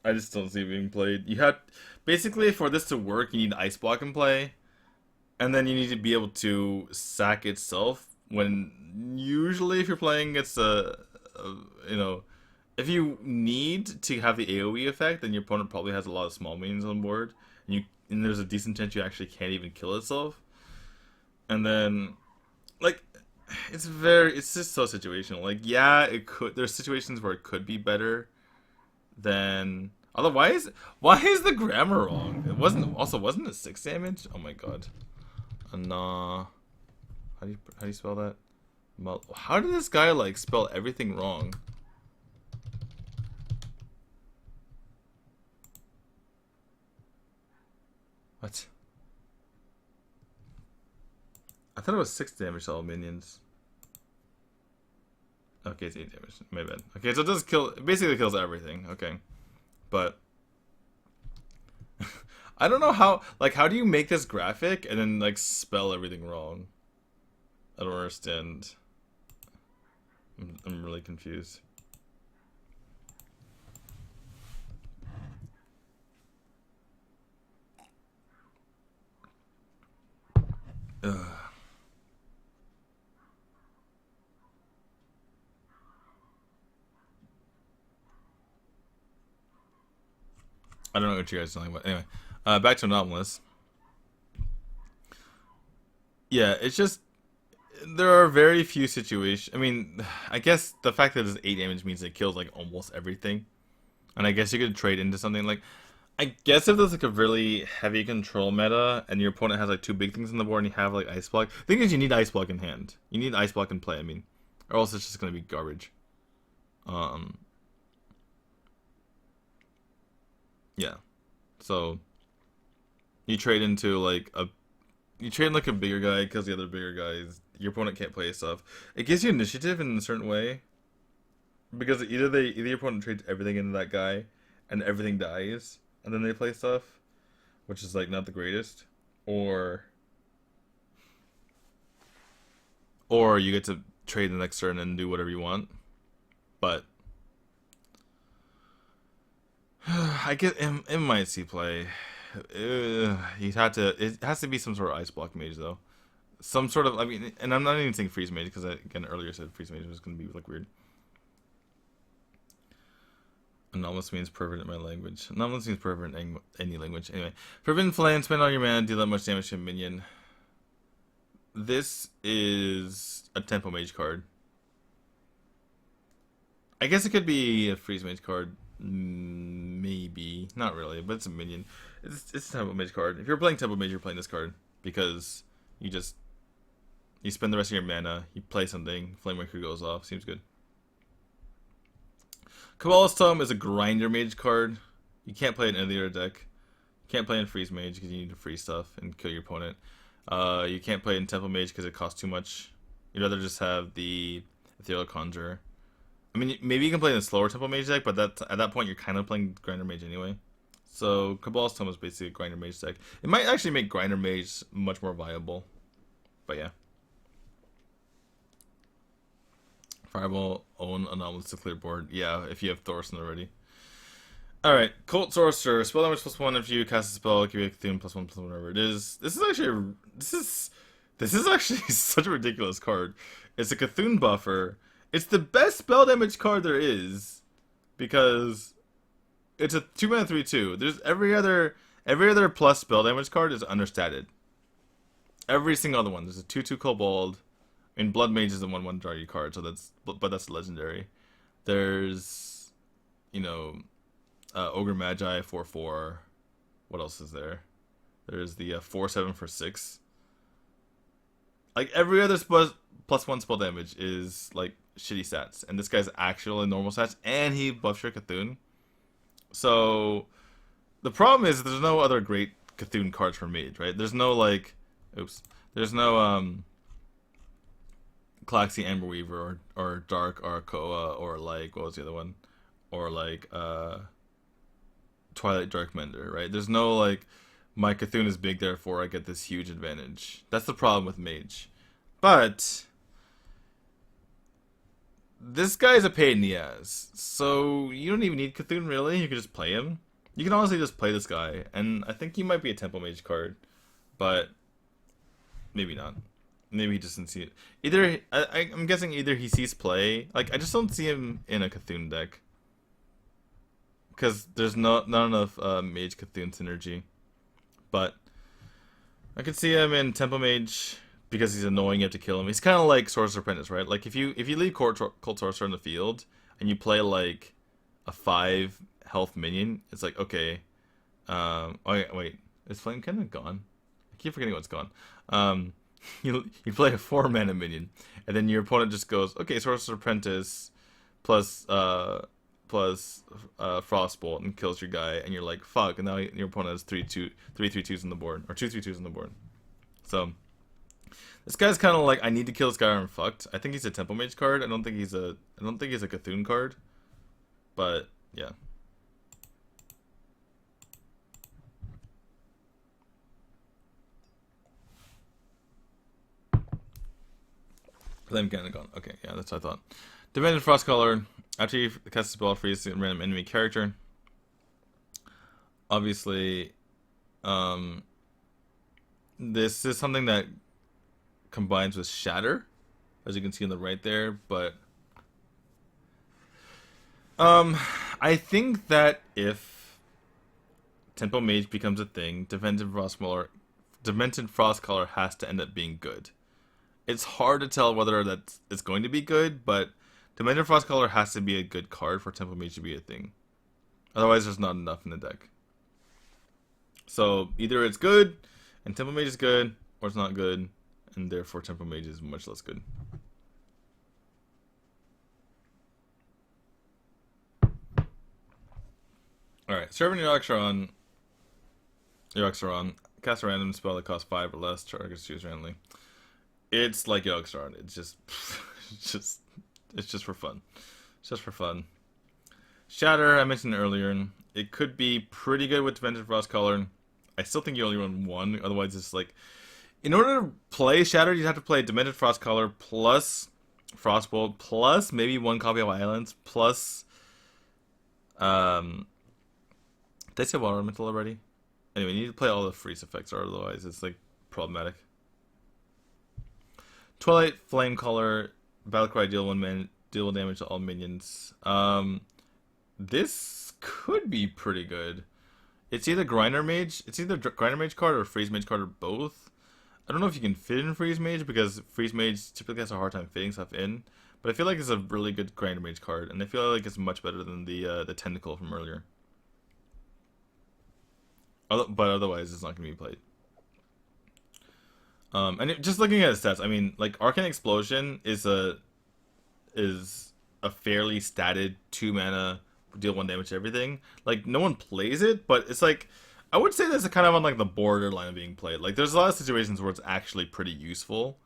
I just don't see it being played. You had, basically, for this to work, you need Ice Block in play. And then you need to be able to sack itself. When, usually, if you're playing, it's you know, if you need to have the AoE effect, then your opponent probably has a lot of small minions on board. And there's a decent chance you actually can't even kill itself. And then, like, it's just so situational. Like, yeah, there's situations where it could be better than, otherwise, why is the grammar wrong? Wasn't it 6 damage? Oh my god. Nah. How do you spell that? How did this guy, like, spell everything wrong? What? I thought it was 6 damage to all minions. Okay, it's 8 damage. My bad. Okay, so it does kill. It basically kills everything. Okay, but I don't know how. Like, how do you make this graphic and then spell everything wrong? I don't understand. I'm really confused. Ugh. I don't know what you guys are talking about. Anyway, back to Anomalous. Yeah, it's just there are very few situations. I mean, I guess the fact that it's 8 damage means it kills like almost everything, and I guess you could trade into something like. I guess if there's like a really heavy control meta and your opponent has like 2 big things on the board and you have like Ice Block. The thing is, you need Ice Block in hand. You need Ice Block in play. I mean, or else it's just gonna be garbage. Yeah. So you trade into like a bigger guy because the other bigger guys, your opponent can't play stuff. It gives you initiative in a certain way because either your opponent trades everything into that guy, and everything dies, and then they play stuff, which is like not the greatest. Or or you get to trade the next turn and do whatever you want. But I get it might see play. You'd have to. It has to be some sort of ice block mage though. Some sort of. I mean, and I'm not even saying freeze mage because I again earlier said freeze mage was going to be like weird. Anomalous means pervert in my language. Anomalous means pervert in any language. Anyway, forbidden flame. Spend all your mana. Deal that much damage to a minion. This is a tempo mage card. I guess it could be a freeze mage card. Maybe. Not really, but it's a minion. It's a tempo mage card. If you're playing tempo mage, you're playing this card. Because you spend the rest of your mana, you play something, Flamewinker goes off. Seems good. Kabbalah's Tome is a grinder mage card. You can't play it in any other deck. You can't play in freeze mage because you need to freeze stuff and kill your opponent. You can't play it in tempo mage because it costs too much. You'd rather just have the Ethereal Conjure. I mean, maybe you can play in a slower tempo mage deck, but at that point you're kind of playing grinder mage anyway. So Kabbalah's Tome is basically a grinder mage deck. It might actually make grinder mage much more viable. But yeah. Fireball, own Anomalous to clear board. Yeah, if you have Thorson already. Alright, Cult Sorcerer. Spell damage +1 after you cast a spell. Give you a Cthulhu +1/+1, whatever it is. This is actually such a ridiculous card. It's a Cthulhu buffer. It's the best spell damage card there is. Because it's a 2-mana 3/2. There's every other plus spell damage card is understated. Every single other one. There's a 2/2 Kobold. I mean, Blood Mage is a 1/1 draw you card, so that's legendary. There's, Ogre Magi 4/4. What else is there? There's the 4/7 for 6. Like every other +1 spell damage is like shitty stats, and this guy's actually normal stats, and he buffs your Cthulhu. So the problem is there's no other great Cthulhu cards for Mage, right? There's no there's no Claxi Amberweaver or Dark Arakoa or like what was the other one? Or like Twilight Darkmender, right? There's no like my Cthulhu is big, therefore I get this huge advantage. That's the problem with Mage. But this guy's a pain in the ass. So you don't even need Cthulhu really, you can just play him. You can honestly just play this guy, and I think he might be a Tempo Mage card, but maybe not. Maybe he just didn't see it. Either I'm guessing either he sees play. Like I just don't see him in a Cthulhu deck because there's not enough Mage Cthulhu synergy. But I could see him in Tempo Mage because he's annoying. You have to kill him. He's kind of like Sorcerer's Apprentice, right? Like if you leave Cult Sorcerer in the field and you play like a 5 health minion, it's like okay. Oh yeah, wait, is Flame kind of gone? I keep forgetting what's gone. You play a 4 mana minion, and then your opponent just goes, okay, Sorcerer's Apprentice plus Frostbolt and kills your guy, and you're like, fuck, and now your opponent has 3/2s on the board, or 2/3/2s on the board. So this guy's kind of like, I need to kill this guy or I'm fucked. I think he's a Tempo Mage card. I don't think he's a Cthulhu card, but yeah. Flame kind of gone. Okay, yeah, that's what I thought. Dimension Frostcaller. After you cast a spell, freeze a random enemy character. Obviously, this is something that combines with Shatter, as you can see on the right there. But I think that if Tempo Mage becomes a thing, Dimension Frostcaller has to end up being good. It's hard to tell whether it's going to be good, but Dimension Frostcaller has to be a good card for Tempo Mage to be a thing. Otherwise, there's not enough in the deck. So either it's good, and Tempo Mage is good, or it's not good, and therefore Tempo Mage is much less good. Alright, serving your yogg-saron. Cast a random spell that costs 5 or less, targets choose randomly. It's like yogg-saron. It's just for fun. It's just for fun. Shatter, I mentioned earlier. it could be pretty good with Dimension Frost Color. I still think you only run one, otherwise it's like in order to play Shattered, you'd have to play Dimension Frost Color plus Frostbolt plus maybe one copy of Islands plus did I say Water Elemental already? Anyway, you need to play all the freeze effects, or otherwise it's like problematic. Twilight Flame Color, Battlecry, deal damage to all minions. This could be pretty good. It's either Grinder Mage card or Freeze Mage card or both. I don't know if you can fit in Freeze Mage because Freeze Mage typically has a hard time fitting stuff in. But I feel like it's a really good Grinder Mage card, and I feel like it's much better than the Tentacle from earlier. But otherwise, it's not going to be played. Just looking at the stats, I mean, like Arcane Explosion is a fairly statted 2 mana, deal 1 damage to everything. Like no one plays it, but it's like I would say that's kind of on like the borderline of being played. Like there's a lot of situations where it's actually pretty useful,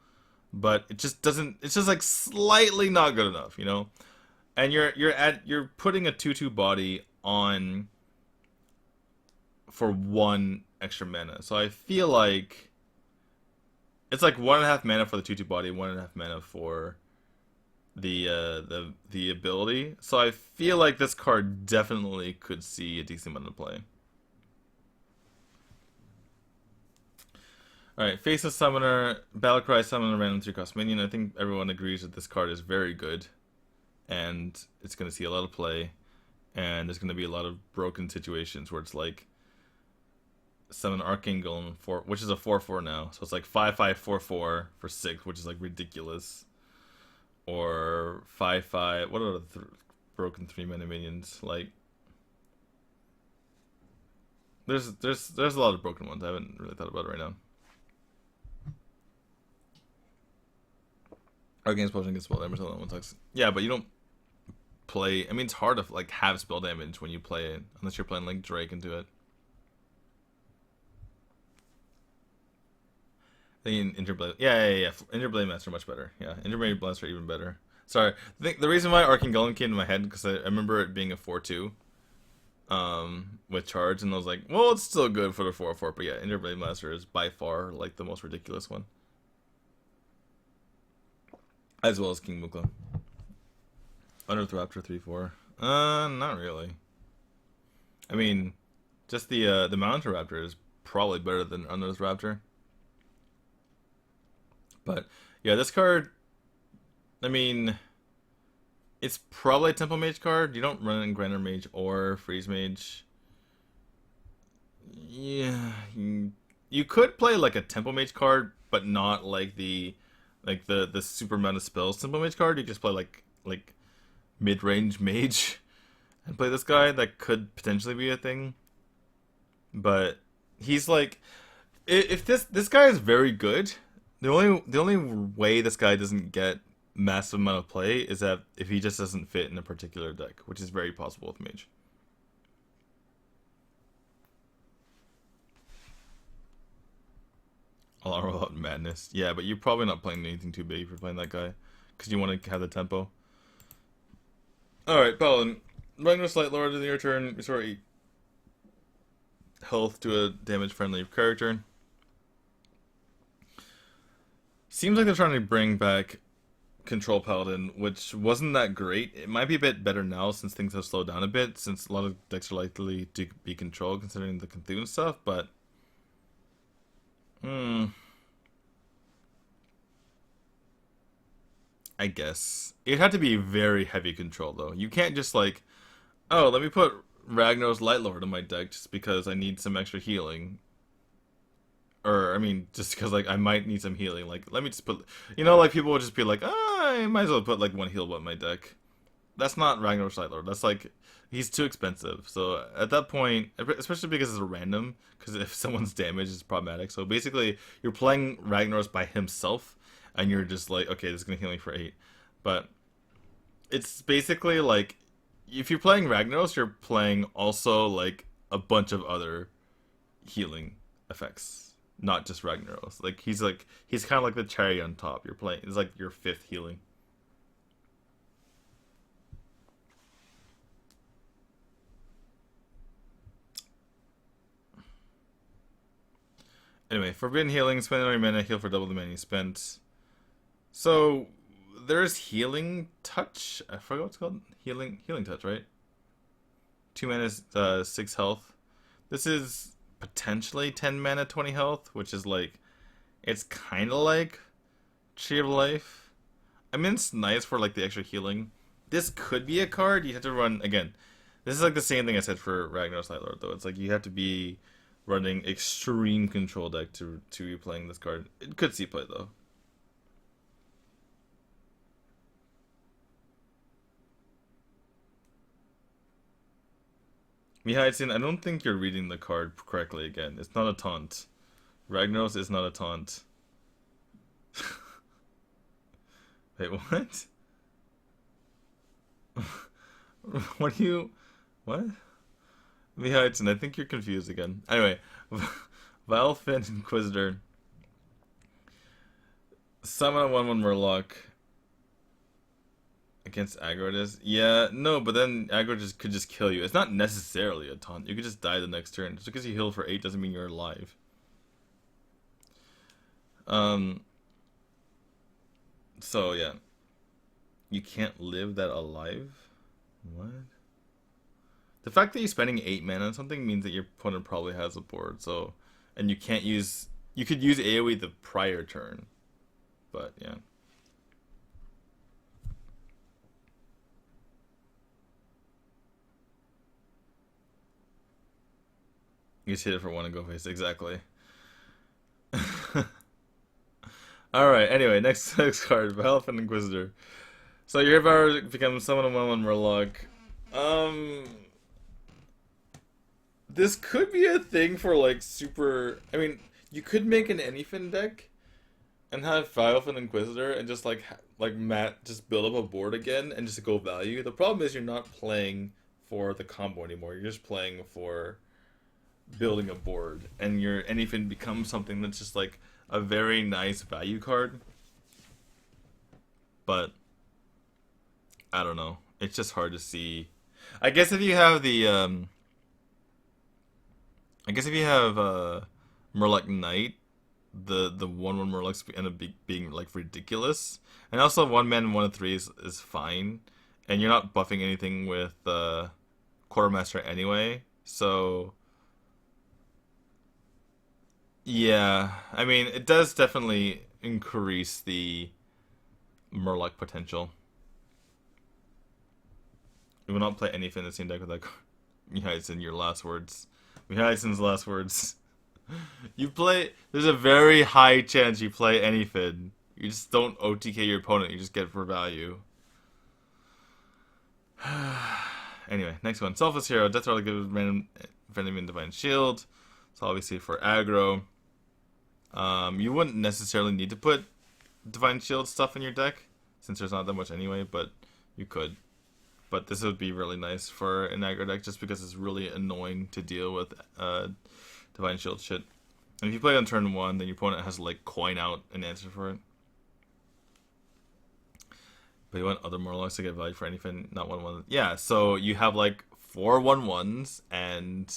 but it just doesn't. It's just like slightly not good enough, you know. And you're putting a 2/2 body on for 1 extra mana, so I feel like it's like 1.5 mana for the 2/2 body, 1.5 mana for the ability. So I feel like this card definitely could see a decent amount of play. Alright, Faceless Summoner, Battlecry Summoner, random 3-cost minion. I think everyone agrees that this card is very good, and it's going to see a lot of play, and there's going to be a lot of broken situations where it's like summon Arcane Golem for, which is a 4/4 now, so it's like 5/5/4/4 for 6, which is like ridiculous. Or 5/5. What are the broken 3-mana minions? Like, there's a lot of broken ones. I haven't really thought about it right now. Arcane Explosion gets spell damage. That one sucks. Yeah, but you don't play. I mean, it's hard to like have spell damage when you play it, unless you're playing like Drake into it. Interblade. Yeah. Interblade Master much better. Yeah, Interblade Blaster even better. Sorry, the reason why Arcane Golem came to my head because I remember it being a 4/2, with charge, and I was like, well, it's still good for the 4/4. But yeah, Interblade Master is by far like the most ridiculous one, as well as King Mukla. Unearthed Raptor 3/4. Not really. I mean, just the Mountain Raptor is probably better than Unearthed Raptor. But yeah, this card, I mean, it's probably a Temple Mage card. You don't run in Grinder Mage or Freeze Mage. Yeah, you could play like a Temple Mage card, but not like the super amount of spells Temple Mage card. You just play like mid-range mage and play this guy. That could potentially be a thing. But he's like, if this guy is very good. The only way this guy doesn't get massive amount of play is that if he just doesn't fit in a particular deck, which is very possible with Mage. I'll roll out Madness. Yeah, but you're probably not playing anything too big if you're playing that guy, because you want to have the tempo. Alright, Paladin. Ragnar Slight Lord in your turn. Restore 8 health to a damage-friendly character. Seems like they're trying to bring back Control Paladin, which wasn't that great. It might be a bit better now since things have slowed down a bit, since a lot of decks are likely to be controlled considering the Cthulhu stuff, but I guess. It had to be very heavy control though. You can't just like, oh, let me put Ragnar's Lightlord in my deck just because I need some extra healing. Or, I mean, just because, like, I might need some healing. Like, let me just put... You know, like, people would just be like, I might as well put, like, 1 heal in my deck. That's not Ragnar Lightlord. That's, like, he's too expensive. So, at that point, especially because it's a random, because if someone's damage is problematic. So, basically, you're playing Ragnar's by himself, and you're just like, okay, this is going to heal me for 8. But, it's basically, like, if you're playing Ragnaros, you're playing also, like, a bunch of other healing effects. Not just Ragnaros. Like he's kind of like the cherry on top. You're playing. It's like your 5th healing. Anyway, Forbidden Healing, spend another mana, heal for double the mana you spent. So there's Healing Touch. I forgot what it's called. Healing Touch, right? 2 mana, 6 health. This is potentially 10 mana, 20 health, which is like, it's kind of like Tree of Life. I mean, it's nice for like the extra healing. This could be a card. You have to run again. This is like the same thing I said for Ragnaros Light Lord, though. It's like you have to be running extreme control deck to be playing this card. It could see play though. Mihaitzin, I don't think you're reading the card correctly again. It's not a taunt. Ragnaros is not a taunt. Wait, what? What do you... What? Mihaitzin, I think you're confused again. Anyway, Vilefin Inquisitor. Summon a 1/1 Murloc. Against aggro it is? Yeah, no, but then aggro could just kill you. It's not necessarily a taunt. You could just die the next turn. Just because you heal for 8 doesn't mean you're alive. So yeah. You can't live that alive? What? The fact that you're spending 8 mana on something means that your opponent probably has a board, so... And you can't use... You could use AoE the prior turn. But, yeah. You just hit it for 1 and go face. Exactly. Alright, anyway, next card. Elephant Inquisitor. So your power becomes summon a 1/1 Murloc. This could be a thing for like super... I mean, you could make an Anyfin deck and have Elephant Inquisitor and just like Matt just build up a board again and just go value. The problem is you're not playing for the combo anymore. You're just playing for building a board, and your Anyfin becomes something that's just like a very nice value card. But I don't know. It's just hard to see. I guess if you have the Murloc Knight, the 1/1 Murlocs end up being like ridiculous. And also 1 mana 1/3 is fine, and you're not buffing anything with Quartermaster anyway. So yeah, I mean it does definitely increase the Murloc potential. You will not play anything in the same deck with that card. Mihaitzin, your last words. Mihaitzin's last words. You play... There's a very high chance you play anything. You just don't OTK your opponent. You just get it for value. Anyway, next one. Selfless Hero. Death Rattle gives random enemy and Divine Shield. So obviously for aggro. You wouldn't necessarily need to put Divine Shield stuff in your deck, since there's not that much anyway, but you could. But this would be really nice for an aggro deck, just because it's really annoying to deal with Divine Shield shit. And if you play on turn 1, then your opponent has to like coin out an answer for it. But you want other Murlocs to get value for anything, not 1/1. Yeah, so you have like 4 1/1s and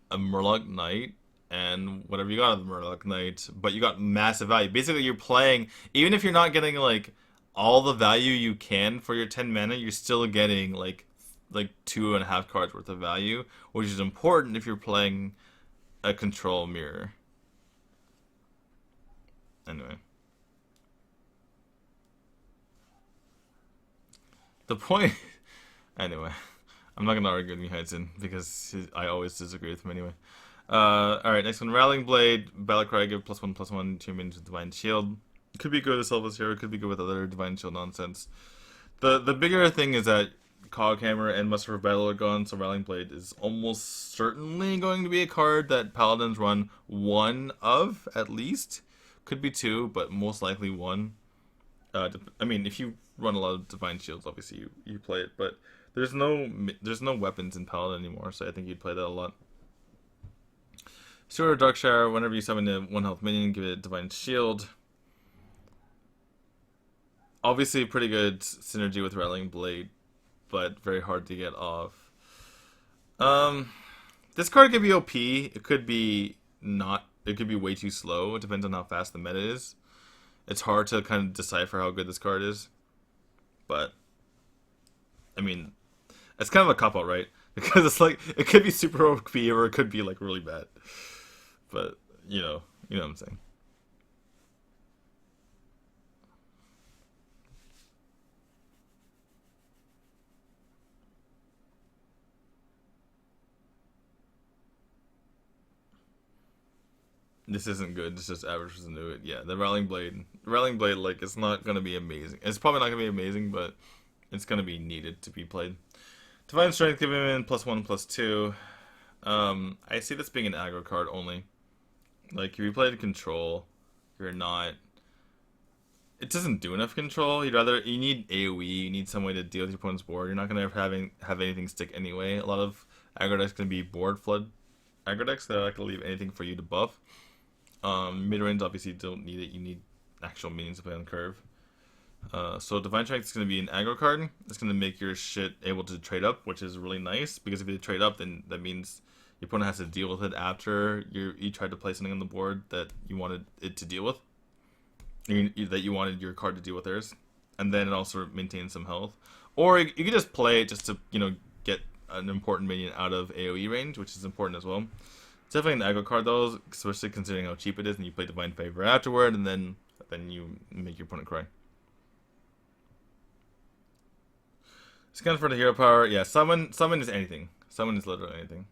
a Murloc Knight and whatever you got of the Murloc Knight, but you got massive value. Basically, you're playing, even if you're not getting like all the value you can for your 10 mana, you're still getting like 2.5 cards worth of value, which is important if you're playing a control mirror. Anyway. The point... Anyway. I'm not going to argue with Mihaitzin, because I always disagree with him anyway. Alright, next one. Rallying Blade. Battlecry, give +1/+1 to minions with Divine Shield. Could be good with Selfless Hero, could be good with other Divine Shield nonsense. The bigger thing is that Coghammer and Muster for Battle are gone, so Rallying Blade is almost certainly going to be a card that Paladins run 1 of, at least. Could be 2, but most likely 1. I mean, if you run a lot of Divine Shields, obviously you play it, but there's no weapons in Paladin anymore, so I think you'd play that a lot. Steward of Darkshire, whenever you summon a 1 health minion, give it Divine Shield. Obviously, pretty good synergy with Rallying Blade, but very hard to get off. This card could be OP. It could be not. it could be way too slow. It depends on how fast the meta is. It's hard to kind of decipher how good this card is. But I mean, it's kind of a cop out, right? Because it's like it could be super OP or it could be like really bad. But you know what I'm saying. This isn't good. It's just average person do it. Yeah, the Rallying Blade, like it's not gonna be amazing. It's probably not gonna be amazing, but it's gonna be needed to be played. Divine Strength, give him in +1/+2. I see this being an aggro card only. Like if you played control, you're not. It doesn't do enough control. You need AOE. You need some way to deal with your opponent's board. You're not gonna have anything stick anyway. A lot of aggro decks gonna be board flood aggro decks. They're not gonna leave anything for you to buff. Mid range obviously don't need it. You need actual minions to play on curve. So Divine Strength is going to be an aggro card. It's going to make your shit able to trade up, which is really nice because if you trade up, then that means your opponent has to deal with it after you tried to play something on the board that you wanted it to deal with, that you wanted your card to deal with theirs, and then it also maintains some health. Or you could just play it just to get an important minion out of AOE range, which is important as well. It's definitely an aggro card though, especially considering how cheap it is, and you play Divine Favor afterward, and then you make your opponent cry. Scan for the hero power. Yeah, summon is anything. Summon is literally anything.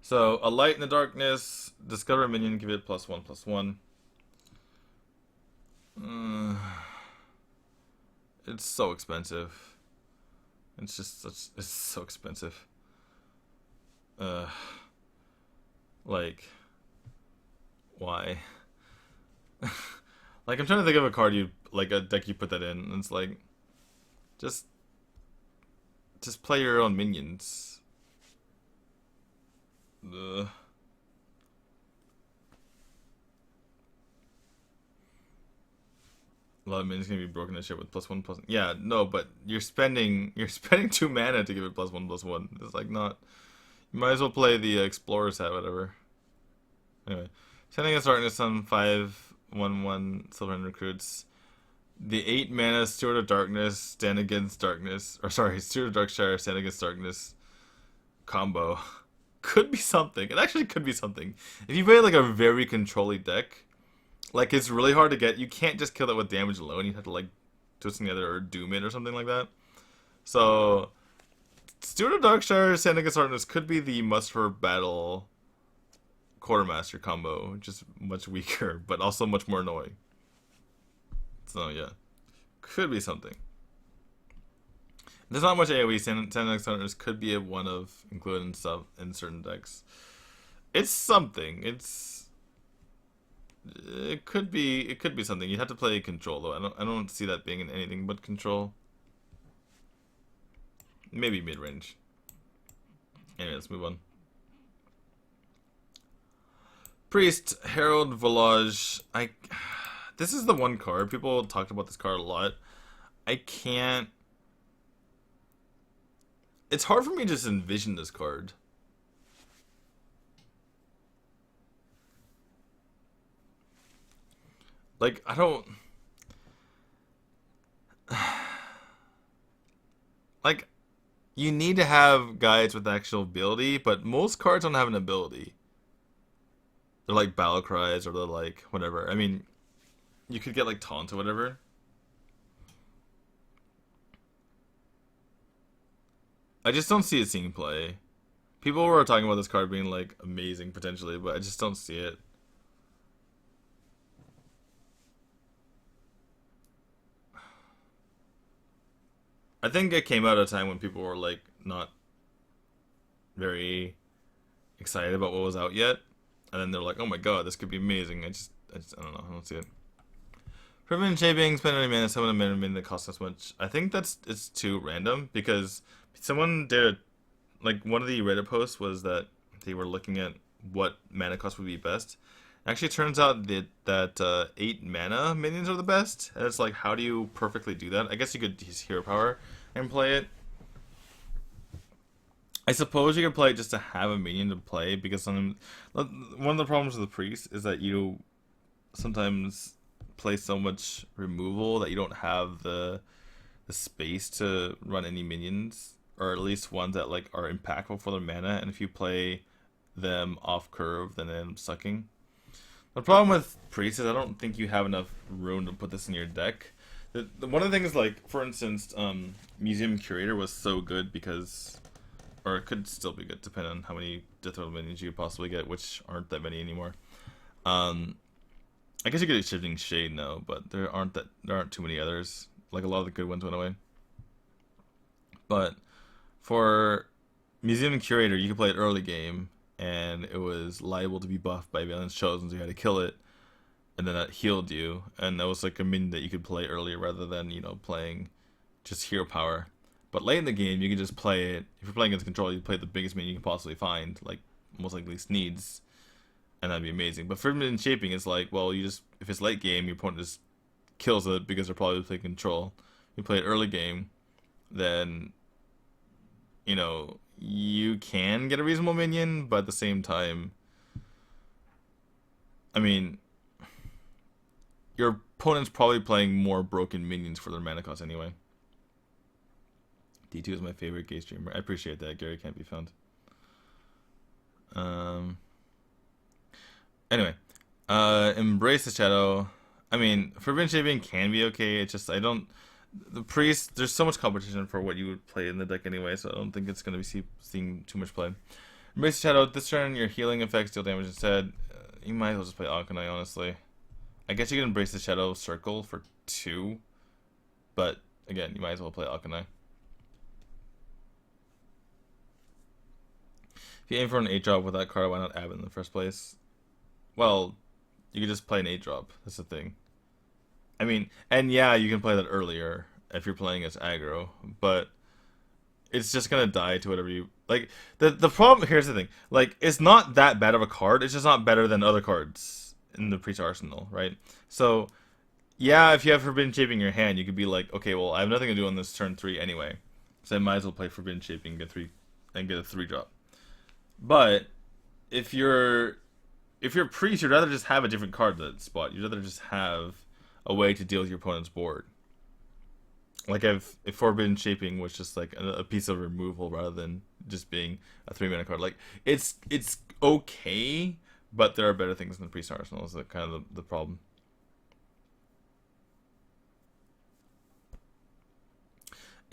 So a light in the darkness. Discover a minion. Give it +1/+1. It's so expensive. It's so expensive. Like, why? Like, I'm trying to think of a card like a deck you put that in, and it's like, just play your own minions. Ugh. A lot of minions gonna be broken to shit with +1/+1. Yeah, no, but you're spending 2 mana to give it +1/+1. It's like not. You might as well play the Explorer's Hat, whatever. Anyway, Sending a Darkness on 5/1/1 Silver Recruits. The 8 mana Steward of Darkness, Stand Against Darkness, or sorry, Steward of Darkshire, Stand Against Darkness combo could be something. It actually could be something. If you play like a very controlly deck, like it's really hard to get. You can't just kill it with damage alone. You have to like twist together or doom it or something like that. So Steward of Darkshire, Stand Against Darkness could be the must for battle Quartermaster combo, just much weaker, but also much more annoying. So yeah, could be something. There's not much AoE. Stand Against Darkness could be one of included in certain decks. It's something. It could be something. You'd have to play control though. I don't see that being in anything but control. Maybe mid range. Anyway, let's move on. Priest, Herald, Volage. This is the one card. People talked about this card a lot. I can't. It's hard for me to just envision this card. Like, I don't. Like, you need to have guys with actual ability, but most cards don't have an ability. They're like battle cries or they're like whatever. I mean, you could get like taunt or whatever. I just don't see it seeing play. People were talking about this card being like amazing potentially, but I just don't see it. I think it came out at a time when people were like not very excited about what was out yet, and then they're like, "Oh my god, this could be amazing." I don't know. I don't see it. Permanent shaping, spend any mana, summon a mana that costs us much. I think it's too random because someone did like one of the Reddit posts was that they were looking at what mana cost would be best. It actually turns out that 8 mana minions are the best, and it's like, how do you perfectly do that? I guess you could use hero power and play it. I suppose you can play it just to have a minion to play because sometimes one of the problems with the priest is that you sometimes play so much removal that you don't have the space to run any minions, or at least ones that like are impactful for their mana. And if you play them off curve, then it ends up sucking. The problem with priest is I don't think you have enough room to put this in your deck. One of the things, like for instance, Museum Curator was so good because, or it could still be good depending on how many Death Rattle minions you could possibly get, which aren't that many anymore. I guess you could get Shifting Shade now, but there aren't too many others. Like a lot of the good ones went away. But for Museum Curator, you could play it early game, and it was liable to be buffed by Valence Chosen, so you had to kill it, and then that healed you, and that was like a minion that you could play earlier rather than, you know, playing just hero power. But late in the game, you can just play it. If you're playing against control, you play the biggest minion you can possibly find, like most likely Sneeds, and that'd be amazing. But for minion shaping, it's like, well, you just, if it's late game, your opponent just kills it because they're probably playing control. You play it early game, then, you know, you can get a reasonable minion, but at the same time, I mean, your opponent's probably playing more broken minions for their mana cost anyway. D2 is my favorite gay streamer. I appreciate that. Gary can't be found. Anyway, Embrace the Shadow. I mean, Forbidden Shaping can be okay. It's just, I don't... The Priest, there's so much competition for what you would play in the deck anyway, so I don't think it's going to be seeing too much play. Embrace the Shadow. This turn, your healing effects deal damage instead. You might as well just play Akonai, honestly. I guess you can Embrace the Shadow Circle for 2, but again, you might as well play Akonai. If you aim for an 8-drop with that card, why not Abbott in the first place? Well, you could just play an 8-drop. That's the thing. I mean, and yeah, you can play that earlier if you're playing as aggro, but it's just gonna die to whatever you like. The problem here's the thing: like, it's not that bad of a card. It's just not better than other cards in the Priest arsenal, right? So, yeah, if you have Forbidden Shaping in your hand, you could be like, okay, well, I have nothing to do on this turn 3 anyway, so I might as well play Forbidden Shaping and get a 3-drop. But if you're Priest, you'd rather just have a different card that spot. You'd rather just have a way to deal with your opponent's board. Like if Forbidden Shaping was just like a piece of removal rather than just being a 3-mana card. Like it's okay, but there are better things in the Priest arsenal. Is kind of the problem.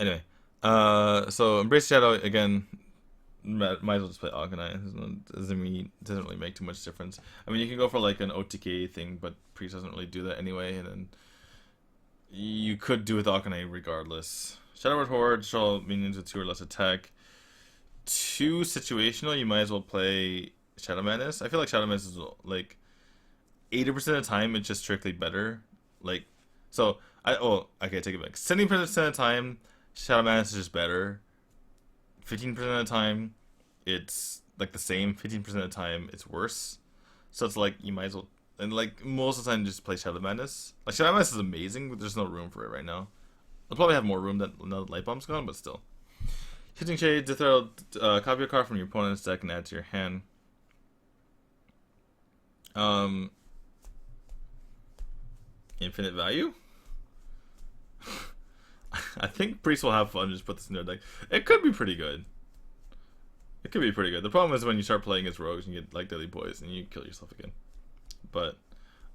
Anyway, so Embrace Shadow again. Might as well just play Akonai. Doesn't really make too much difference. I mean, you can go for like an OTK thing, but Priest doesn't really do that anyway. And then you could do with Akonai regardless. Shadowward Horde, show minions with 2 or less attack. 2 situational, you might as well play Shadow Madness. I feel like Shadow Madness is like 80% of the time it's just strictly better. Like, so okay, take it back. 70% of the time, Shadow Madness is just better. 15% of the time, it's like the same. 15% of the time, it's worse. So it's like you might as well, and like most of the time, just play Shadow Madness. Like Shadow Madness is amazing, but there's no room for it right now. I'll probably have more room now that Light Bomb's gone, but still. Shifting Shade, to throw copy a card from your opponent's deck and add to your hand. Infinite value. I think Priest will have fun, just put this in their deck. It could be pretty good. It could be pretty good. The problem is when you start playing as rogues and you get like Deadly Poison and you kill yourself again. But,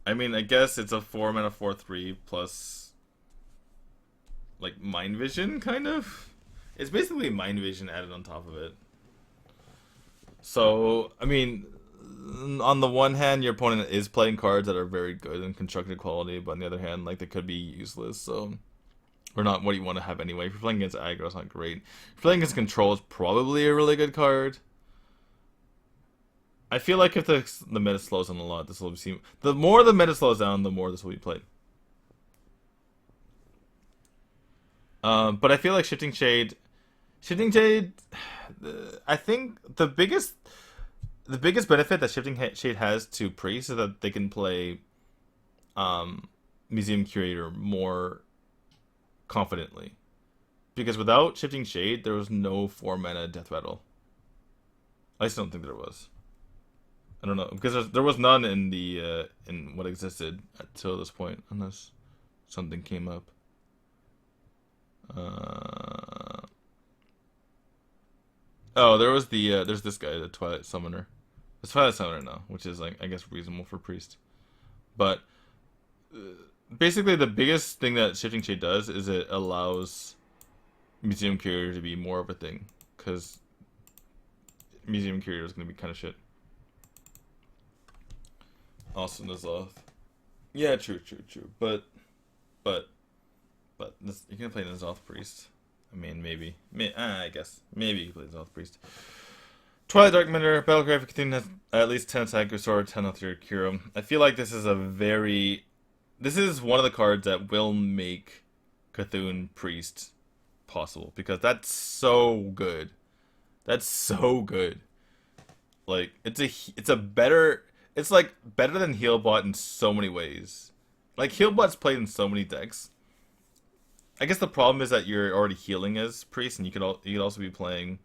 I mean, I guess it's a 4-mana 4/3 plus, like, Mind Vision, kind of? It's basically Mind Vision added on top of it. So, I mean, on the one hand, your opponent is playing cards that are very good and constructed quality, but on the other hand, like, they could be useless, so... Or not what you want to have anyway. If you're playing against aggro, it's not great. If you're playing against control, it's probably a really good card. I feel like if the meta slows down a lot, this will be... The more the meta slows down, the more this will be played. But I feel like Shifting Shade... I think the biggest benefit that Shifting Shade has to Priest is that they can play Museum Curator more confidently, because without Shifting Shade there was no 4-mana Death Rattle. I still don't think there was. I don't know because there was none in the in what existed until this point, unless something came up. Uh, oh, there was the there's this guy, the Twilight Summoner. It's Twilight Summoner now, which is like I guess reasonable for priest. But basically, the biggest thing that Shifting Shade does is it allows Museum Curator to be more of a thing, because Museum Curator is going to be kind of shit. Also N'Zoth. Yeah, true. But this, you can play N'Zoth Priest. I mean, maybe. I guess. Maybe you can play N'Zoth Priest. Twilight Darkmender, Battlecry for Cthulhu has at least 10 attack, restore 10 health to your Kiro. I feel like this is a very... This is one of the cards that will make Cthulhu Priest possible, because that's so good. That's so good. Like, it's a better... It's like better than Healbot in so many ways. Like, Healbot's played in so many decks. I guess the problem is that you're already healing as Priest, and you could also be playing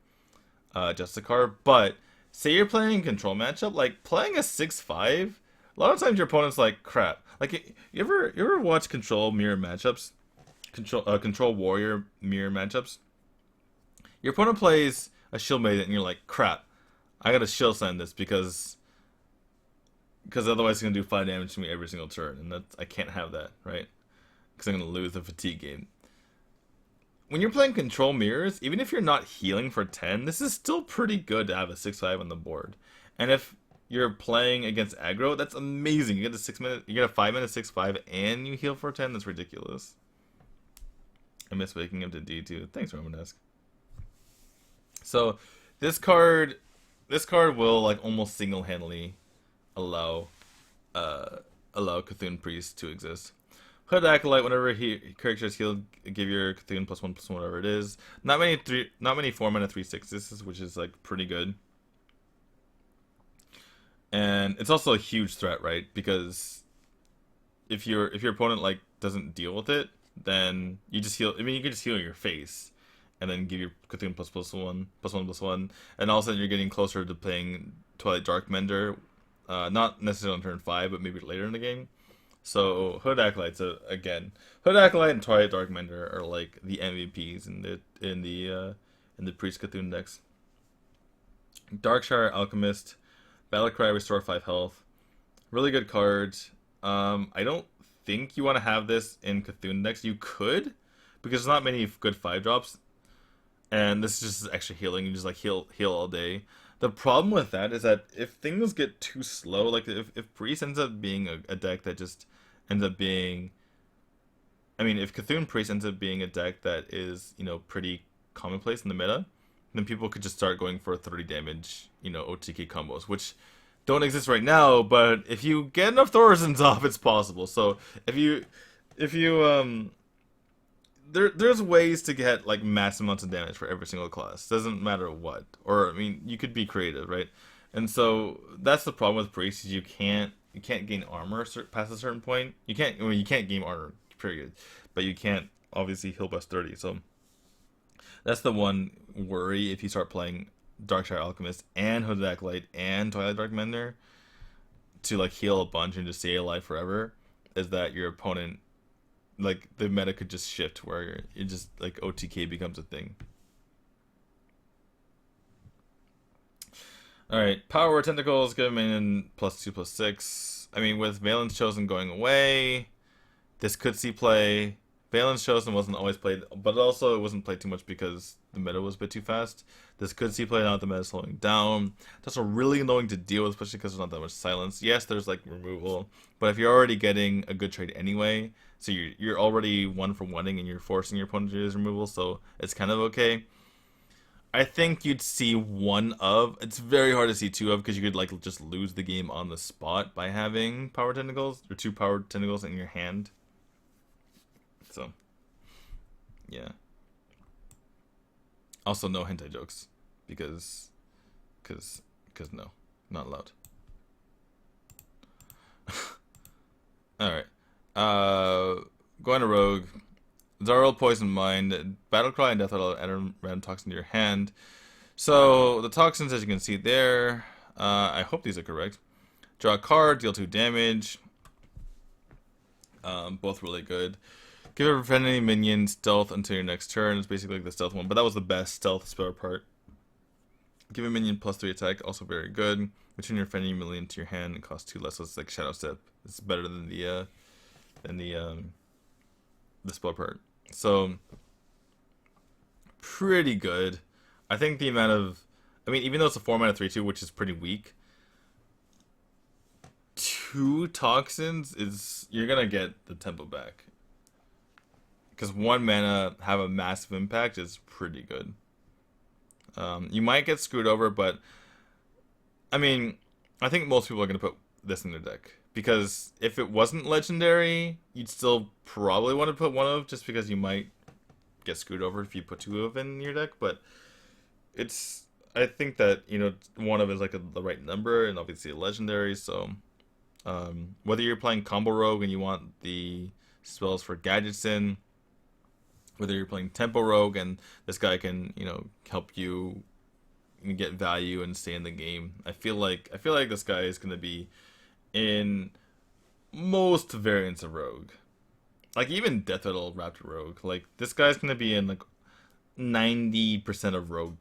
Justicar. But say you're playing control matchup, like playing a 6/5. A lot of times your opponent's like crap. Like you ever watch control mirror matchups, control warrior mirror matchups. Your opponent plays a shield maiden, and you're like crap. I gotta shield send this because otherwise it's gonna do 5 damage to me every single turn, and I can't have that, right? Because I'm gonna lose the fatigue game. When you're playing control mirrors, even if you're not healing for 10, this is still pretty good to have a 6/5 on the board. And if you're playing against aggro, that's amazing. You get you get a 5-minute 6/5 and you heal for 10. That's ridiculous. I miss waking up to D2. Thanks, Romanesque. So this card will like almost single-handedly allow Cthulhu Priest to exist. Hood Acolyte, whenever character is healed, give your Cthulhu +1/+1, whatever it is. Not many 4-mana 3/6s, which is like pretty good. And it's also a huge threat, right? Because if your opponent like doesn't deal with it, then you just heal. I mean, you can just heal your face, and then give your Cthulhu +1/+1, and all of a sudden you're getting closer to playing Twilight Darkmender. Not necessarily on turn 5, but maybe later in the game. So Hood Acolytes again. Hood Acolyte and Twilight Darkmender are like the MVPs in the Priest Cthulhu decks. Darkshire Alchemist, Battlecry, restore 5 health. Really good card. I don't think you want to have this in Cthulhu decks. You could, because there's not many good 5-drops, and this is just extra healing. You just like heal all day. The problem with that is that if things get too slow, like if Priest ends up being a deck that just ends up being... I mean, if Cthulhu Priest ends up being a deck that is, pretty commonplace in the meta, then people could just start going for 30 damage, OTK combos, which don't exist right now, but if you get enough Thorazins off, it's possible. So there's ways to get like massive amounts of damage for every single class. Doesn't matter what. Or I mean, you could be creative, right? And so that's the problem with Priest, is you can't gain armor past a certain point. You can't gain armor, period. But you can't obviously heal plus 30. So that's the one worry if you start playing Darkshire Alchemist and Hooded Acolyte and Twilight Darkmender to like heal a bunch and just stay alive forever, is that your opponent, like, the meta could just shift where it just, like, OTK becomes a thing. Alright, Power Tentacles, give them in +2/+6. I mean, with Valen's Chosen going away, this could see play. Valen's Chosen wasn't always played, but also it wasn't played too much because the meta was a bit too fast. This could see play now that the meta is slowing down. That's really annoying to deal with, especially because there's not that much silence. Yes, there's, like, removal, but if you're already getting a good trade anyway, so you're already 1-for-1ing and you're forcing your opponent to use removal, so it's kind of okay. I think you'd see one of. It's very hard to see 2 of, because you could like just lose the game on the spot by having Power Tentacles or 2 Power Tentacles in your hand. So, yeah. Also, no hentai jokes, because no, not allowed. All right. Going to Rogue. Zarl, Poison Mind, Battlecry, and Death Rattle add a random toxin to your hand. So the toxins, as you can see there, I hope these are correct. Draw a card, deal 2 damage. Both really good. Give a friendly minion stealth until your next turn. It's basically like the stealth one, but that was the best stealth spell part. Give a minion +3 attack, also very good. Return your friendly minion to your hand. It costs 2 less, so it's like Shadow Step. It's better than the spell part. So pretty good. I think the amount of, I mean, even though it's a 4 mana 3/2, which is pretty weak, 2 toxins is, you're gonna get the tempo back. Because 1 mana have a massive impact is pretty good. You might get screwed over, but I mean, I think most people are gonna put this in their deck. Because if it wasn't legendary, you'd still probably want to put one of, just because you might get screwed over if you put 2 of in your deck. But it's, I think that, you know, one of is like the right number, and obviously a legendary. So whether you're playing combo rogue and you want the spells for gadgets in, whether you're playing tempo rogue and this guy can, you know, help you get value and stay in the game, I feel like this guy is going to be in most variants of rogue. Like even Death Rattle Raptor Rogue, like this guy's going to be in like 90% of rogue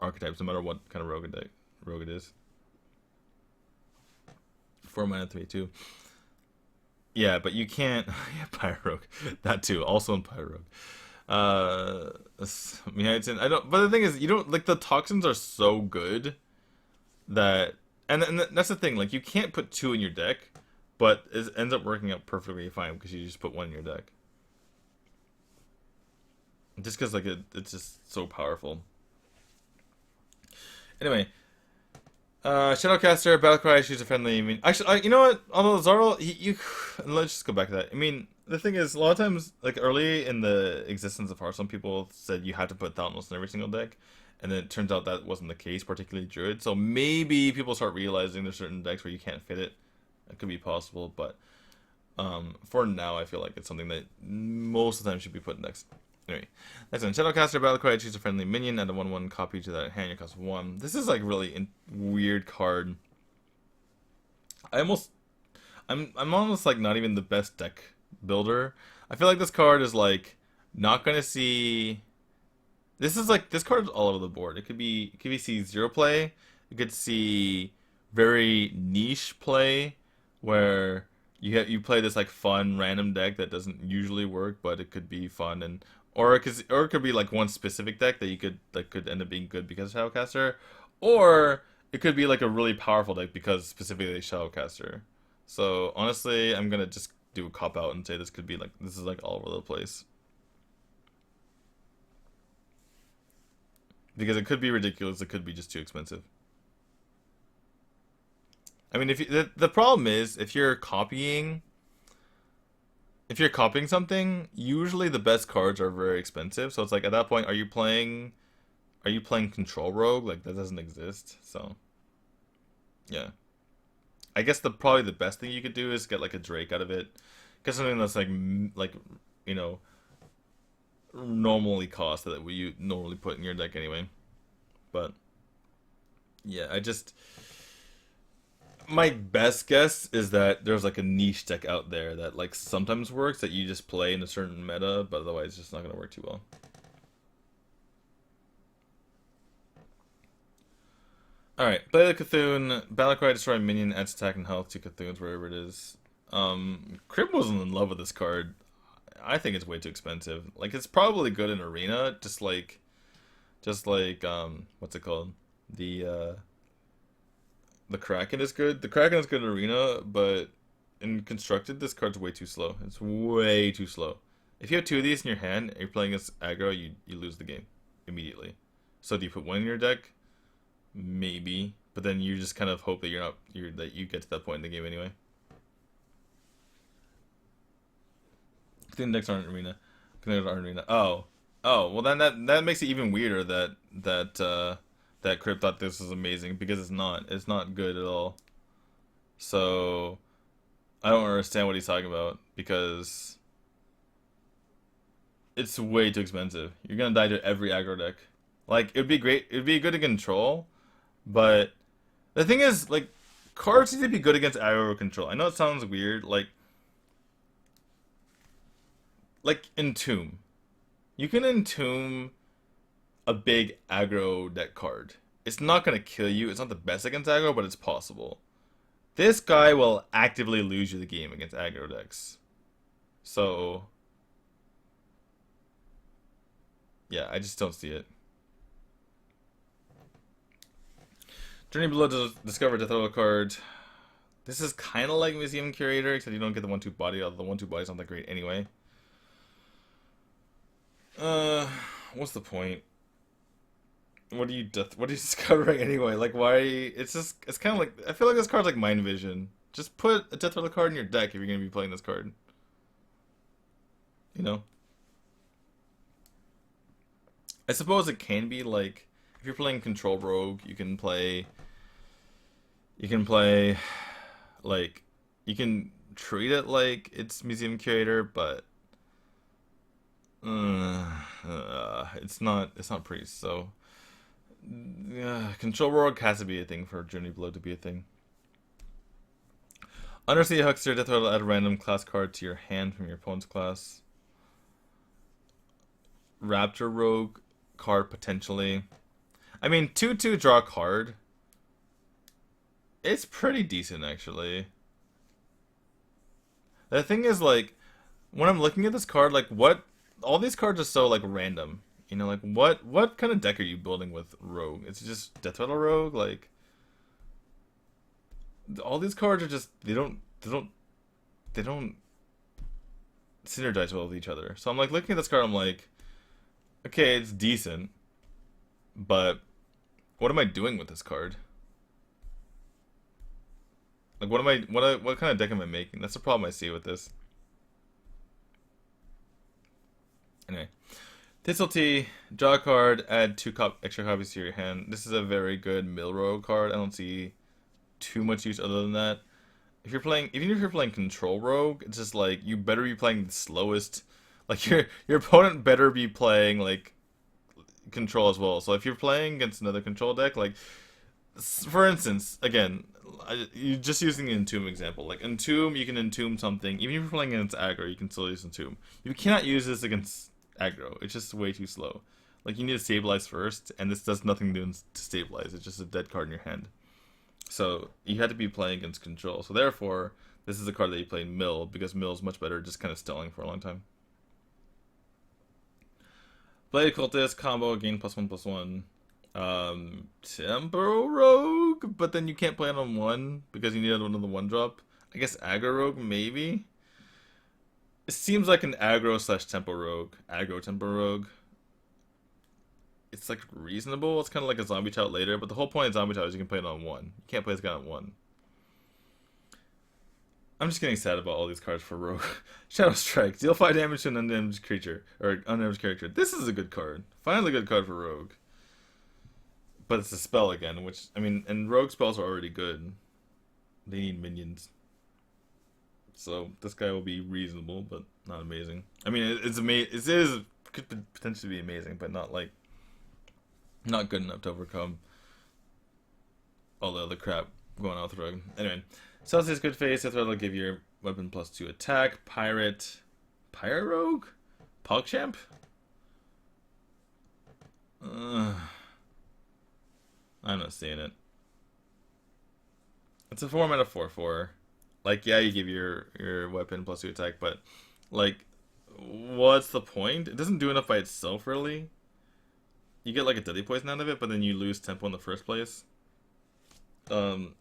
archetypes, no matter what kind of rogue it is. 4 mana 3/2. Yeah, but you can't. Yeah, Pyro Rogue, that too, also in Pyro Rogue. Yeah, I don't. But the thing is, you don't like, the toxins are so good that, and that's the thing. Like, you can't put 2 in your deck, but it ends up working out perfectly fine because you just put 1 in your deck. Just because like it's just so powerful. Anyway, Shadowcaster, Battlecry, she's a friendly. I mean, actually, you know what? Although Zarl, let's just go back to that. I mean, the thing is, a lot of times, like early in the existence of Hearthstone, people said you had to put Thalamus in every single deck, and then it turns out that wasn't the case, particularly Druid. So maybe people start realizing there's certain decks where you can't fit it. That could be possible, but for now, I feel like it's something that most of the time should be put next. Anyway, next one. Shadowcaster, Battlecry, choose a friendly minion, add a 1/1 copy to that hand, your cost 1. This is like really weird card. I'm almost like not even the best deck builder. I feel like this card is like not gonna see. This is like, this card is all over the board. It could be see 0 play. You could see very niche play where you play this like fun random deck that doesn't usually work, but it could be fun, and or it could be like one specific deck that could end up being good because of Shadowcaster, or it could be like a really powerful deck because specifically Shadowcaster. So honestly, I'm gonna just do a cop out and say this is like all over the place. Because it could be ridiculous, it could be just too expensive. I mean, the problem is if you're copying something, usually the best cards are very expensive. So it's like, at that point, are you playing Control Rogue? Like, that doesn't exist. So yeah, I guess probably the best thing you could do is get like a Drake out of it, get something that's like you know, normally cost that you normally put in your deck anyway. But yeah, my best guess is that there's like a niche deck out there that like sometimes works, that you just play in a certain meta, but otherwise it's just not going to work too well. Alright, play the Cthulhu, Battlecry, destroy minion, adds attack and health to Cthulhu's, wherever it is. Crib wasn't in love with this card. I think it's way too expensive. Like, it's probably good in Arena, just like what's it called? The Kraken is good. The Kraken is good in Arena, but in Constructed, this card's way too slow. It's way too slow. If you have 2 of these in your hand and you're playing as aggro, you lose the game immediately. So do you put 1 in your deck? Maybe, but then you just kind of hope that that you get to that point in the game anyway. Cthulhu decks aren't Arena. Cthulhu aren't Arena. Oh, well then that makes it even weirder that Crypt thought this was amazing, because it's not. It's not good at all. So I don't understand what he's talking about, because it's way too expensive. You're gonna die to every aggro deck. Like it would be great. It would be good to control, but the thing is, like, cards need to be good against aggro control. I know it sounds weird, like Entomb. You can Entomb a big aggro deck card. It's not gonna kill you. It's not the best against aggro, but it's possible. This guy will actively lose you the game against aggro decks. So yeah, I just don't see it. Journey Below to discover Death Rattle card. This is kind of like Museum Curator, except you don't get the 1/2 body, although the 1/2 body's not that great anyway. Uh, what's the point? What are you discovering anyway? Like, why? It's kind of like, I feel like this card's like Mind Vision. Just put a Death Rattle card in your deck if you're gonna be playing this card. You know? I suppose it can be like, if you're playing Control Rogue, you can play like, you can treat it like it's Museum Curator, but it's not Priest. So yeah, Control Rogue has to be a thing for Journey Below to be a thing. Undersea Huckster, Death Rattle, add a random class card to your hand from your opponent's class. Raptor Rogue card potentially. I mean, 2/2 draw a card. It's pretty decent actually. The thing is, like, when I'm looking at this card, like, what, all these cards are so like random. You know, like, what kind of deck are you building with Rogue? It's just Death Rattle Rogue. Like, all these cards are just, they don't synergize well with each other. So I'm like looking at this card, I'm like, okay, it's decent, but what am I doing with this card? Like, what kind of deck am I making? That's the problem I see with this. Anyway, Thistle draw a card, add 2 extra copies to your hand. This is a very good mill row card. I don't see too much use other than that. Even if you're playing Control Rogue, it's just like, you better be playing the slowest. Like, your opponent better be playing like Control as well. So if you're playing against another Control deck, like, for instance, again, you just using the Entomb example. Like, Entomb, you can Entomb something. Even if you're playing against aggro, you can still use Entomb. You cannot use this against aggro. It's just way too slow. Like, you need to stabilize first, and this does nothing to stabilize. It's just a dead card in your hand. So you had to be playing against Control. So therefore, this is a card that you play in Mill, because Mill is much better just kind of stalling for a long time. Blade Cultist combo, gain +1/+1. Tempo Rogue, but then you can't play it on 1 because you need another 1-drop. I guess Aggro Rogue, maybe? It seems like an aggro/tempo rogue. Aggro tempo rogue. It's like reasonable. It's kind of like a zombie tout later, but the whole point of zombie tout is you can play it on 1. You can't play this guy on 1. I'm just getting sad about all these cards for Rogue. Shadow Strike. Deal 5 damage to an undamaged creature. Or undamaged character. This is a good card. Finally a good card for Rogue. But it's a spell again, which, I mean, and Rogue spells are already good. They need minions. So this guy will be reasonable, but not amazing. I mean, it's amazing. Could potentially be amazing, but not like, not good enough to overcome all the other crap going on with Rogue. Anyway, Celsius Good Face. Death Rattle will give your weapon +2 attack. Pirate Rogue? PogChamp? I'm not seeing it. It's a 4-mana 4/4. Like, yeah, you give your weapon +2 attack, but like, what's the point? It doesn't do enough by itself, really. You get like a deadly poison out of it, but then you lose tempo in the first place. And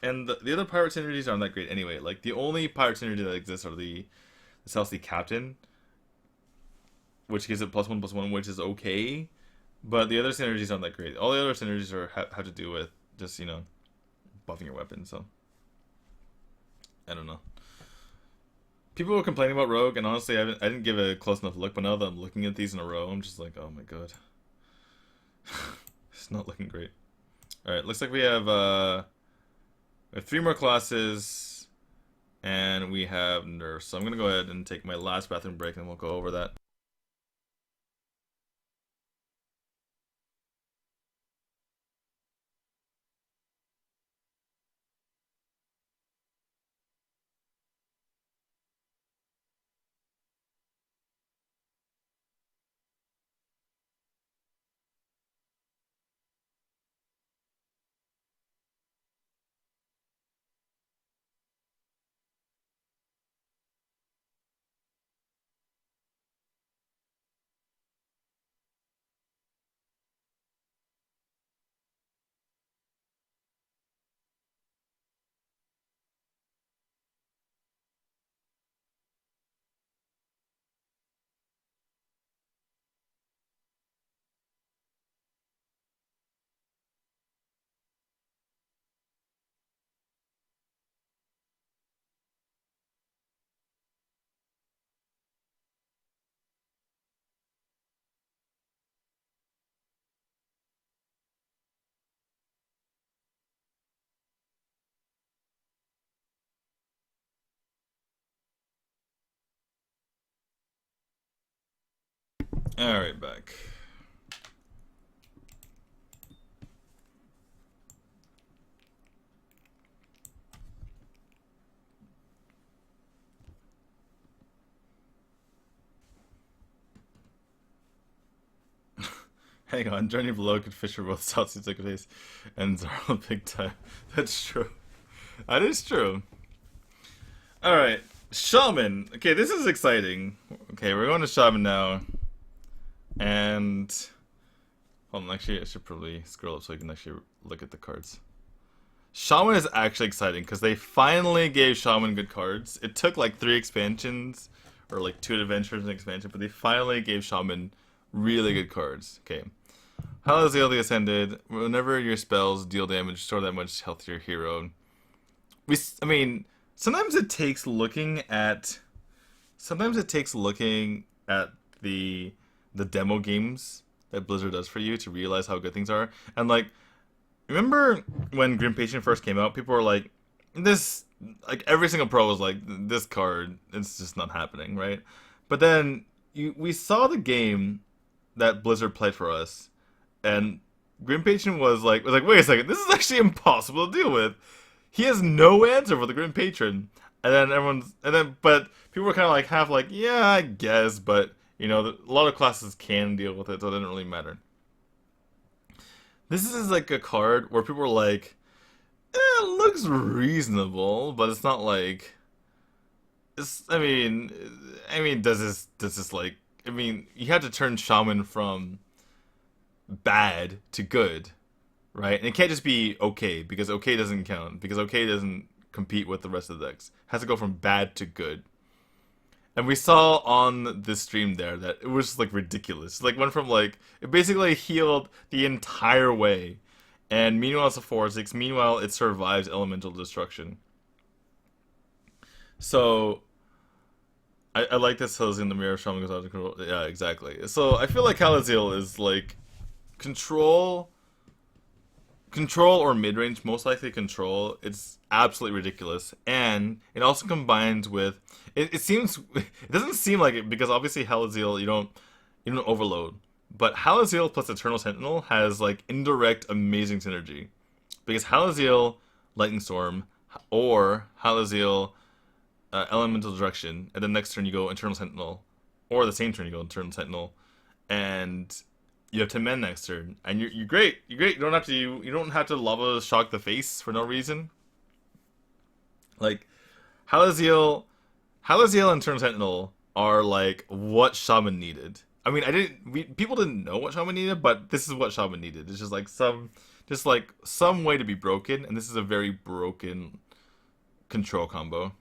the other pirate synergies aren't that great anyway. Like, the only pirate synergy that exists are the Celsi Captain, which gives it +1/+1, which is okay. But the other synergies aren't that great. All the other synergies have to do with just, you know, buffing your weapon, so I don't know. People were complaining about Rogue, and honestly, I didn't give a close enough look, but now that I'm looking at these in a row, I'm just like, oh my god. It's not looking great. Alright, looks like we have 3 more classes, and we have nerfs. So I'm going to go ahead and take my last bathroom break, and we'll go over that. Alright, back. Hang on, Journey Below could Fisher both South Seas like a face and Zara big time. That's true. That is true. Alright. Shaman. Okay, this is exciting. Okay, we're going to Shaman now. And hold on, actually I should probably scroll up so I can actually look at the cards. Shaman is actually exciting because they finally gave Shaman good cards. It took like 3 expansions or like 2 adventures and expansion, but they finally gave Shaman really good cards. Okay. Halaziel the Ascended. Whenever your spells deal damage, restore that much health to your hero. I mean, sometimes it takes looking at the demo games that Blizzard does for you to realize how good things are. And like, remember when Grim Patient first came out? People were like, this, like every single pro was like, this card, it's just not happening, right? But then we saw the game that Blizzard played for us, and Grim Patron was like, wait a second, this is actually impossible to deal with. He has no answer for the Grim Patron, but people were kind of like half like, yeah, I guess, but you know, a lot of classes can deal with it, so it didn't really matter. This is like a card where people were like, it looks reasonable, but it's not like, I mean, does this like, I mean, you had to turn Shaman from bad to good, right? And it can't just be okay, because okay doesn't count, because okay doesn't compete with the rest of the decks. It has to go from bad to good. And we saw on this stream there that it was like ridiculous. Like went from like, it basically healed the entire way. And meanwhile it's a 4/6, meanwhile it survives elemental destruction. So I like this Halaziel in the mirror, Shaman goes out of control. Yeah, exactly. So I feel like Halaziel is like control or mid-range, most likely control. It's absolutely ridiculous. And it also combines with it seems it doesn't seem like it, because obviously Halaziel you don't overload. But Halaziel plus Eternal Sentinel has like indirect amazing synergy. Because Halaziel Lightning Storm or Halaziel Elemental Direction, and then next turn you go Eternal Sentinel, or the same turn you go Eternal Sentinel, and you have 10 men next turn, and you're great. You're great. You don't have to Lava Shock the face for no reason. Like Halaziel and Eternal Sentinel are like what Shaman needed. I mean, people didn't know what Shaman needed, but this is what Shaman needed. It's just like some way to be broken, and this is a very broken control combo.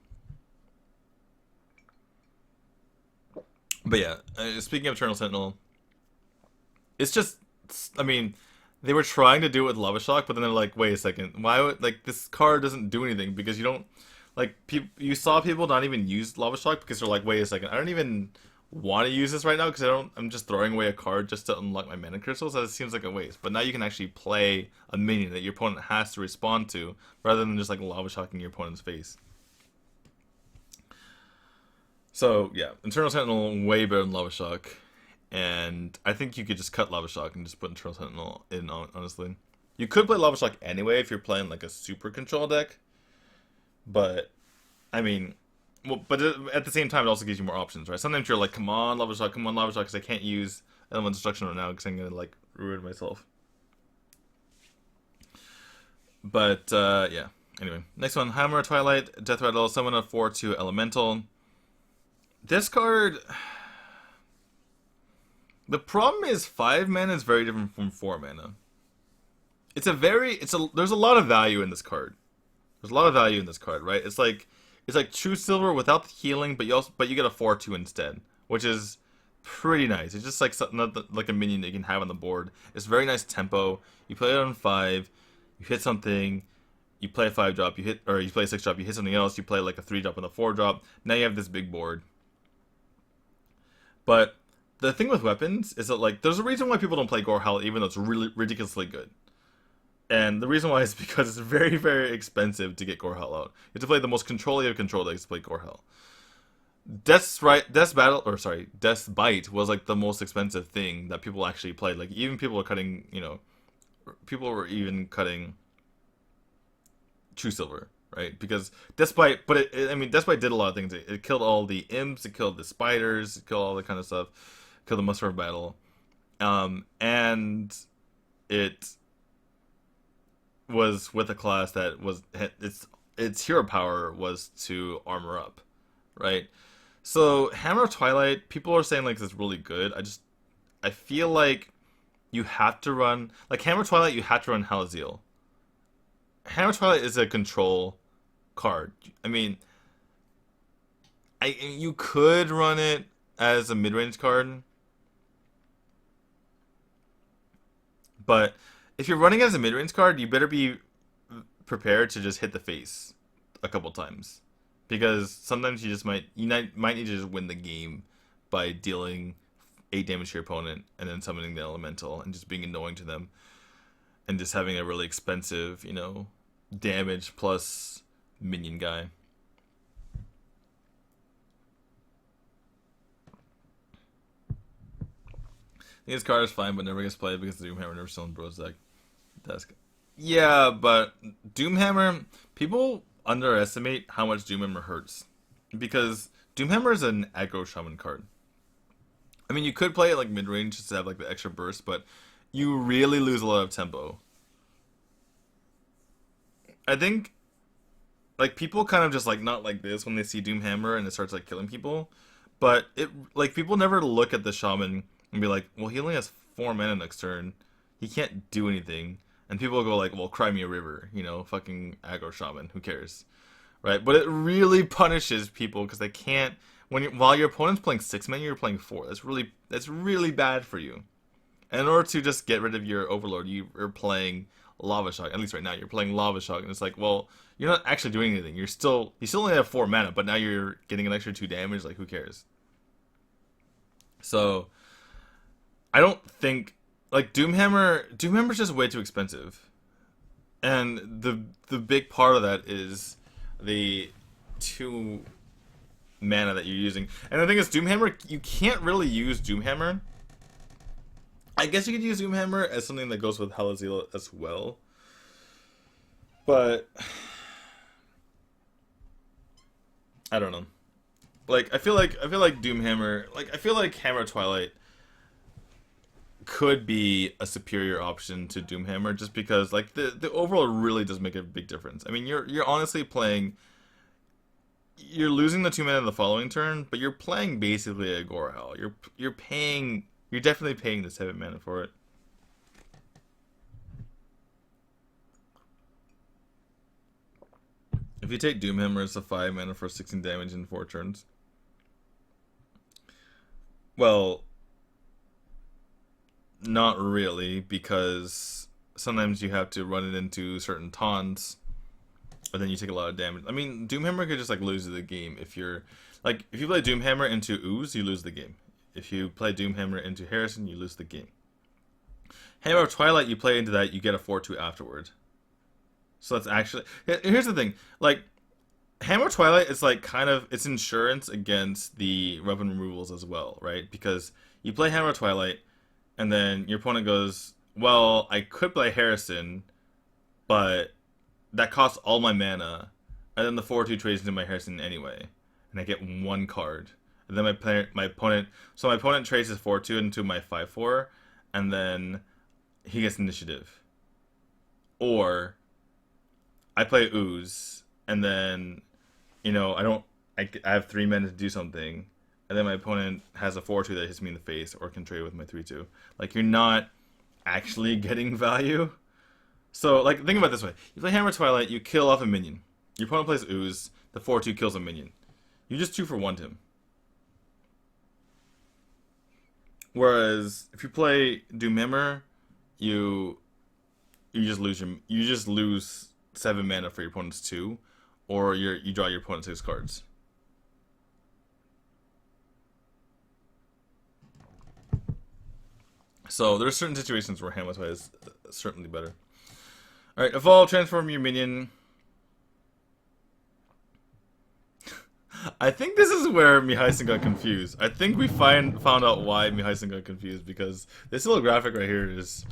But yeah, speaking of Eternal Sentinel, it's just, I mean, they were trying to do it with Lava Shock, but then they're like, wait a second, why would, like, this card doesn't do anything, because you don't, like, you saw people not even use Lava Shock, because they're like, wait a second, I don't even want to use this right now, because I'm just throwing away a card just to unlock my mana crystals, that seems like a waste. But now you can actually play a minion that your opponent has to respond to, rather than just, like, Lava Shocking your opponent's face. So, yeah, Eternal Sentinel way better than Lava Shock. And I think you could just cut Lava Shock and just put Eternal Sentinel in, honestly. You could play Lava Shock anyway if you're playing, like, a super control deck. But, I mean, well, but at the same time, it also gives you more options, right? Sometimes you're like, come on, Lava Shock, because I can't use Element Destruction right now because I'm going to, like, ruin myself. But, yeah. Anyway, next one, Hammer Twilight, Death Rattle, summon a 4/2 Elemental. This card, the problem is 5 mana is very different from 4 mana. There's a lot of value in this card. There's a lot of value in this card, right? It's like True Silver without the healing, but you get a 4/2 instead, which is pretty nice. It's just like something like a minion that you can have on the board. It's very nice tempo. You play it on 5, you hit something, you play a 5-drop, you play a 6-drop, you hit something else, you play like a 3-drop and a 4-drop. Now you have this big board. But the thing with weapons is that, like, there's a reason why people don't play Gorehal, even though it's really ridiculously good. And the reason why is because it's very, very expensive to get Gorehal out. You have to play the most control of control decks to play Gorehal. Death's Battle, or sorry, Death's Bite was like the most expensive thing that people actually played. Like even people were cutting, people were even cutting True Silver, right? Because Deathbite, but I mean, Deathbite did a lot of things. It killed all the imps, it killed the spiders, it killed all that kind of stuff, killed the Muster of Battle, and it was with a class that was its hero power was to armor up, right? So Hammer of Twilight, people are saying like it's really good. I feel like you have to run like Hammer of Twilight. You have to run Halaziel. Hammer of Twilight is a control card. I mean, you could run it as a mid range card, but if you're running as a mid range card, you better be prepared to just hit the face a couple times, because sometimes you might need to just win the game by dealing 8 damage to your opponent and then summoning the elemental and just being annoying to them and just having a really expensive, damage plus minion guy. I think his card is fine, but never gets played because Doomhammer never still in Bro's desk. Yeah, but Doomhammer, people underestimate how much Doomhammer hurts because Doomhammer is an aggro shaman card. I mean, you could play it like mid range just to have like the extra burst, but you really lose a lot of tempo. I think like people kind of just like not like this when they see Doomhammer and it starts like killing people, but it like people never look at the shaman and be like, well, he only has 4 mana next turn, he can't do anything, and people go like, well, cry me a river, fucking aggro shaman, who cares, right? But it really punishes people because they can't while your opponent's playing 6 mana, you're playing 4. That's really bad for you. And in order to just get rid of your overlord, you're playing Lava Shock. At least right now, you're playing Lava Shock, and it's like, well, you're not actually doing anything. You still only have 4 mana, but now you're getting an extra 2 damage. Like, who cares? So, I don't think like Doomhammer's just way too expensive, and the big part of that is the 2 mana that you're using. And the thing is, Doomhammer, you can't really use Doomhammer. I guess you could use Doomhammer as something that goes with Halaziel as well. But I don't know. Like I feel like Doomhammer, like I feel like Hammer of Twilight could be a superior option to Doomhammer just because like the overall really does make a big difference. I mean, you're honestly playing, you're losing the 2 mana the following turn, but you're playing basically a Gorehal. You're definitely paying the 7 mana for it. If you take Doomhammer, it's a 5 mana for 16 damage in 4 turns. Well, not really, because sometimes you have to run it into certain taunts, but then you take a lot of damage. I mean, Doomhammer could just like lose the game if you play Doomhammer into Ooze, you lose the game. If you play Doomhammer into Harrison, you lose the game. Hammer of Twilight, you play into that, you get a 4/2 afterward. So that's actually, here's the thing, like Hammer of Twilight is like kind of it's insurance against the weapon removals as well, right? Because you play Hammer of Twilight, and then your opponent goes, well, I could play Harrison, but that costs all my mana, and then the 4/2 trades into my Harrison anyway, and I get 1 card. And then my opponent trades his 4/2 into my 5/4, and then he gets initiative. Or I play Ooze, and then I have 3 minutes to do something, and then my opponent has a 4/2 that hits me in the face, or can trade with my 3/2. Like, you're not actually getting value. So, like, think about it this way: you play Hammer Twilight, you kill off a minion. Your opponent plays Ooze, the 4/2 kills a minion. You just 2-for-1 him. Whereas if you play Doomhammer, you you just lose 7 mana for your opponent's 2, or you draw your opponent's 6 cards. So there's certain situations where Hammer Twilight is certainly better. All right, evolve, transform your minion. I think this is where Mihaisen got confused. I think we found out why Mihaisen got confused because this little graphic right here is.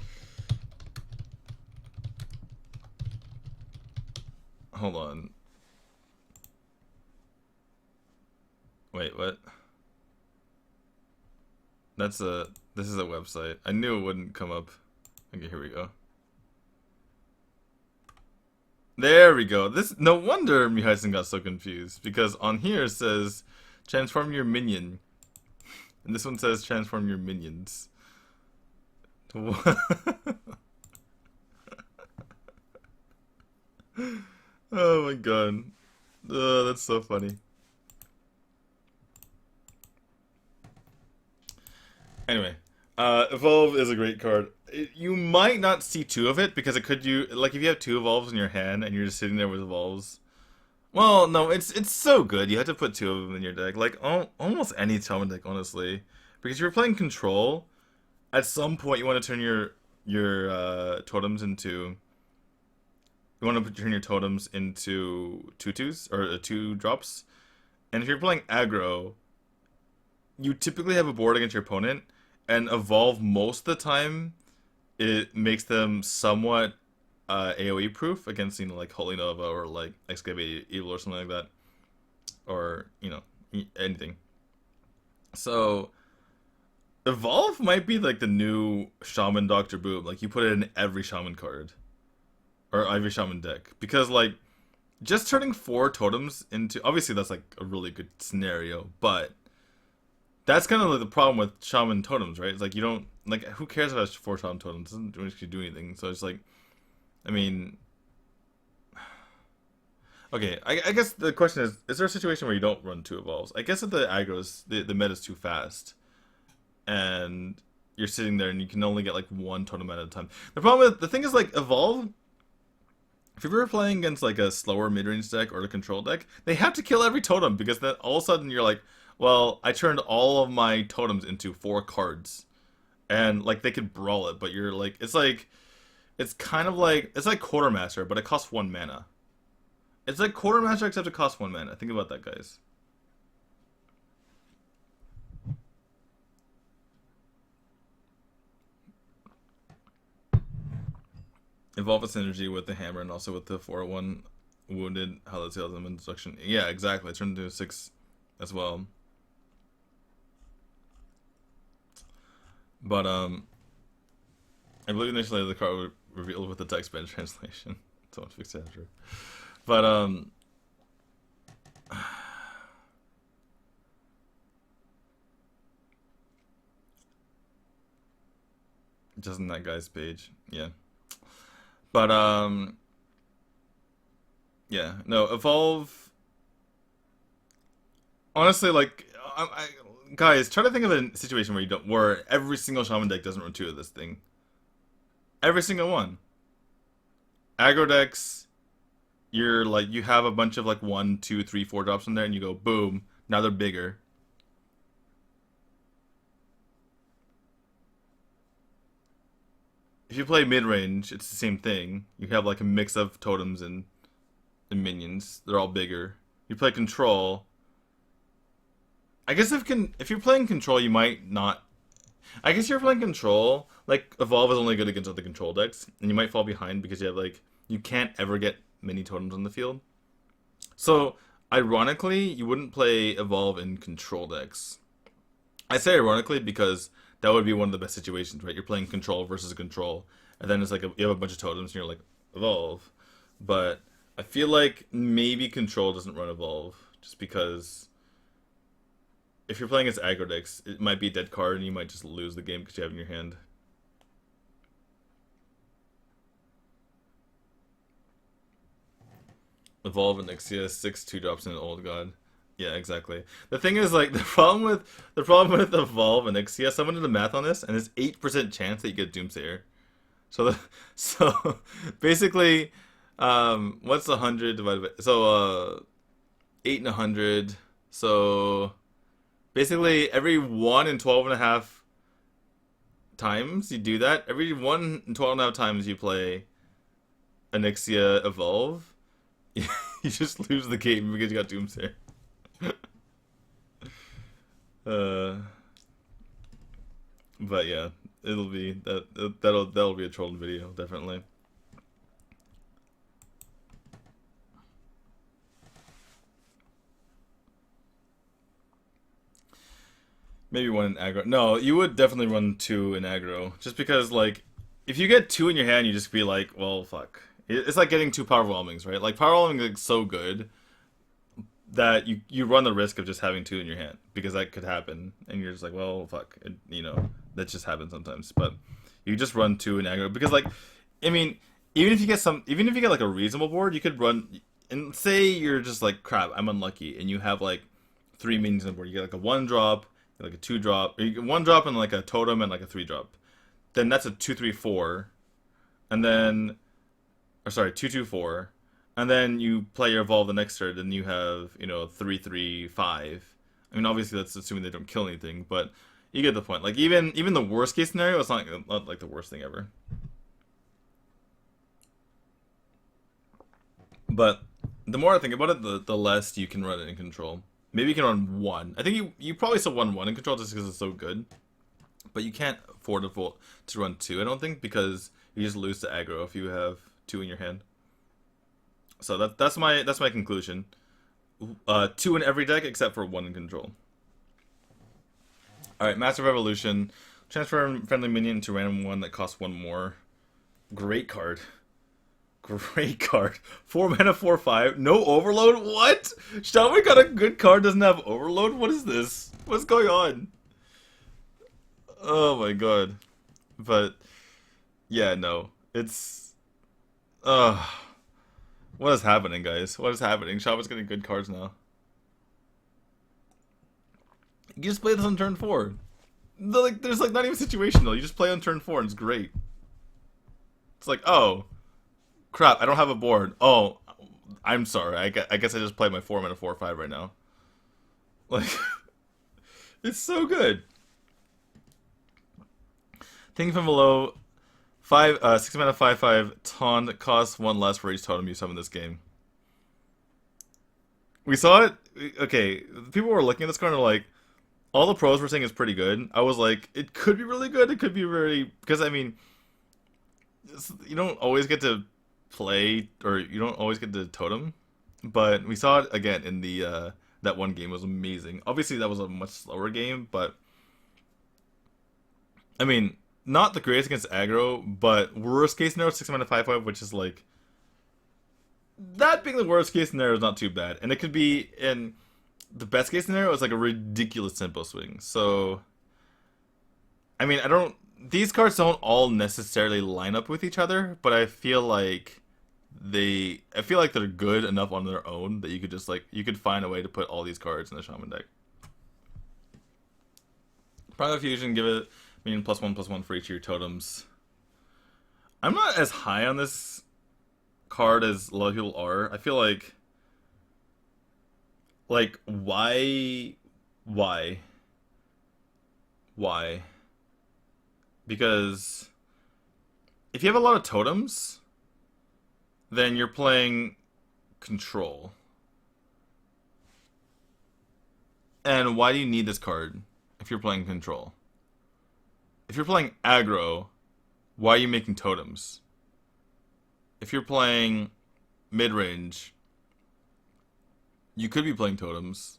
Hold on. Wait, what? This is a website. I knew it wouldn't come up. Okay, here we go. There we go. This no wonder Mihaisen got so confused because on here it says transform your minion, and this one says transform your minions. Oh my god, that's so funny. Anyway, Evolve is a great card. You might not see two of it because it could you like if you have two Evolves in your hand and you're just sitting there with Evolves. Well, no, it's so good. You have to put two of them in your deck, like almost any Shaman deck, honestly, because you're playing Control. At some point, you want to turn your totems into. You want to turn your totems into tutus or two drops, and if you're playing aggro, you typically have a board against your opponent, and Evolve most of the time it makes them somewhat AoE proof against like Holy Nova or like Excavate Evil or something like that, or anything. So Evolve might be like the new Shaman Doctor Boom. Like you put it in every Shaman card or every Shaman deck because like just turning four totems into obviously that's like a really good scenario, but that's kind of like the problem with Shaman totems, right? It's like you don't like who cares about four Shaman totems? It doesn't actually do anything. So it's like, I mean, okay. I guess the question is there a situation where you don't run two Evolves? I guess if the aggro's the meta's too fast, and you're sitting there and you can only get like one totem at a time. The thing is like Evolve. If you're ever playing against like a slower mid-range deck or a control deck, they have to kill every totem because then all of a sudden you're like, well, I turned all of my totems into four cards, and like they could brawl it, but you're like, it's kind of like it's like Quartermaster, but it costs one mana. It's like Quartermaster except it costs one mana. Think about that, guys. Evolve its energy with the hammer and also with the 4-1 wounded Hollow Tails and Instruction. Yeah, exactly. It turned into a 6 as well. But I believe initially the card was revealed with the text bench translation. Someone fixed it after. But just in that guy's page, yeah. But yeah, no, Evolve. Honestly, like, guys, try to think of a situation where every single Shaman deck doesn't run two of this thing. Every single one. Aggro decks, you're like you have a bunch of like 1, 2, 3, 4 drops in there, and you go boom. Now they're bigger. If you play mid range, it's the same thing. You have like a mix of totems and minions. They're all bigger. You play control. I guess if you're playing control, you might not. I guess you're playing control. Like Evolve is only good against other control decks, and you might fall behind because you have like you can't ever get many totems on the field. So ironically, you wouldn't play Evolve in control decks. I say ironically because that would be one of the best situations, right? You're playing control versus control, and then it's like you have a bunch of totems, and you're like Evolve. But I feel like maybe control doesn't run Evolve just because if you're playing against aggro decks, it might be a dead card, and you might just lose the game because you have it in your hand. Evolve and Ixia 6 2 drops in an old god. Yeah, exactly. The thing is, like, the problem with Evolve and Ixia, someone did the math on this, and it's 8% chance that you get Doomsayer. So basically, what's 100 divided by 8 and 100. So basically, every 1 in 12 and a half times you do that. Every 1 in 12 and a half times you play Onyxia Evolve, you just lose the game because you got Doomsayer. But yeah, it'll be that'll be a trolled video definitely. Maybe one in aggro. No, you would definitely run two in aggro, just because like if you get two in your hand, you just be like, well, fuck. It's like getting two power overwhelmings, right? Like power overwhelming is like so good that you run the risk of just having two in your hand because that could happen, and you're just like, well, fuck, that just happens sometimes. But you just run two in aggro because, like, I mean, even if you get like a reasonable board, you could run and say you're just like, crap, I'm unlucky, and you have like three minions on the board. You get like a one drop, like a two drop, or you get one drop and like a totem and like a three drop. Then that's a 2/3/4, and then, or sorry, 2/2/4. And then you play your evolve the next turn, and you have 3/3/5. I mean, obviously that's assuming they don't kill anything, but you get the point. Like even the worst case scenario, it's not like the worst thing ever. But the more I think about it, the less you can run it in control. Maybe you can run one. I think you probably still run one in control just because it's so good. But you can't afford to run two, I don't think, because you just lose to aggro if you have two in your hand. So that's my conclusion. Two in every deck except for one in control. All right, Massive Revolution. Transfer friendly minion to random one that costs one more. Great card. Great card. 4 mana, 4/5. No overload. What? Shaman got a good card. Doesn't have overload. What is this? What's going on? Oh my god. But yeah, no. It's what is happening, guys? What is happening? Shaman's getting good cards now. You just play this on turn 4. There's like not even situational. You just play on turn 4 and it's great. It's like, oh, crap, I don't have a board. Oh, I'm sorry. I guess I just played my 4 mana 4/5 right now. Like, it's so good. Thinking from below. 6 mana 5/5 taunt costs one less for each totem you summon this game. We saw it. Okay, people were looking at this card and like, all the pros were saying it's pretty good. I was like, it could be really good. It could be very, because I mean, you don't always get to play, or you don't always get to totem, but we saw it again in the that one game. It was amazing. Obviously, that was a much slower game, but I mean, not the greatest against aggro, but worst case scenario 6 mana 5/5, which is like, that being the worst case scenario is not too bad, and it could be in the best case scenario is like a ridiculous tempo swing. So, I mean, these cards don't all necessarily line up with each other, but I feel like they're good enough on their own that you could just like, you could find a way to put all these cards in the Shaman deck. Private Fusion, give it meaning +1/+1 for each of your totems. I'm not as high on this card as a lot of people are. I feel like why? Because if you have a lot of totems, then you're playing control. And why do you need this card if you're playing control? If you're playing aggro, why are you making totems? If you're playing mid-range, you could be playing totems,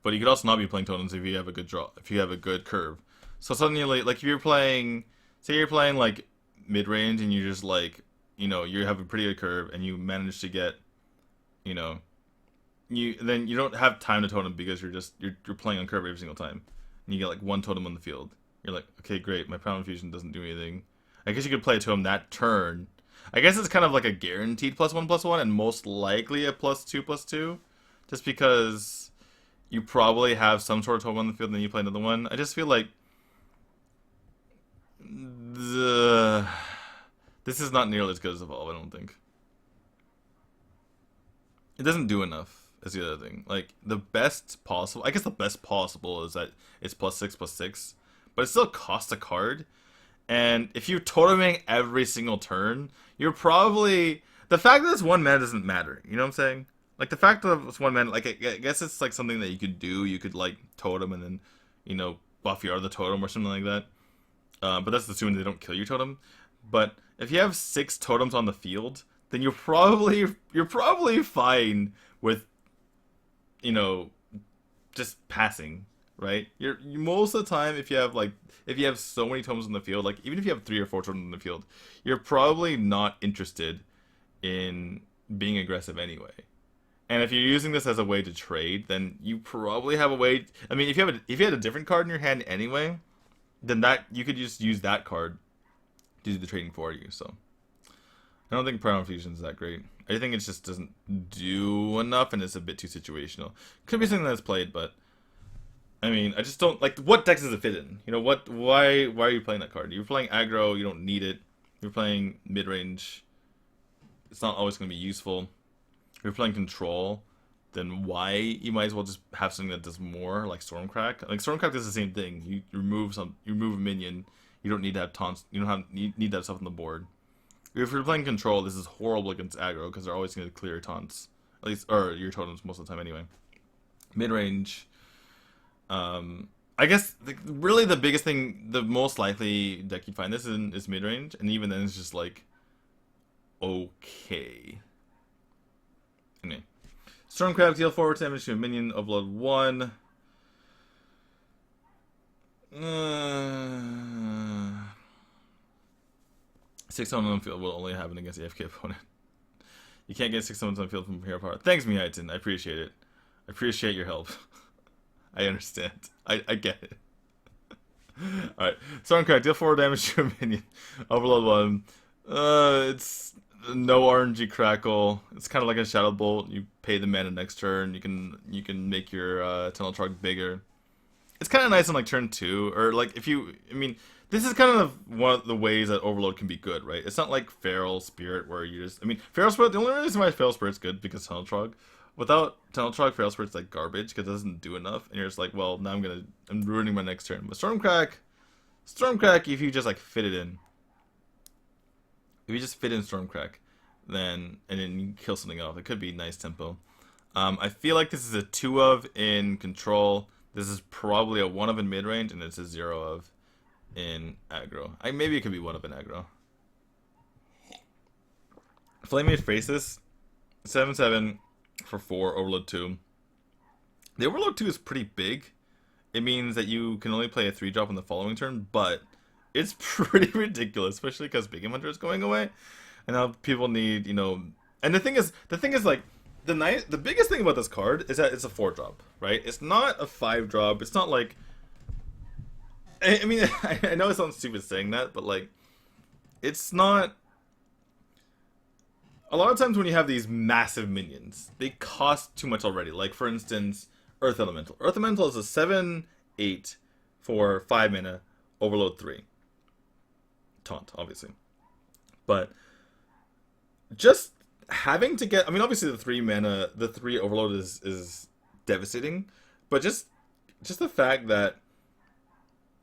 but you could also not be playing totems if you have a good draw, if you have a good curve. So suddenly, like if you're playing, say you're playing like mid-range and you just like, you have a pretty good curve and you manage to get, then you don't have time to totem because you're playing on curve every single time, and you get like one totem on the field. You're like, okay, great, my Primal Fusion doesn't do anything. I guess you could play a totem that turn. I guess it's kind of like a guaranteed +1/+1 and most likely a +2/+2, just because you probably have some sort of totem on the field and then you play another one. I just feel like this is not nearly as good as Evolve, I don't think. It doesn't do enough, is the other thing. Like, the best possible, I guess the best possible is that it's +6/+6, but it still costs a card. And if you're toteming every single turn, you're probably, the fact that it's 1 mana doesn't matter. You know what I'm saying? Like, the fact that it's 1 mana, like, I guess it's like something that you could do. You could like totem and then, buff your other totem or something like that. but that's assuming they don't kill your totem. But if you have 6 totems on the field, then you're probably fine with, you know, just passing, right? Most of the time, if you have so many totems in the field, like even if you have 3 or 4 totems in the field, you're probably not interested in being aggressive anyway. And if you're using this as a way to trade, then you probably have a way. I mean, if you had a different card in your hand anyway, then that you could just use that card to do the trading for you. So I don't think Primal Fusion is that great. I think it just doesn't do enough, and it's a bit too situational. Could be something that's played, but I mean, I just don't like what decks does it fit in. You know what? Why are you playing that card? You're playing aggro. You don't need it. You're playing mid range. It's not always going to be useful. If you're playing control, then why you might as well just have something that does more, like Stormcrack. Like Stormcrack does the same thing. You remove a minion. You don't need to have taunts. You don't have need that stuff on the board. If you're playing control, this is horrible against aggro because they're always going to clear your taunts, at least, or your totems most of the time anyway. Mid range, I guess really the biggest thing, the most likely deck you find this in is mid range, and even then it's just like okay. Anyway, Stormcrack deal forward damage to a minion of load 1. Uh, 6 summons on the field will only happen against the AFK opponent. You can't get 6 summons on the field from hero power. Thanks, Mihaitin. I appreciate it. I appreciate your help. I understand. I get it. Alright. Stormcrack, deal 4 damage to a minion. Overload 1. It's no RNG crackle. It's kind of like a Shadow Bolt. You pay the mana next turn. You can make your Tunnel Trog bigger. It's kind of nice on like turn 2, or like if you. I mean, this is kind of one of the ways that Overload can be good, right? It's not like Feral Spirit where you just. I mean, Feral Spirit. The only reason why Feral Spirit's good because Tunnel Trog. Without Tunnel Trog, Feral Spirit's like garbage because it doesn't do enough, and you're just like, well, now I'm ruining my next turn. But Stormcrack, if you just like fit it in. If you just fit in Stormcrack, then you kill something off. It could be nice tempo. I feel like this is a 2 of in control. This is probably a 1 of in mid range, and it's a 0 of in aggro. Maybe it could be 1 of in aggro. Flaming Faces, 7/7 for 4 Overload 2. The Overload 2 is pretty big. It means that you can only play a 3-drop on the following turn, but it's pretty ridiculous, especially because Big Game Hunter is going away, and now people need, you know. And the thing is like the biggest thing about this card is that it's a 4-drop, right? It's not a 5-drop. It's not like. I mean, I know it sounds stupid saying that, but like, it's not. A lot of times when you have these massive minions, they cost too much already. Like for instance, Earth Elemental. Earth Elemental is a 7/8 for 5 mana, Overload 3. Taunt, obviously. But just having to get, I mean, obviously the 3 mana, the 3 Overload is devastating, but just the fact that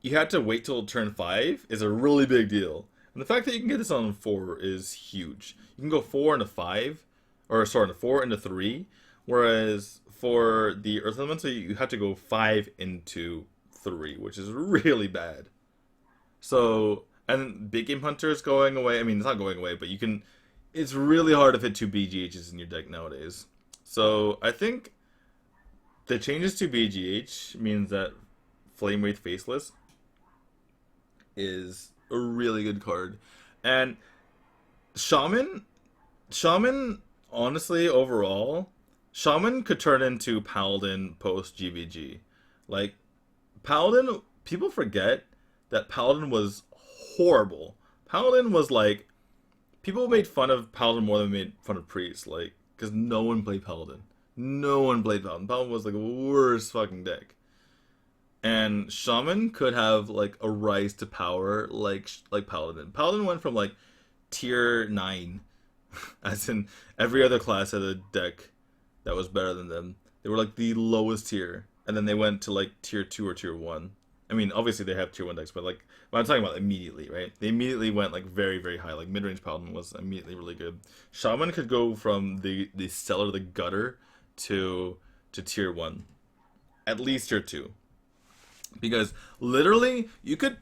you had to wait till turn 5 is a really big deal. And the fact that you can get this on 4 is huge. You can go 4 into 5, or sorry, 4 into 3, whereas for the Earth Elemental, you have to go 5 into 3, which is really bad. So, and Big Game Hunter is going away. I mean, it's not going away, but you can. It's really hard to fit 2 BGHs in your deck nowadays. So, I think the changes to BGH means that Flame Wraith Faceless is a really good card. And Shaman, honestly, overall, Shaman could turn into Paladin post GVG. Like, Paladin, people forget that Paladin was horrible. Paladin was like, people made fun of Paladin more than made fun of Priest, like, because no one played Paladin. No one played Paladin. Paladin was like the worst fucking deck. And Shaman could have like a rise to power like Paladin. Paladin went from like tier 9, as in every other class had a deck that was better than them. They were like the lowest tier, and then they went to like tier 2 or tier 1. I mean, obviously they have tier 1 decks, but like, I'm talking about immediately, right? They immediately went like very, very high. Like mid-range Paladin was immediately really good. Shaman could go from the cellar, the gutter, to tier 1, at least tier 2, because literally you could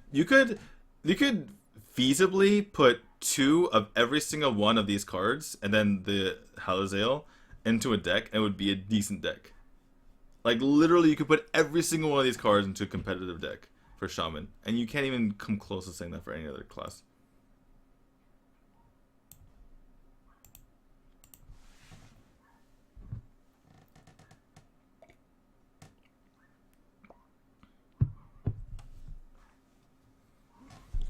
You could feasibly put two of every single one of these cards and then the Halazael into a deck, and it would be a decent deck. Like, literally, you could put every single one of these cards into a competitive deck for Shaman, and you can't even come close to saying that for any other class.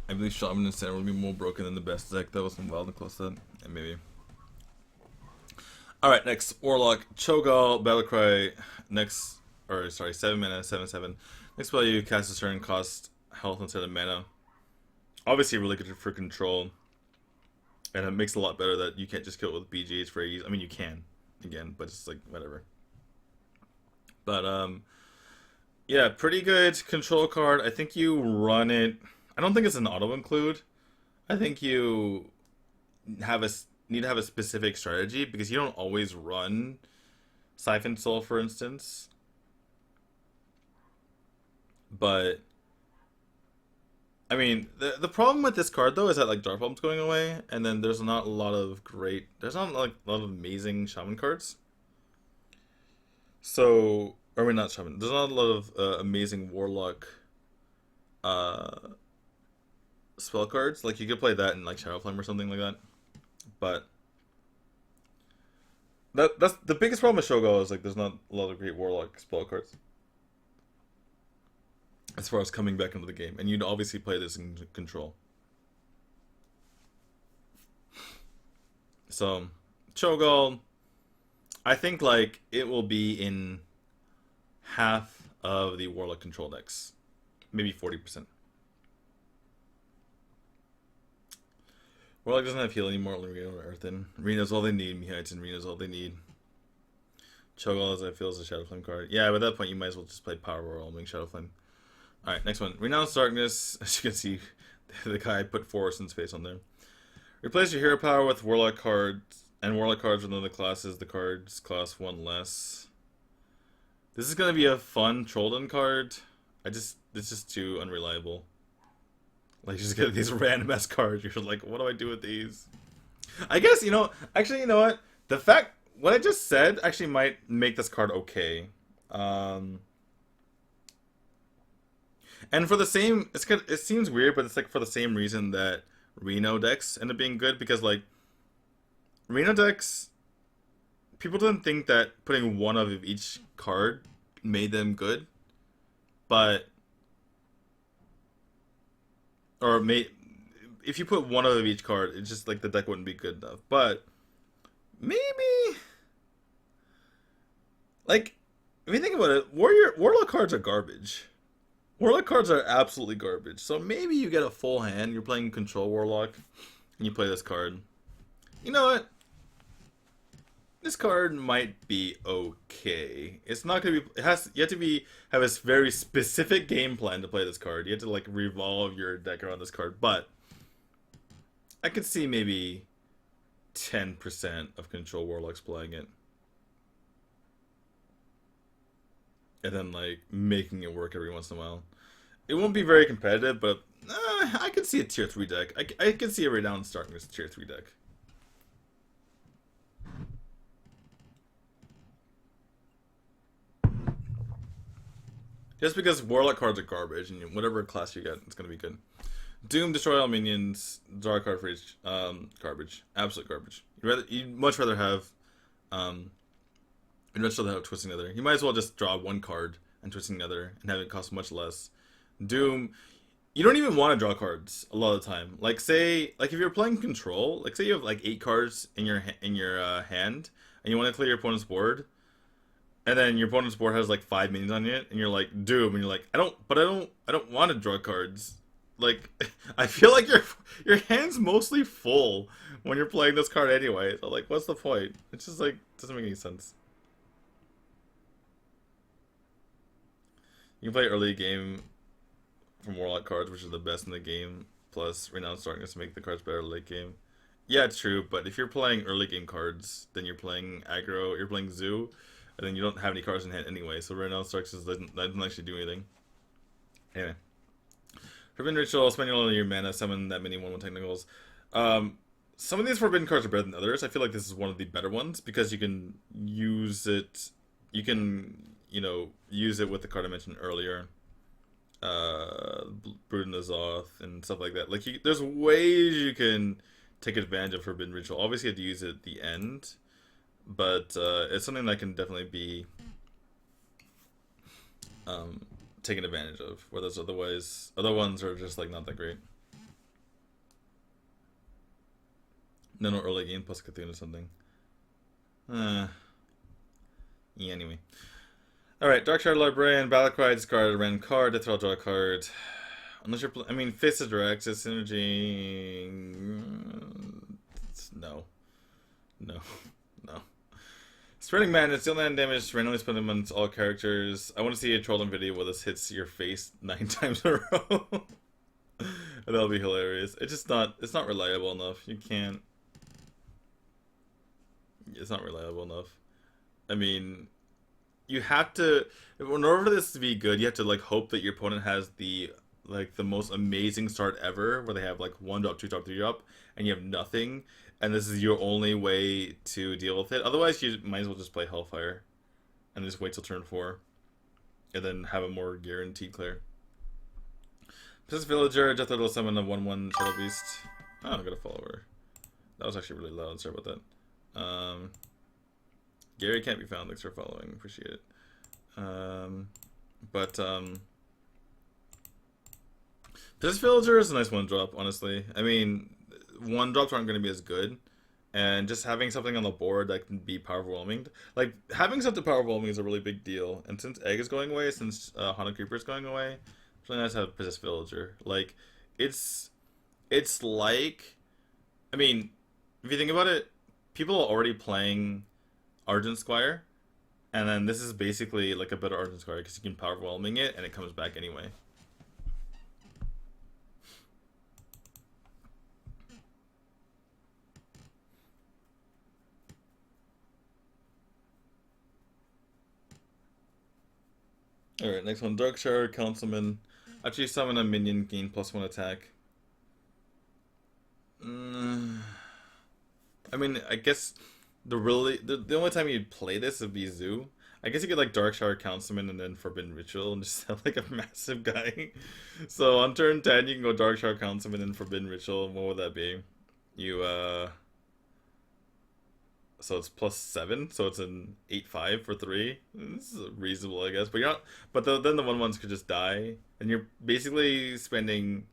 I believe Shaman and Center would be more broken than the best deck. That wasn't wild and close to that. And maybe. Alright, next. Warlock, Cho'Gall, Battlecry. Next, 7 mana, 7/7. Next spell you cast a turn, cost health instead of mana. Obviously, really good for control. And it makes it a lot better that you can't just kill it with BGH for ease. I mean, you can, again, but it's like, whatever. But, yeah, pretty good control card. I think you run it. I don't think it's an auto include. I think you need to have a specific strategy because you don't always run Siphon Soul, for instance. But I mean, the problem with this card though is that like draw problem's going away, and then there's not a lot of a lot of amazing Shaman cards. So, or I mean, not Shaman. There's not a lot of amazing Warlock spell cards. Like you could play that in like Shadow Flame or something like that. But that's the biggest problem with Shogo is like there's not a lot of great Warlock spell cards as far as coming back into the game, and you'd obviously play this in control. So Cho'Gall, I think like it will be in half of the Warlock control decks, maybe 40%. Warlock doesn't have heal anymore, only Reno or Earthen. Reno's all they need, Mihaitin, Reno's all they need. Cho'Gall, as I feel, is a Shadow Flame card. Yeah, but at that point, you might as well just play Power Royal and make Shadow Flame. Alright, next one. Renounced Darkness. As you can see, the guy put Forest's face on there. Replace your hero power with Warlock cards, and Warlock cards with another classes. The cards cost one less. This is going to be a fun Trollden card. It's just too unreliable. Like, you just get these random ass cards. You're like, what do I do with these? I guess, you know what? What I just said actually might make this card okay. And for the same, it seems weird, but it's like for the same reason that Reno decks end up being good, because like, Reno decks, people didn't think that putting one of each card made them good, but if you put one of each card, it's just like the deck wouldn't be good enough. But maybe, like, if you think about it, Warlock cards are garbage. Warlock cards are absolutely garbage. So maybe you get a full hand, you're playing Control Warlock, and you play this card. You know what? This card might be okay. It's not gonna be. You have to have a very specific game plan to play this card. You have to like revolve your deck around this card. But I could see maybe 10% of Control Warlocks playing it, and then like making it work every once in a while. It won't be very competitive, but I could see a tier 3 deck. I could see a Renounced Darkness tier 3 deck. Just because Warlock cards are garbage, and whatever class you get, it's gonna be good. Doom, destroy all minions, draw a card for each. Garbage, absolute garbage. You'd much rather have Twisting Nether. You might as well just draw one card and Twisting Nether and have it cost much less. Doom, you don't even want to draw cards a lot of the time. Like if you're playing Control, like say you have like 8 cards in your hand, and you want to clear your opponent's board. And then your opponent's board has like 5 minions on it, and you're like Doom, and you're like, I don't want to draw cards. Like, I feel like your hand's mostly full when you're playing this card anyway. So like, what's the point? It's just like doesn't make any sense. You can play early game from Warlock cards, which are the best in the game, plus Renounced Darkness to make the cards better late game. Yeah, it's true, but if you're playing early game cards, then you're playing aggro, you're playing Zoo. And then you don't have any cards in hand anyway, so Renounced Darkness doesn't actually do anything. Anyway. Forbidden Ritual, spend your mana, summon that many 1/1 technicals. Um, some of these forbidden cards are better than others. I feel like this is one of the better ones because you can use it. You can, use it with the card I mentioned earlier, Brood N'Zoth and stuff like that. Like, there's ways you can take advantage of Forbidden Ritual. Obviously, you have to use it at the end, but it's something that can definitely be taken advantage of. Whereas otherwise, other ones are just like not that great. No early game plus Cthulhu or something. Yeah, anyway. Alright, Dark Shard Librarian, Battle Cry, discard a random card, death roll, draw a card. Unless you're Fist of Direct, it's synergy. No. No. No. Spreading Madness, deal 9 damage, randomly split amongst all characters. I want to see a trolling video where this hits your face 9 times in a row. That'll be hilarious. It's not reliable enough. You can't. It's not reliable enough. I mean, you have to, in order for this to be good, you have to like hope that your opponent has the most amazing start ever, where they have like 1 drop, 2 drop, 3 drop, and you have nothing, and this is your only way to deal with it. Otherwise, you might as well just play Hellfire, and just wait till turn 4, and then have a more guaranteed clear. Possessed Villager, Death Rattle, summon a 1/1 Shadow Beast. Oh, I got a follower. That was actually really loud. Sorry about that. Gary can't be found. Thanks for following. Appreciate it. Possessed Villager is a nice 1-drop, honestly. I mean, 1-drops aren't going to be as good. And just having something on the board that can be power overwhelming. Like, having something power overwhelming is a really big deal. And since Egg is going away, since Haunted Creeper is going away, it's really nice to have Possessed Villager. Like, it's like, I mean, if you think about it, people are already playing Argent Squire, and then this is basically like a better Argent Squire because you can power overwhelming it and it comes back anyway. Alright, next one. Dark Shard, Councilman. After you summon a minion, gain +1 attack. I mean, I guess the only time you'd play this would be Zoo. I guess you could like Dark Shard, Councilman, and then Forbidden Ritual, and just have like a massive guy. So on turn 10, you can go Dark Shard, Councilman, and Forbidden Ritual. What would that be? So it's +7, so it's an 8/5 for 3. This is reasonable, I guess. But you're not. But then the 1/1s could just die, and you're basically spending.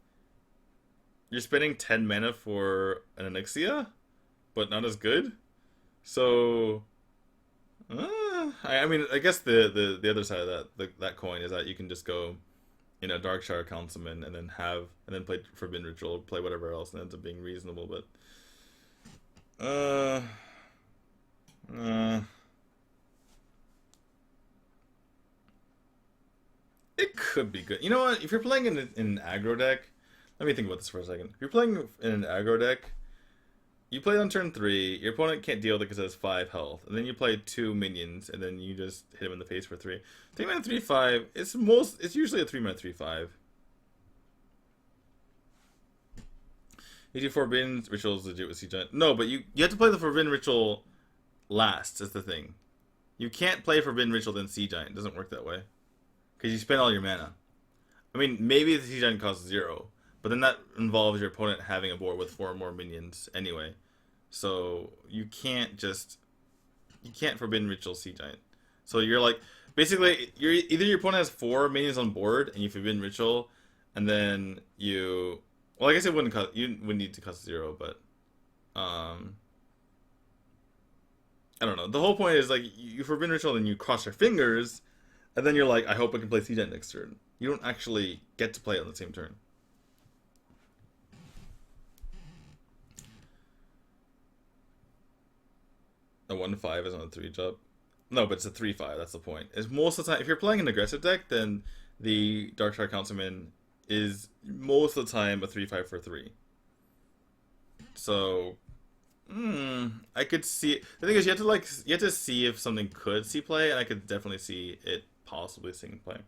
You're spending 10 mana for an Onyxia, but not as good. So, I mean, I guess the other side of that coin is that you can just go, Dark Shard, Councilman, and then play Forbidden Ritual, play whatever else, and it ends up being reasonable. But, it could be good. You know what? If you're playing in an aggro deck, let me think about this for a second. If you're playing in an aggro deck, you play on turn 3, your opponent can't deal because it has 5 health, and then you play 2 minions, and then you just hit him in the face for 3. 3 mana 3/5, it's usually a 3 mana 3/5. You do Forbidden Rituals legit with Sea Giant. No, but you have to play the Forbidden Ritual last, is the thing. You can't play Forbidden Ritual then Sea Giant. It doesn't work that way. Because you spend all your mana. I mean, maybe the Sea Giant costs 0, but then that involves your opponent having a board with 4 more minions anyway. So you can't Forbidden Ritual Sea Giant. So you're like, basically, either your opponent has 4 minions on board and you Forbidden Ritual, and then you, well, I guess you wouldn't need to cost 0, but I don't know. The whole point is like you Forbidden Ritual and you cross your fingers, and then you're like, I hope I can play Sea Giant next turn. You don't actually get to play it on the same turn. A 1/5 is on a 3-drop. No, but it's a 3/5. That's the point. It's most of the time, if you're playing an aggressive deck, then the Dark Shard Councilman is most of the time a 3/5 for 3. So, I could see. The thing is, you have to see if something could see play, and I could definitely see it possibly seeing play.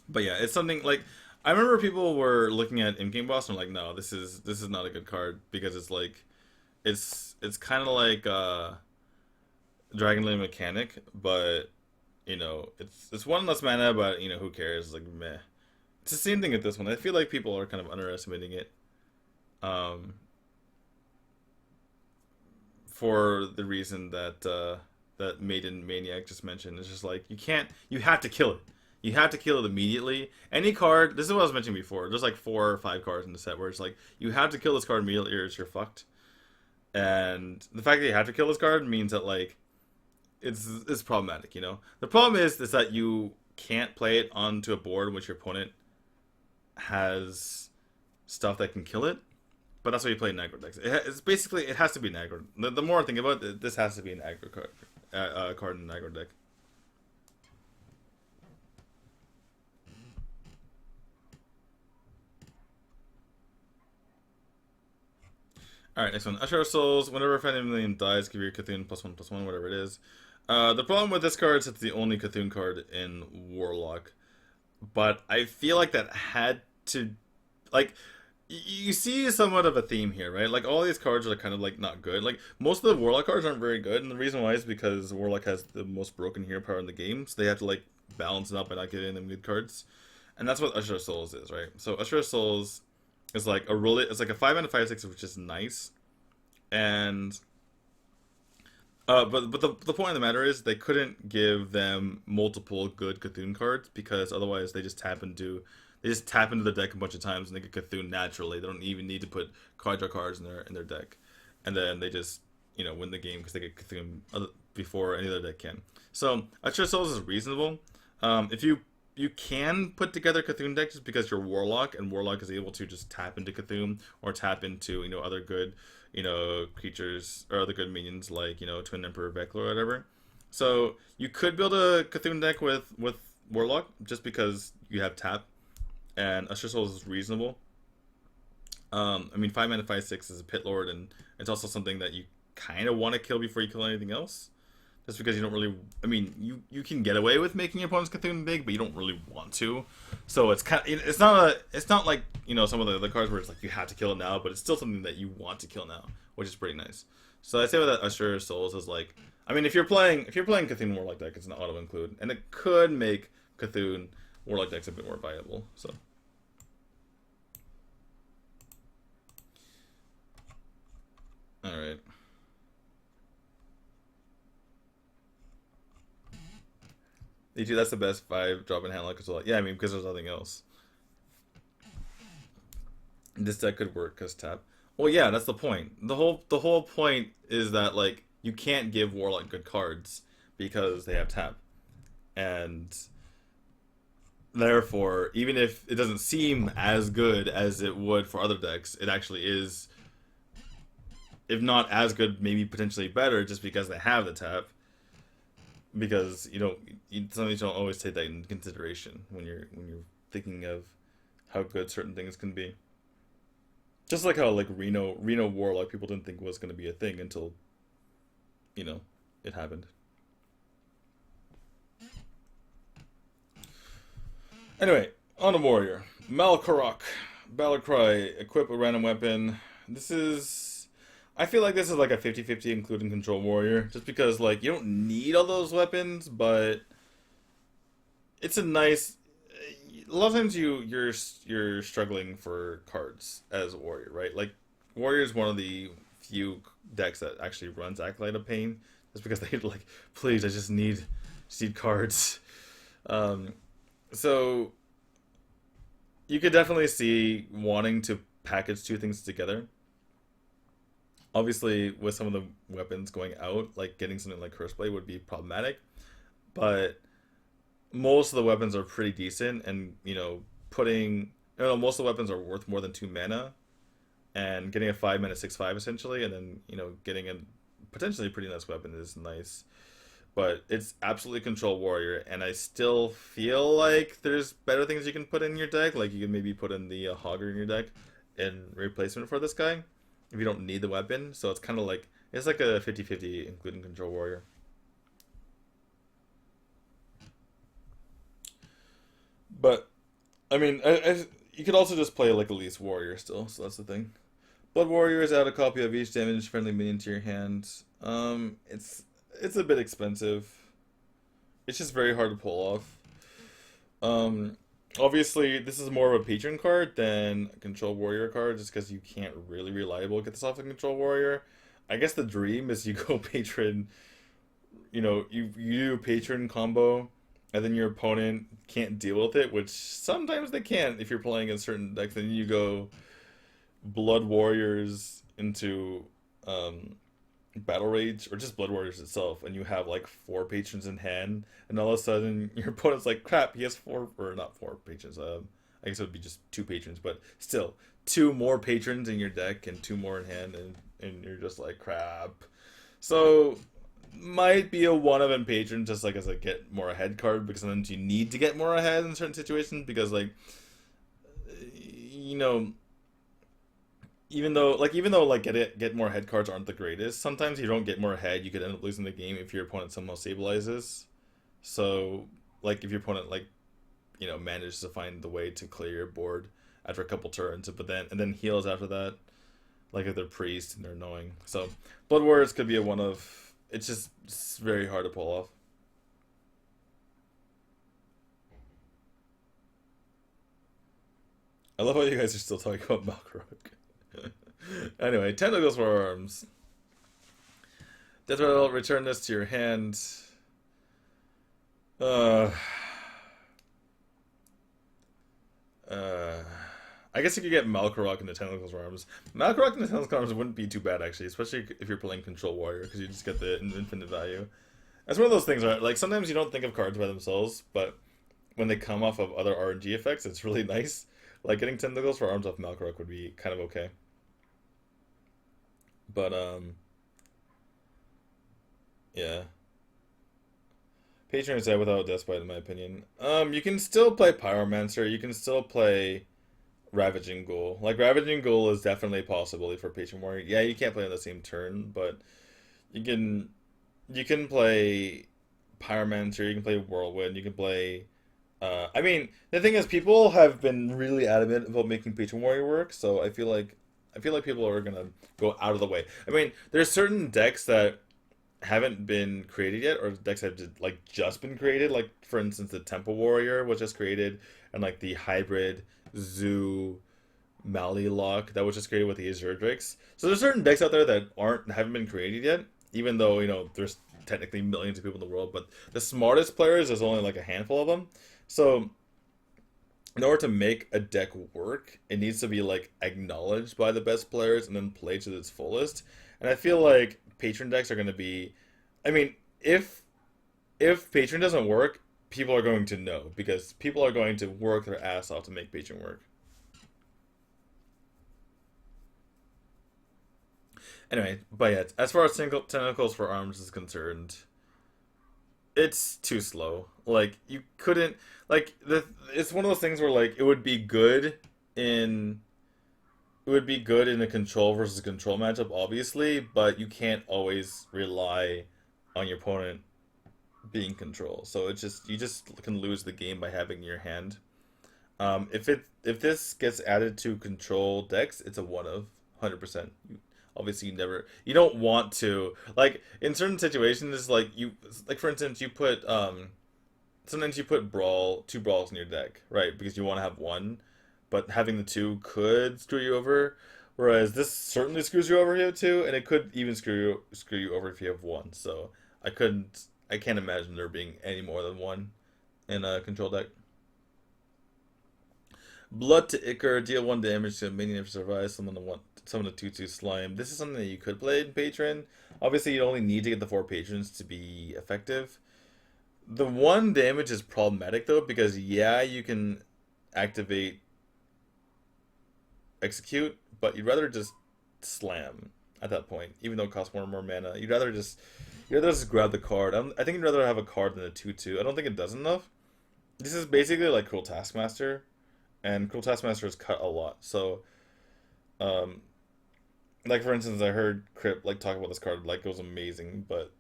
But yeah, it's something like I remember people were looking at in game boss and like, no, this is not a good card because it's like it's kind of like Dragon Lane mechanic, but it's one less mana, but who cares? Like meh. It's the same thing with this one. I feel like people are kind of underestimating it, um, for the reason that that Maiden Maniac just mentioned. It's just like you have to kill it. You have to kill it immediately. Any card, this is what I was mentioning before. There's like 4 or 5 cards in the set where it's like you have to kill this card immediately or else you're fucked. And the fact that you have to kill this card means that like it's problematic. The problem is that you can't play it onto a board in which your opponent has stuff that can kill it. But that's why you play aggro decks. It's basically it has to be an aggro. The more I think about it, this has to be an aggro card in an aggro deck. All right, next one. Usher of Souls. Whenever a friendly minion dies, give your Cthulhu +1/+1, whatever it is. The problem with this card is it's the only Cthulhu card in Warlock, but I feel like that had to, like, you see somewhat of a theme here, right? Like all these cards are kind of like not good. Like most of the Warlock cards aren't very good, and the reason why is because Warlock has the most broken hero power in the game, so they have to like balance it up by not getting them good cards, and that's what Usher of Souls is, right? So Usher of Souls is like it's like a 5 mana 5/6, which is nice, and but the point of the matter is they couldn't give them multiple good Cthulhu cards because otherwise they just tap into the deck a bunch of times and they get Cthulhu naturally. They don't even need to put card draw cards in their deck, and then they just win the game because they get Cthulhu before any other deck can. So Usher Souls is reasonable. If you can put together Cthulhu deck just because you're Warlock and Warlock is able to just tap into Cthulhu or tap into other good creatures or other good minions like Twin Emperor Vekla or whatever. So you could build a Cthulhu deck with Warlock just because you have tap, and Usher Souls is reasonable. I mean 5 mana 5/6 is a Pit Lord, and it's also something that you kind of want to kill before you kill anything else. Just because you don't really, I mean, you can get away with making your opponent's Cthulhu big, but you don't really want to. So it's not like some of the other cards where it's like you have to kill it now, but it's still something that you want to kill now, which is pretty nice. So I say with that Usher Souls is like, I mean, if you're playing Cthulhu Warlock deck, it's an auto include, and it could make Cthulhu Warlock decks a bit more viable. So. All right. E2, that's the best 5 drop in hand luck as well. Yeah, I mean, because there's nothing else. This deck could work because tap. Well, yeah, that's the point. The whole point is that like you can't give Warlock good cards because they have tap, and therefore, even if it doesn't seem as good as it would for other decks, it actually is. If not as good, maybe potentially better, just because they have the tap. Because something you don't always take that into consideration when you're thinking of how good certain things can be. Just like how like Reno Warlock people didn't think was going to be a thing until it happened. Anyway, on a warrior, Malkarok, Battle Cry, equip a random weapon. I feel like this is like a 50-50 including control warrior, just because like you don't need all those weapons, but it's a nice. A lot of times you're struggling for cards as a warrior, right? Like warrior is one of the few decks that actually runs Acolyte of Pain, just because they like, please, I just need cards. So you could definitely see wanting to package two things together. Obviously, with some of the weapons going out, like getting something like Curseblade would be problematic, but most of the weapons are pretty decent, and most of the weapons are worth more than 2 mana, and getting a 5 mana 6/5 essentially, and then getting a potentially pretty nice weapon is nice. But it's absolutely control warrior, and I still feel like there's better things you can put in your deck. Like you can maybe put in the Hogger in your deck in replacement for this guy if you don't need the weapon. So it's kind of like it's like a 50-50 including control warrior. But I mean, you could also just play like Elise Warrior still, so that's the thing. Blood Warrior is add a copy of each damage friendly minion to your hand. It's a bit expensive. It's just very hard to pull off. Um, Obviously, this is more of a patron card than a control warrior card, just because you can't really reliably get this off a control warrior. I guess the dream is you go patron, you do patron combo, and then your opponent can't deal with it, which sometimes they can't if you're playing a certain deck. Then you go blood warriors into um, battle rage or just blood warriors itself, and you have like four patrons in hand, and all of a sudden your opponent's like, crap, he has four, or not four patrons, I guess it would be just two patrons, but still two more patrons in your deck and two more in hand, and you're just like, crap. So might be a one of them patron, just like as a get more ahead card, because sometimes you need to get more ahead in certain situations, because like, you know, even though like get more head cards aren't the greatest, sometimes you don't get more head, you could end up losing the game if your opponent somehow stabilizes. So like if your opponent like manages to find the way to clear your board after a couple turns, but then heals after that, like if they're priest and they're annoying. So blood warriors could be a one of. It's very hard to pull off. I love how you guys are still talking about Malkorok. Anyway, tentacles for arms. Death Rattle, return this to your hand. Uh, uh, I guess you could get Malkorok into Tentacles for Arms. Malkorok into Tentacles for Arms wouldn't be too bad, actually, especially if you're playing Control Warrior, because you just get the infinite value. That's one of those things, right? Like, sometimes you don't think of cards by themselves, but when they come off of other RNG effects, it's really nice. Like, getting Tentacles for Arms off Malkorok would be kind of okay. But, yeah. Patron is dead without Deathbite, in my opinion. You can still play Pyromancer, you can still play Ravaging Ghoul. Like, Ravaging Ghoul is definitely a possibility for Patron Warrior. Yeah, you can't play on the same turn, but you can you can play Pyromancer, you can play Whirlwind, you can play I mean, the thing is people have been really adamant about making Patron Warrior work, so I feel like people are gonna go out of the way. I mean, there's certain decks that haven't been created yet, or decks have just been created. Like for instance, the Temple Warrior was just created, and like the hybrid Zoo Mali Lock that was just created with the Azure Drakes. So there's certain decks out there that haven't been created yet, even though there's technically millions of people in the world. But the smartest players, there's only like a handful of them. So in order to make a deck work, it needs to be like acknowledged by the best players and then played to its fullest. And I feel like patron decks are going to be, I mean, if patron doesn't work, people are going to know because people are going to work their ass off to make patron work. Anyway, but yeah, as far as single tentacles for arms is concerned, it's too slow. Like you couldn't like the it's one of those things where like in it would be good in a control versus control matchup, obviously, but you can't always rely on your opponent being control. So it's just you just can lose the game by having your hand. If this gets added to control decks, it's a one of 100%. Obviously, you don't want to like in certain situations like for instance you put sometimes you put two brawls in your deck, right? Because you want to have one, but having the two could screw you over. Whereas this certainly screws you over if you have two, and it could even screw you over if you have one. So I can't imagine there being any more than one in a control deck. Blood to Icar, deal one damage to a minion if it survives. Summon a 2/2 slime. This is something that you could play in Patron. Obviously, you only need to get the four patrons to be effective. The one damage is problematic though because yeah, you can activate execute, but you'd rather just slam at that point, even though it costs more and more mana. You'd rather just grab the card. I think you'd rather have a card than a 2/2. I don't think it does enough. This is basically like Cruel Taskmaster, and Cruel Taskmaster is cut a lot. So, um, like for instance, I heard Crip like talk about this card like it was amazing, but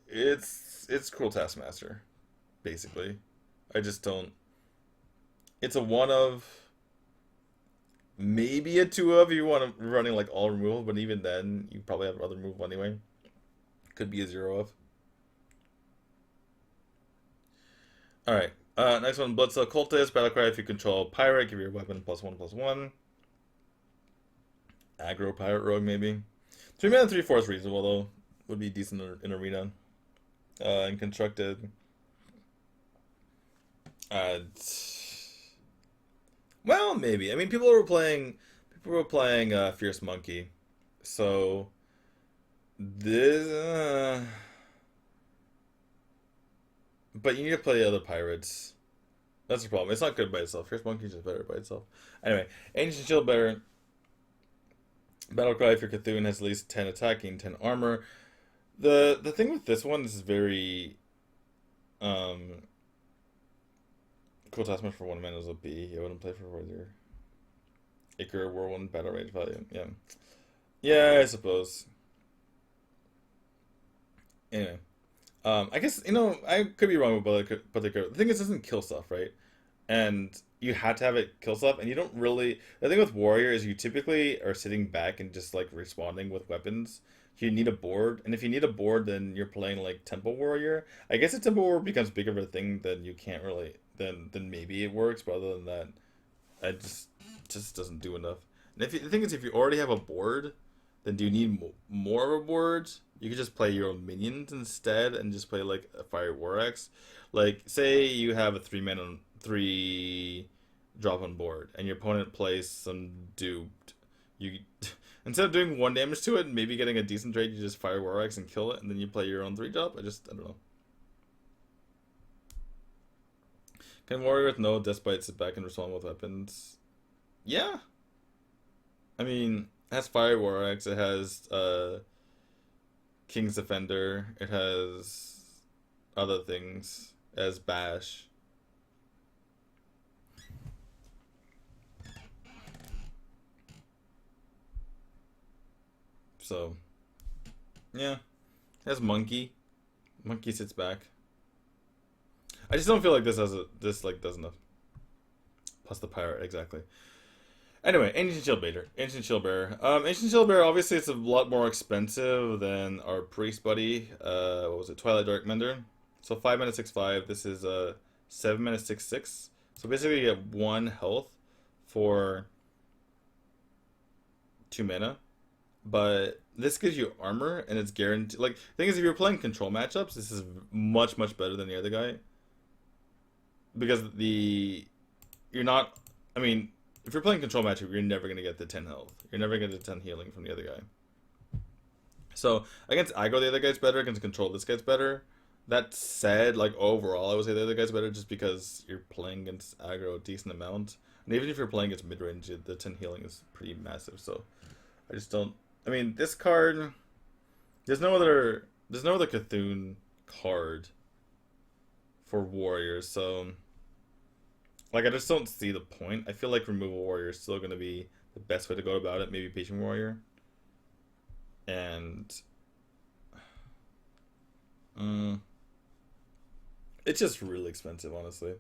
it's Cruel Taskmaster, basically. I just don't. It's a one of, maybe a two of if you want to running like all removal, but even then you probably have other removal anyway. Could be a zero of. All right. Next one, Bloodcell Cultist. Battlecry if you control Pirate, give your weapon +1/+1. Aggro Pirate Rogue maybe. 3 mana 3/4 is reasonable though. Would be decent in arena. And constructed. Uh, well, maybe. I mean, people were playing Fierce Monkey, so this. But you need to play the other pirates. That's the problem. It's not good by itself. Fierce Monkey's just better by itself. Anyway, Ancient Shield better. Battlecry for Cthulhu has at least 10 attacking, 10 armor. The thing with this one is very um cool taskmaster for 1 mana is a B. I wouldn't play for Warrior. Icar Whirlwind battle range value. Yeah. Yeah, I suppose. Anyway. I guess I could be wrong with the thing is, it doesn't kill stuff, right? And you had to have it kill stuff, and you don't really. The thing with warrior is you typically are sitting back and just like responding with weapons. You need a board, and if you need a board, then you're playing like temple warrior. I guess a temple warrior becomes bigger of a thing than you can't really. Then maybe it works, but other than that, I just doesn't do enough. And the thing is, if you already have a board, then do you need more of a board? You could just play your own minions instead, and just play like a Fire War Axe. Like, say you have a 3 mana 3 drop on board, and your opponent plays some duped. You instead of doing 1 damage to it, and maybe getting a decent trade, you just Fire War Axe and kill it, and then you play your own 3 drop. I don't know. Can warrior with no despite sit back and respond with weapons? Yeah. I mean, it has Fire War Axe. It has King's Defender. It has other things as Bash. So yeah, it has Monkey. Monkey sits back. I just don't feel like this like does enough. Plus the pirate, exactly. Anyway, Ancient Shieldbearer. Ancient Shieldbearer. Ancient Shieldbearer, obviously it's a lot more expensive than our priest buddy. What was it? Twilight Dark Mender. So 5 mana 6/5. This is 7 mana 6/6. So basically you get 1 health for 2 mana. But this gives you armor and it's guaranteed. Like, the thing is, if you're playing control matchups, this is much, much better than the other guy. Because you're not, I mean, if you're playing control matchup, you're never going to get the 10 health. You're never going to get the 10 healing from the other guy. So against aggro, the other guy's better. Against control, this guy's better. That said, like overall, I would say the other guy's better just because you're playing against aggro a decent amount. And even if you're playing against mid range, the 10 healing is pretty massive. So I just don't. I mean, this card. There's no other Cthulhu card for warriors. So like, I just don't see the point. I feel like removal warrior is still going to be the best way to go about it. Maybe patient warrior. And it's just really expensive, honestly.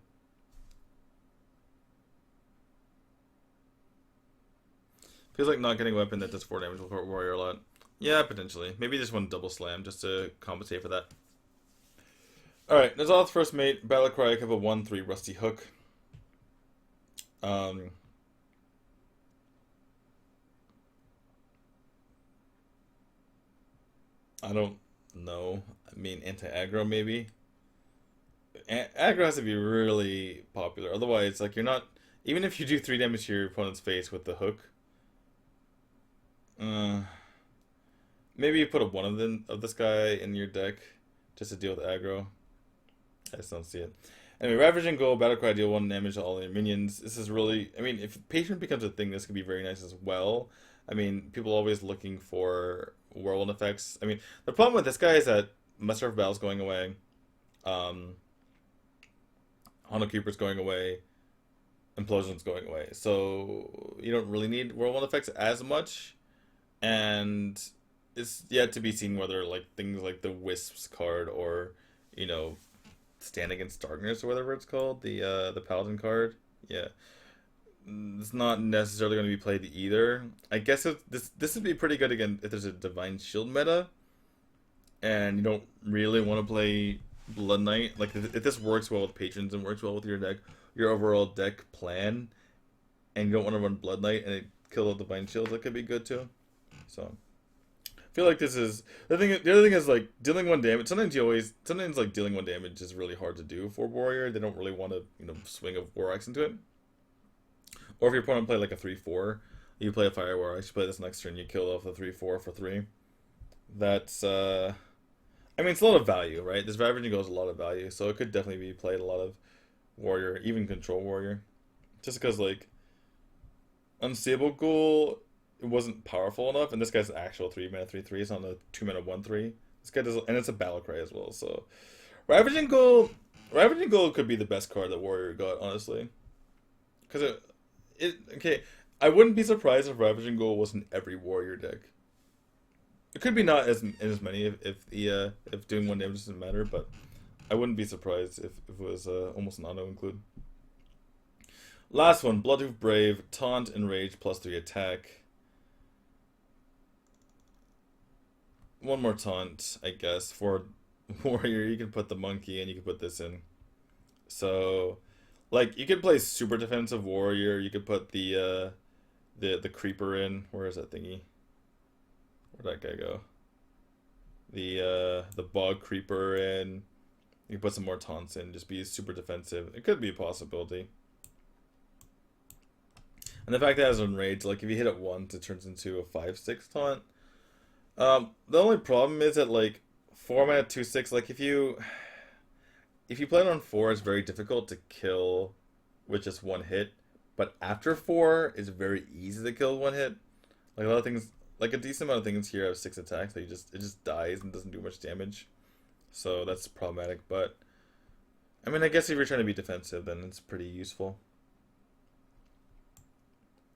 Feels like not getting a weapon that does 4 damage will hurt warrior a lot. Yeah, potentially. Maybe just one double slam just to compensate for that. Alright, N'Zoth's first mate, Battlecry, have a 1/3 Rusty Hook. Um, I don't know. I mean, anti-aggro maybe. Aggro has to be really popular. Otherwise, like, you're not. Even if you do 3 damage to your opponent's face with the hook, uh, maybe you put a one of this guy in your deck just to deal with aggro. I just don't see it. Anyway, Ravaging Goal, Battlecry, deal 1 damage to all your minions. This is really, I mean, if Patron becomes a thing, this could be very nice as well. I mean, people are always looking for whirlwind effects. I mean, the problem with this guy is that Muster of Battle's going away. Um, Hondo Keeper's going away. Implosion's going away. So you don't really need whirlwind effects as much. And it's yet to be seen whether like things like the Wisps card or, you know, Stand Against Darkness or whatever it's called, the Paladin card. Yeah, it's not necessarily going to be played either. I guess this would be pretty good again if there's a Divine Shield meta and you don't really want to play Blood Knight. Like if this works well with patrons and works well with your deck, your overall deck plan, and you don't want to run Blood Knight and it kill the Divine Shields, that could be good too. So I feel like this is the thing. The other thing is like dealing one damage. Sometimes like dealing one damage is really hard to do for Warrior. They don't really want to swing a War Axe into it. Or if your opponent play like a 3/4, you play a Fire War Axe. You play this next turn, you kill off the 3/4 for 3. That's I mean, it's a lot of value, right? This Ravaging Ghoul is a lot of value, so it could definitely be played a lot of Warrior, even Control Warrior. Just because, like, Unstable Ghoul, it wasn't powerful enough, and this guy's actual 3 mana 3/3, it's not a 2 mana 1/3. This guy does, and it's a Battle Cry as well, so. Ravaging Ghoul could be the best card that Warrior got, honestly. Because okay, I wouldn't be surprised if Ravaging Ghoul was in every Warrior deck. It could be not as many if doing one damage doesn't matter, but I wouldn't be surprised if it was almost an auto include. Last one, Bloodhoof Brave, Taunt, Enrage, +3 attack. One more Taunt, I guess, for Warrior. You can put the Monkey and you can put this in. So, like, you could play super defensive Warrior. You could put the Creeper in. Where is that thingy? Where'd that guy go? The Bog Creeper in. You can put some more taunts in. Just be super defensive. It could be a possibility. And the fact that it has Enrage, like if you hit it once, it turns into a 5/6 taunt. The only problem is that like 4 mana 2/6. Like if you play it on 4, it's very difficult to kill with just one hit. But after 4, it's very easy to kill one hit. Like a lot of things. Like a decent amount of things here have 6 attacks, so it just dies and doesn't do much damage. So that's problematic, but I mean I guess if you're trying to be defensive then it's pretty useful.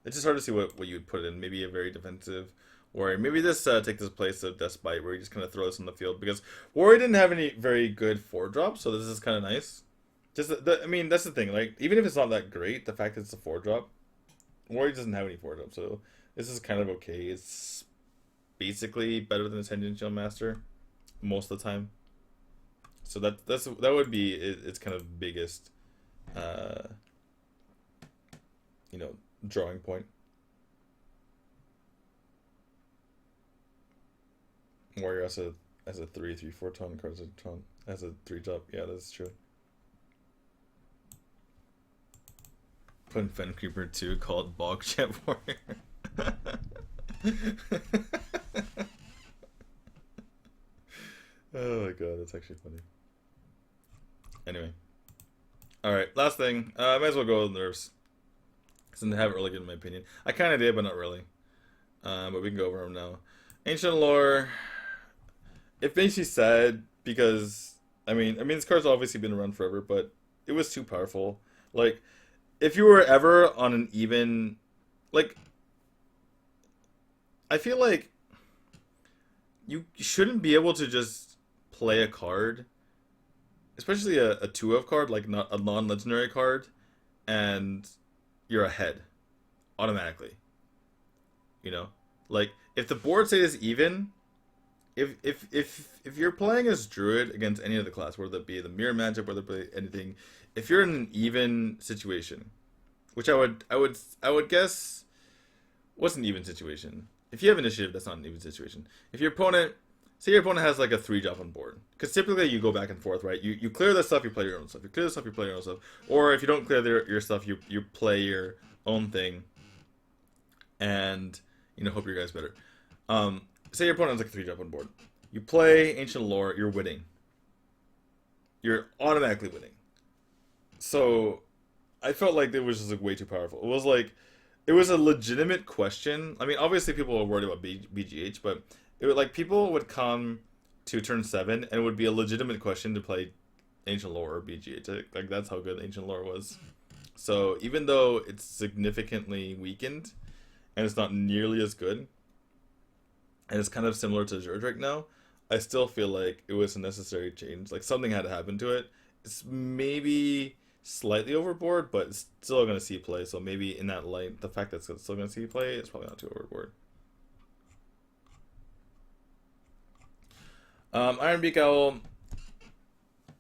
It's just hard to see what you would put in. Maybe a very defensive Warrior. Maybe this take this place of Despite where you just kinda throw this on the field because Warrior didn't have any very good 4-drop, so this is kinda nice. Just I mean that's the thing, like even if it's not that great, the fact that it's a 4-drop, Warrior doesn't have any 4-drop, so this is kind of okay. It's basically better than the Tangential Master most of the time. So that would be its kind of biggest, uh, drawing point. Warrior has a 3/4 taunt, cards a taunt has a 3-drop. Yeah, that's true. Put in Fen Creeper 2 called Bog Jet Warrior. Oh my god, that's actually funny. Anyway. Alright, last thing. I might as well go with nerfs. Since I haven't really given my opinion. I kinda did, but not really. But we can go over them now. Ancient Lore. It makes you sad because I mean this card's obviously been around forever, but it was too powerful. Like, if you were ever on an even like I feel like you shouldn't be able to just play a card, especially a 2-of card, like not a non-legendary card, and you're ahead automatically. Like if the board state is even, if you're playing as Druid against any of the class, whether it be the mirror matchup, whether it be anything, if you're in an even situation, which I would guess, what's an even situation? If you have initiative, that's not an even situation. If your opponent, say your opponent has like a 3-drop on board, because typically you go back and forth, right? You clear the stuff, you play your own stuff. You clear the stuff, you play your own stuff. Or if you don't clear your stuff, you play your own thing, and hope your guy's better. Say your opponent has like a 3-drop on board. You play Ancient Lore, you're winning. You're automatically winning. So I felt like it was just like way too powerful. It was a legitimate question. I mean, obviously people were worried about BGH, but people would come to turn 7 and it would be a legitimate question to play Ancient Lore or BGH. Like that's how good Ancient Lore was. So even though it's significantly weakened and it's not nearly as good, and it's kind of similar to Zurge right now, I still feel like it was a necessary change. Like something had to happen to it. It's maybe slightly overboard, but it's still going to see play. So maybe in that light, the fact that it's still going to see play is probably not too overboard. Iron Beak Owl.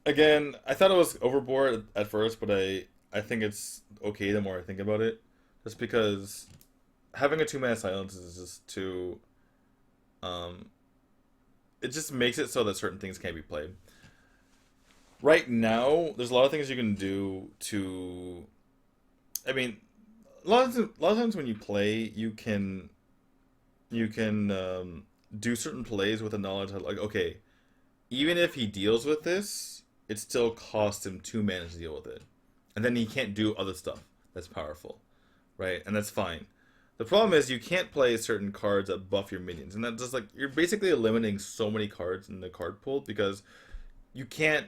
Again, I thought it was overboard at first, but I think it's okay the more I think about it. Just because having a 2 mana silence is just too. Um, it just makes it so that certain things can't be played. Right now, there's a lot of things you can do to. I mean, a lot of times when you play, you can do certain plays with the knowledge that like okay, even if he deals with this, it still costs him 2 mana to deal with it, and then he can't do other stuff that's powerful, right? And that's fine. The problem is you can't play certain cards that buff your minions, and that's just like you're basically eliminating so many cards in the card pool because you can't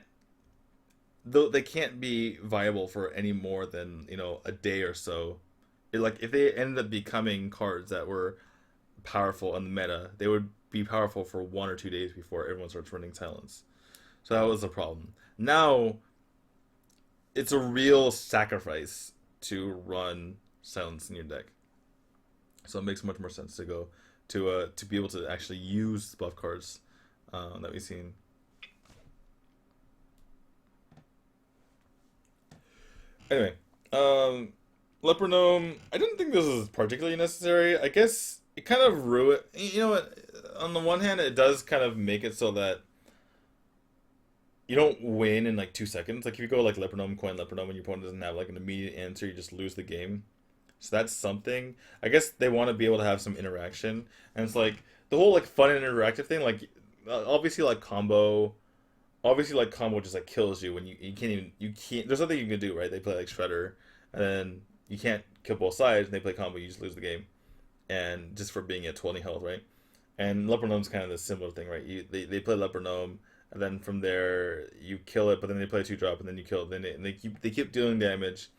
though they can't be viable for any more than a day or so. Like if they ended up becoming cards that were powerful in the meta, they would be powerful for 1 or 2 days before everyone starts running silence. So that was the problem. Now it's a real sacrifice to run silence in your deck. So it makes much more sense to go to be able to actually use buff cards that we've seen. Anyway, Leper Gnome. I didn't think this was particularly necessary. I guess it kind of ruined. You know what? On the one hand, it does kind of make it so that you don't win in like 2 seconds. Like if you go like Leper Gnome, coin Leper Gnome, and your opponent doesn't have like an immediate answer, you just lose the game. So that's something. I guess they want to be able to have some interaction, and it's like the whole like fun and interactive thing. Like obviously like combo just like kills you when you can't even you can't. There's nothing you can do, right? They play like Shredder, and then you can't kill both sides, and they play combo. You just lose the game, and just for being at 20 health, right? And Leper Gnome's kind of the similar thing, right? They play Leper Gnome, and then from there you kill it, but then they play 2 drop, and then you kill it. Then they keep dealing damage,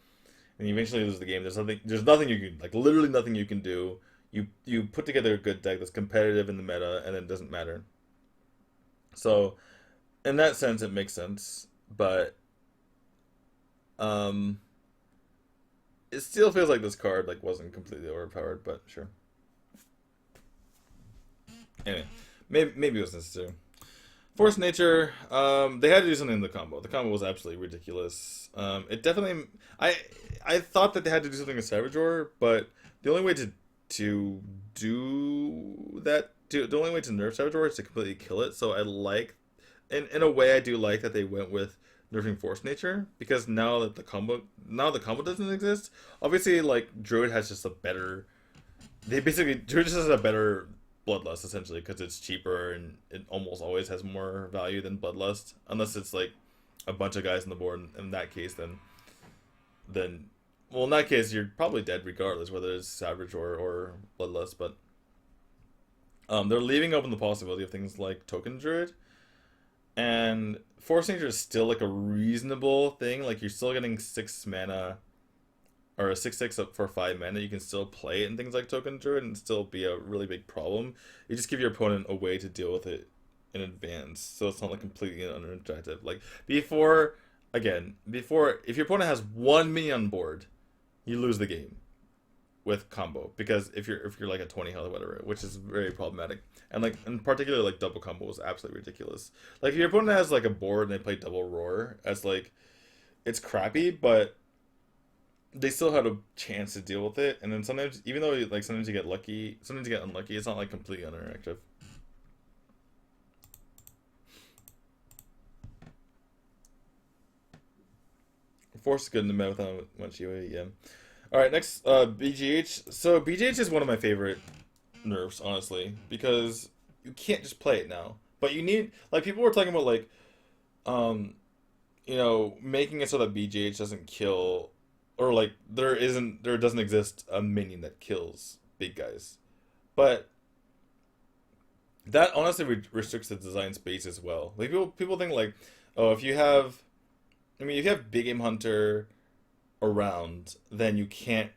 and you eventually lose the game. There's nothing you can like literally nothing you can do. You put together a good deck that's competitive in the meta, and then it doesn't matter. So in that sense, it makes sense, but um, it still feels like this card like wasn't completely overpowered. But sure. Anyway, maybe it was necessary. Force Nature, they had to do something in the combo. The combo was absolutely ridiculous. It definitely, I I thought that they had to do something with Savage Roar, but the only way to do that, the only way to nerf Savage Roar is to completely kill it. So I like, in a way, I do like that they went with nerfing Force Nature because now the combo doesn't exist. Obviously, like Druid has just a better, Druid just has a better Bloodlust essentially because it's cheaper and it almost always has more value than Bloodlust unless it's like a bunch of guys on the board. In that case, then well, in that case you're probably dead regardless whether it's Savage or Bloodlust. But they're leaving open the possibility of things like Token Druid, and Force Nature is still like a reasonable thing. Like you're still getting 6 mana or a 6/6 up for 5 mana, you can still play it in things like Token Druid and still be a really big problem. You just give your opponent a way to deal with it in advance, so it's not like completely uninteractive. Like before, if your opponent has 1 minion on board, you lose the game with combo because if you're like at 20 health or whatever, which is very problematic. And like in particular, like double combo is absolutely ridiculous. Like if your opponent has like a board and they play double roar, as like it's crappy, but they still had a chance to deal with it. And then sometimes, even though like sometimes you get lucky, sometimes you get unlucky. It's not like completely uninteractive. Force is good in the meta without much UA. Yeah. All right, next BGH. So BGH is one of my favorite nerfs, honestly, because you can't just play it now. But you need like people were talking about like um making it so that BGH doesn't kill, or like there doesn't exist a minion that kills big guys. But that honestly restricts the design space as well. Like people think like, oh, if you have, I mean, if you have Big Game Hunter around, then you can't.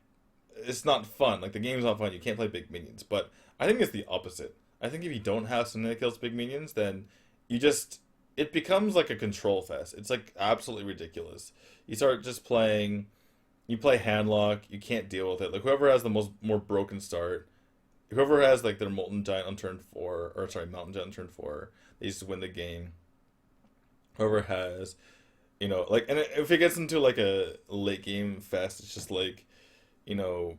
It's not fun. Like the game's not fun. You can't play big minions. But I think it's the opposite. I think if you don't have something that kills big minions, then you just it becomes like a control fest. It's like absolutely ridiculous. You start just playing, you play handlock, you can't deal with it. Like whoever has the more broken start, whoever has like their molten giant on turn four, or sorry, mountain giant on turn four, they used to win the game. Whoever has, like, and if it gets into like a late game fest, it's just like, you know,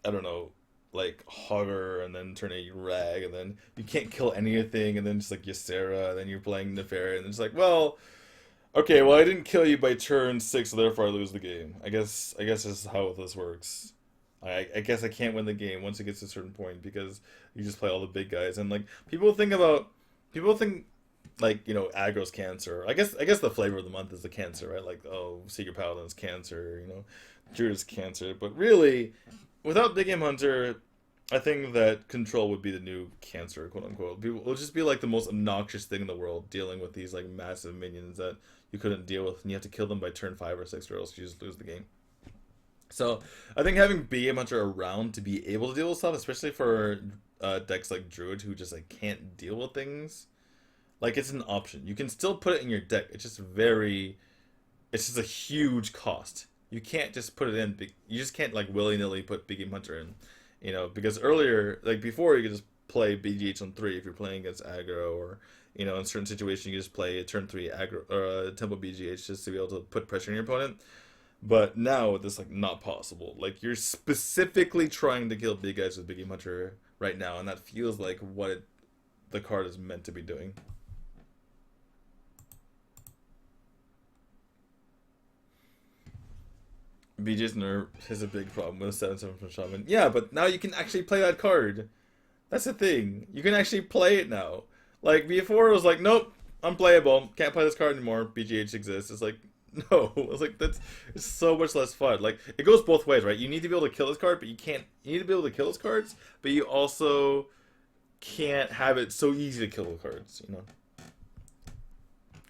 I don't know, like Hogger and then turn a Rag and then you can't kill anything and then just like Ysera and then you're playing Neferi and it's like, well, okay, well I didn't kill you by turn six, so therefore I lose the game. I guess this is how this works. I guess I can't win the game once it gets to a certain point because you just play all the big guys and like people think like aggro's cancer. I guess the flavor of the month is the cancer, right? Like, oh, Secret Paladin's cancer, Druid's cancer, but really without Big Game Hunter, I think that control would be the new cancer, quote unquote. People, it'll just be like the most obnoxious thing in the world, dealing with these like massive minions that you couldn't deal with, and you have to kill them by turn five or six, or else you just lose the game. So I think having Big Game Hunter around to be able to deal with stuff, especially for decks like Druid who just like can't deal with things, like it's an option. You can still put it in your deck. It's just a huge cost. You can't just put it in. You just can't like willy nilly put Big Game Hunter in, because earlier, like before, you could just play BGH on three if you're playing against aggro, or in certain situations you can just play a turn three aggro or a tempo BGH just to be able to put pressure on your opponent. But now this like not possible. Like you're specifically trying to kill big guys with Big Game Hunter right now, and that feels like the card is meant to be doing. BJ's nerf is a big problem with 7/7 from Shaman. Yeah, but now you can actually play that card. That's the thing. You can actually play it now. Like before, it was like, nope, unplayable. Can't play this card anymore. BGH exists. It's like, no. It's like it's so much less fun. Like it goes both ways, right? You need to be able to kill this card, but you can't. You need to be able to kill those cards, but you also can't have it so easy to kill the cards.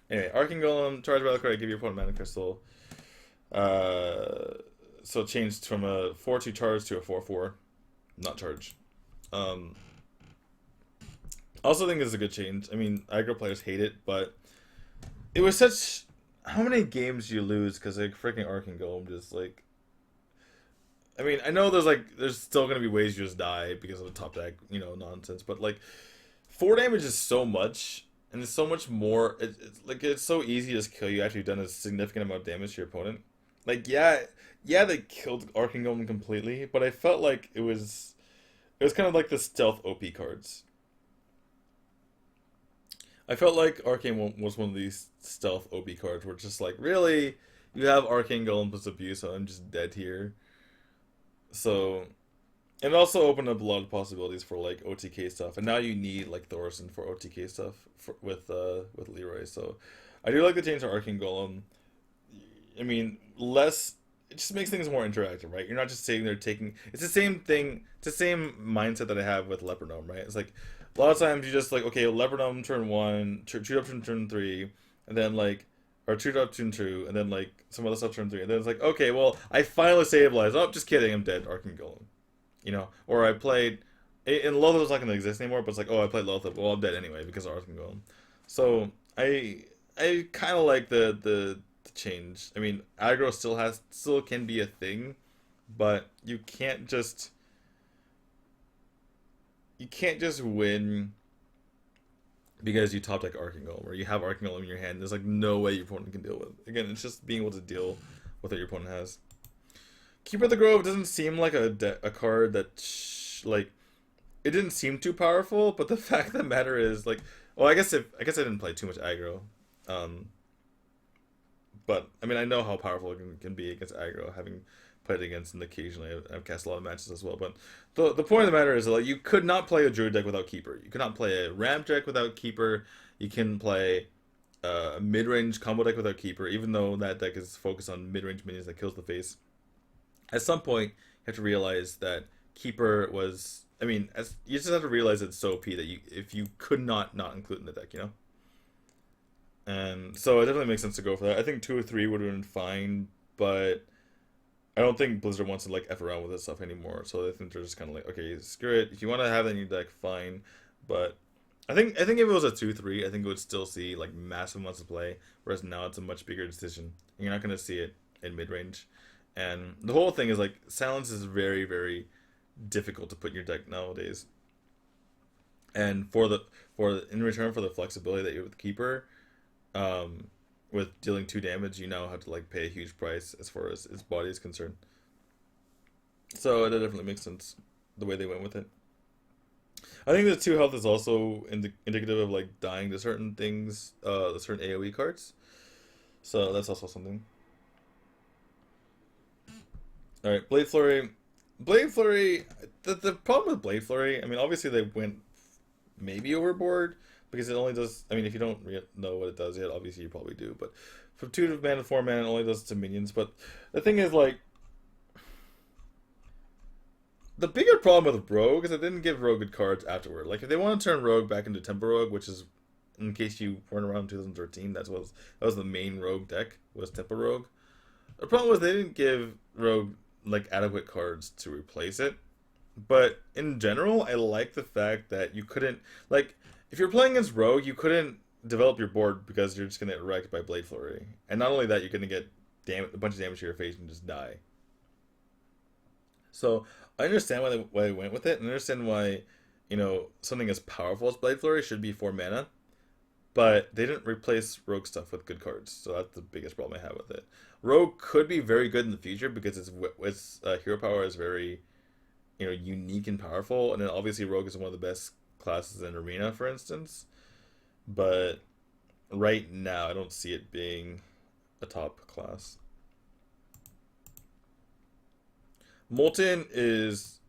Anyway, Arcane Golem, charge battle card, give your opponent mana crystal. So it changed from a 4/2 charge to a 4/4, not charge. Um, I also think it's a good change. I mean, aggro players hate it, but it was such. How many games do you lose because like freaking Arcane Golem just like. I mean, I know there's still gonna be ways you just die because of the top deck, nonsense. But like, 4 damage is so much, and it's so much more. It's so easy to just kill you after you've done a significant amount of damage to your opponent. Like, yeah, they killed Arcane Golem completely, but I felt like it was kind of like the stealth OP cards. I felt like Arcane was one of these stealth OP cards where it's just like, really, you have Arcane Golem plus Abuse, so I'm just dead here. So, and it also opened up a lot of possibilities for like OTK stuff, and now you need like Thorson for OTK stuff with Leroy. So, I do like the change to Arcane Golem. I mean, less. It just makes things more interactive, right? You're not just sitting there taking. It's the same thing. It's the same mindset that I have with Leopard Gnome, right? It's like a lot of times you just like, okay, Leopard Gnome turn one, shoot up turn three, and then like, or shoot up turn two, and then like some other stuff turn three, and then it's like, okay, well, I finally stabilized. Oh, just kidding, I'm dead. Arcane Golem, Or I played, and Lothar's not gonna exist anymore, but it's like, oh, I played Lothar, well, I'm dead anyway because of Arcane Golem. So I kind of like the change. I mean, aggro still can be a thing, but you can't just win because you top deck Arcane Golem or you have Arcane Golem in your hand. There's like no way your opponent can deal with. Again, it's just being able to deal with what your opponent has. Keeper of the Grove doesn't seem like a card that like it didn't seem too powerful, but the fact of the matter is like, well, I guess I didn't play too much aggro. But I mean, I know how powerful it can be against aggro, having played against and occasionally I've cast a lot of matches as well. But the point of the matter is that like, you could not play a Druid deck without Keeper. You could not play a Ramp deck without Keeper. You can play a mid-range combo deck without Keeper, even though that deck is focused on mid-range minions that kills the face. At some point, you have to realize that Keeper was. I mean, you just have to realize it's so OP that if you could not include in the deck. And so it definitely makes sense to go for that. I think 2 or 3 would have been fine, but I don't think Blizzard wants to like F around with this stuff anymore. So I think they're just kind of like, okay, screw it. If you want to have that in your deck, fine. But I think if it was a 2-3, I think it would still see like massive amounts of play. Whereas now it's a much bigger decision. You're not gonna see it in mid range, and the whole thing is like silence is very very difficult to put in your deck nowadays. And for in return for the flexibility that you have with keeper, um, with dealing 2 damage, you now have to like pay a huge price as far as its body is concerned. So that definitely makes sense the way they went with it. I think the 2 health is also indicative of like dying to certain things, certain AOE cards. So that's also something. All right, Blade Flurry. Blade Flurry. The problem with Blade Flurry, I mean, obviously they went maybe overboard because it only does. I mean, if you don't know what it does yet, obviously you probably do. But from 2 mana to 4 mana, it only does it to minions. But the thing is, like, the bigger problem with Rogue is it didn't give Rogue good cards afterward. Like, if they want to turn Rogue back into Tempo Rogue, which is, in case you weren't around in 2013, that was the main Rogue deck, was Tempo Rogue. The problem was they didn't give Rogue, like, adequate cards to replace it. But in general, I like the fact that you couldn't, like, if you're playing as Rogue, you couldn't develop your board because you're just going to get wrecked by Blade Flurry. And not only that, you're going to get a bunch of damage to your face and just die. So I understand why they went with it, and I understand why, something as powerful as Blade Flurry should be 4 mana, but they didn't replace Rogue stuff with good cards, so that's the biggest problem I have with it. Rogue could be very good in the future because its hero power is very, unique and powerful, and then obviously Rogue is one of the best classes in Arena, for instance. But right now, I don't see it being a top class. Molten is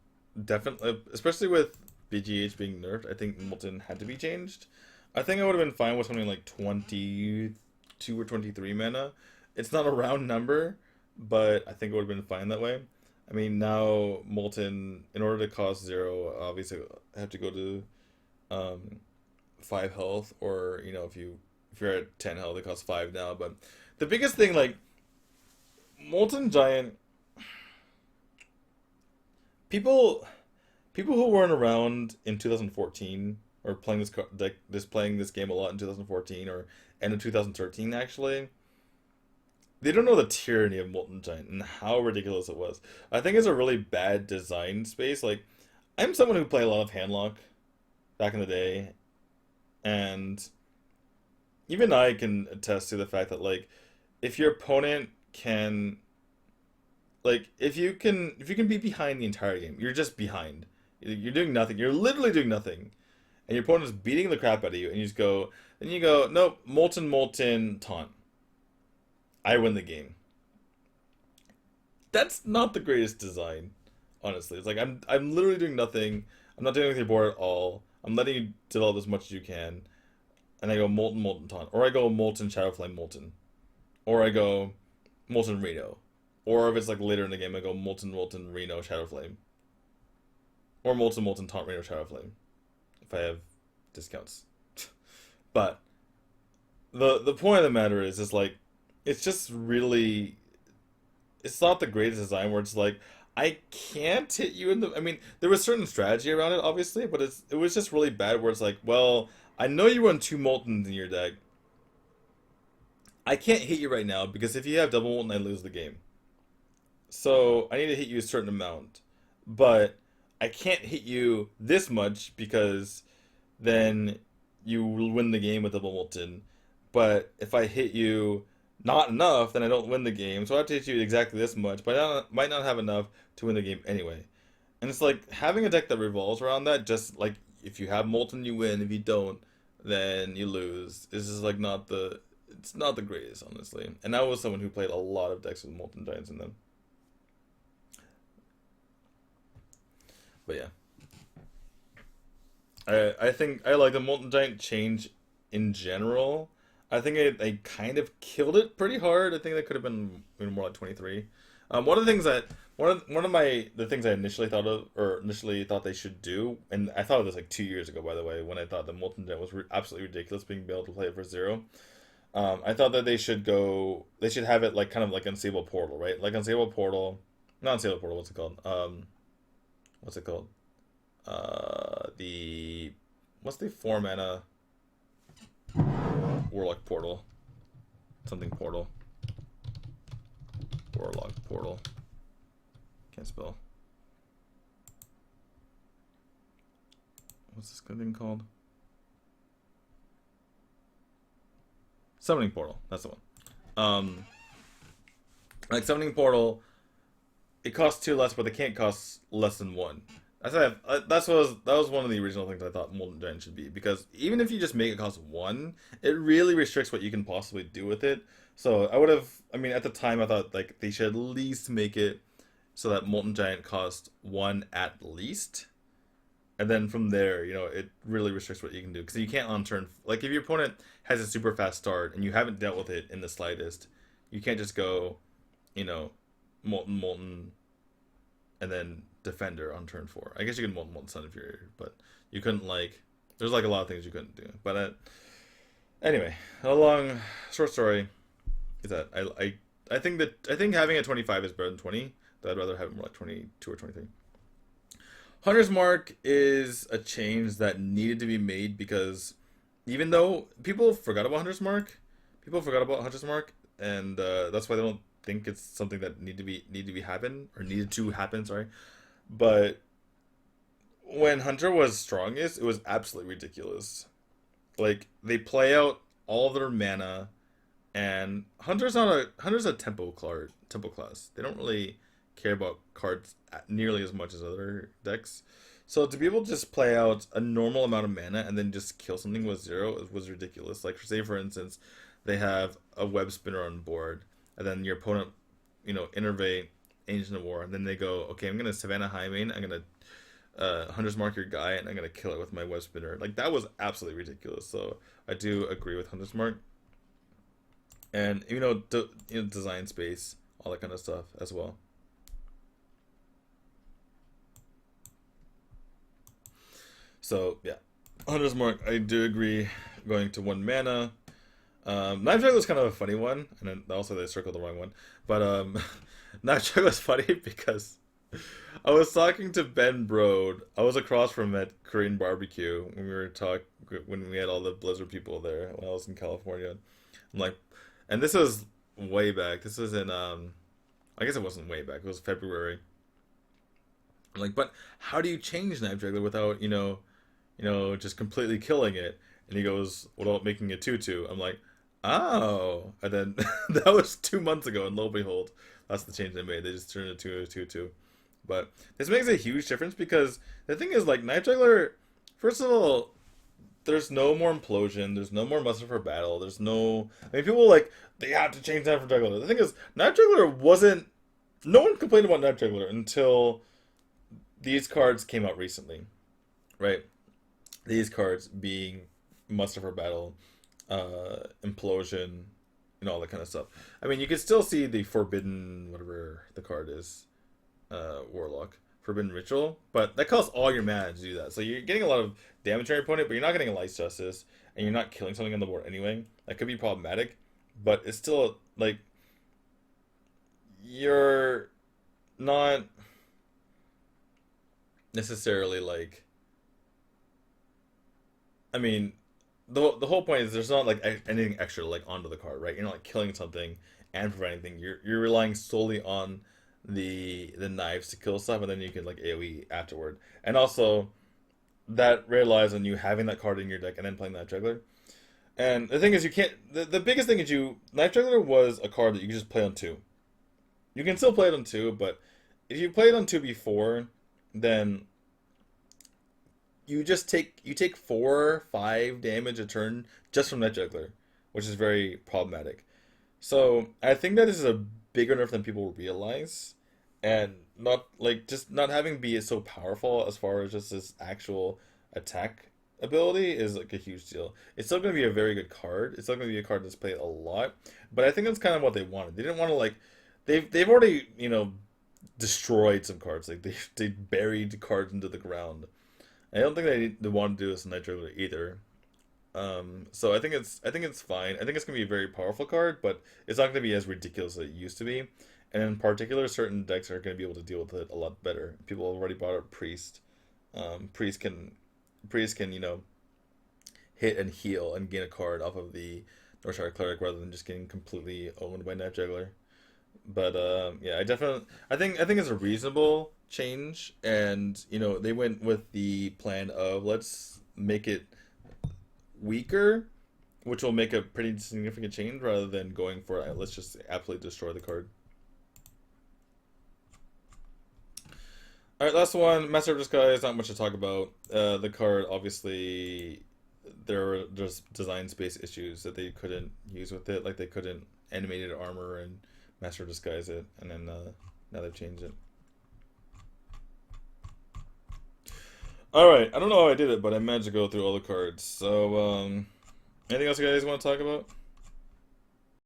definitely, especially with BGH being nerfed, I think Molten had to be changed. I think I would have been fine with something like 22 or 23 mana. It's not a round number, but I think it would have been fine that way. I mean, now Molten, in order to cost 0, obviously I have to go to um, 5 health, or if you're at 10 health, it costs 5 now. But the biggest thing, like Molten Giant, people people who weren't around in 2014 or playing playing this game a lot in 2014 or end of 2013 actually, they don't know the tyranny of Molten Giant and how ridiculous it was. I think it's a really bad design space. Like, I'm someone who played a lot of Handlock back in the day, and even I can attest to the fact that, like, if your opponent can, like, if you can be behind the entire game, you're just behind. You're doing nothing. You're literally doing nothing, and your opponent is beating the crap out of you, and you just go, then you go, nope, molten taunt. I win the game. That's not the greatest design, honestly. It's like I'm literally doing nothing. I'm not dealing with your board at all. I'm letting you develop as much as you can, and I go molten taunt, or I go molten shadowflame molten, or I go molten Reno, or if it's like later in the game, I go molten Reno shadowflame, or molten taunt Reno shadowflame, if I have discounts. But the point of the matter is like, it's just really, it's not the greatest design where it's like, I can't hit you in the. I mean, there was certain strategy around it, obviously, but it was just really bad. Where it's like, well, I know you run two Moltens in your deck. I can't hit you right now because if you have double Molten, I lose the game. So I need to hit you a certain amount, but I can't hit you this much because then you will win the game with double Molten. But if I hit you not enough, then I don't win the game. So I have to hit you exactly this much, but might not have enough to win the game anyway. And it's like having a deck that revolves around that, just like if you have Molten, you win. If you don't, then you lose. This is like it's not the greatest, honestly. And I was someone who played a lot of decks with Molten Giants in them. But yeah, I think I like the Molten Giant change in general. I think they kind of killed it pretty hard. I think that could have been more like 23. One of the things that one of my the things I initially thought of or initially thought they should do, and I thought of this like 2 years ago, by the way, when I thought the Molten Giant was absolutely ridiculous being able to play it for 0. I thought that they should have it like kind of like Unstable Portal, right? Like Unstable Portal, not Unstable Portal. What's it called? What's it called? The what's the 4 mana Warlock portal? Something portal. Warlock portal. Can't spell. What's this good thing called? Summoning portal. That's the one. Like summoning portal, it costs 2 less, but they can't cost less than 1. That was one of the original things I thought Molten Giant should be, because even if you just make it cost 1, it really restricts what you can possibly do with it. So I mean, at the time I thought like they should at least make it so that Molten Giant cost 1 at least. And then from there, it really restricts what you can do. Because you can't on turn... Like, if your opponent has a super fast start and you haven't dealt with it in the slightest, you can't just go, Molten, and then Defender on turn 4. I guess you can Molten Sun if you're... But you couldn't, like... There's, like, a lot of things you couldn't do. But, anyway, a long, short story is that I think having a 25 is better than 20. But I'd rather have it more like 22 or 23. Hunter's Mark is a change that needed to be made, because even though people forgot about Hunter's Mark, and that's why they don't think it's something that needed to happen. Sorry, but when Hunter was strongest, it was absolutely ridiculous. Like, they play out all their mana, and Hunter's a tempo class. They don't really care about cards nearly as much as other decks. So to be able to just play out a normal amount of mana and then just kill something with 0 was ridiculous. Like, say for instance, they have a web spinner on board, and then your opponent, innervate Ancient of War, and then they go, okay, I'm gonna Savannah Highmane, I'm gonna Hunter's Mark your guy, and I'm gonna kill it with my web spinner. Like, that was absolutely ridiculous. So I do agree with Hunter's Mark, and design space, all that kind of stuff as well. So, yeah. Hunter's Mark, I do agree, going to 1 mana. Knife Juggler was kind of a funny one, and then also they circled the wrong one. But, Knife Juggler was funny because I was talking to Ben Brode. I was across from him at Korean Barbecue when we had all the Blizzard people there when I was in California. I'm like, and this was way back. This was in, I guess it wasn't way back. It was February. I'm like, but how do you change Knife Juggler without, just completely killing it? And he goes, without making it 2/2. I'm like, oh. And then that was 2 months ago, and lo and behold, that's the change they made. They just turned it to a 2/2. But this makes a huge difference, because the thing is, like, Knife Juggler, first of all, there's no more implosion, there's no more muster for battle, there's no... I mean, people like, they have to change Knife Juggler. The thing is, Knife Juggler wasn't... No one complained about Knife Juggler until these cards came out recently, right? These cards being muster for battle, implosion, and all that kind of stuff. I mean, you can still see the forbidden, whatever the card is, Warlock, forbidden ritual, but that costs all your mana to do that. So you're getting a lot of damage on your opponent, but you're not getting a Light's Justice, and you're not killing something on the board anyway. That could be problematic, but it's still, like, you're not necessarily, like, I mean, the whole point is there's not like anything extra like onto the card, right? You're not like killing something and preventing anything. You're relying solely on the knives to kill stuff, and then you can like AoE afterward. And also, that relies on you having that card in your deck and then playing Knife Juggler. And the thing is, you can't. The biggest thing is Knife Juggler was a card that you could just play on 2. You can still play it on 2, but if you played on 2 before, then you take 4-5 damage a turn just from Knife Juggler, which is very problematic. So I think that this is a bigger nerf than people realize, and not having B is so powerful as far as just this actual attack ability is like a huge deal. It's still going to be a very good card. It's still going to be a card that's played a lot, but I think that's kind of what they wanted. They didn't want to like they've already destroyed some cards. Like they buried cards into the ground. I don't think they want to do this in Knife Juggler either. So I think it's fine. I think it's gonna be a very powerful card, but it's not gonna be as ridiculous as it used to be. And in particular, certain decks are gonna be able to deal with it a lot better. People already brought up Priest. Priest can hit and heal and gain a card off of the Northshire Cleric rather than just getting completely owned by Knife Juggler. But yeah, I think it's a reasonable change, and they went with the plan of let's make it weaker, which will make a pretty significant change rather than going for let's just absolutely destroy the card. All right, last one, Master of Disguise. Not much to talk about. The card, obviously, there were just design space issues that they couldn't use with it. Like they couldn't animated armor and Master of Disguise it, and then now they've changed it. All right, I don't know how I did it, but I managed to go through all the cards. So, anything else you guys want to talk about?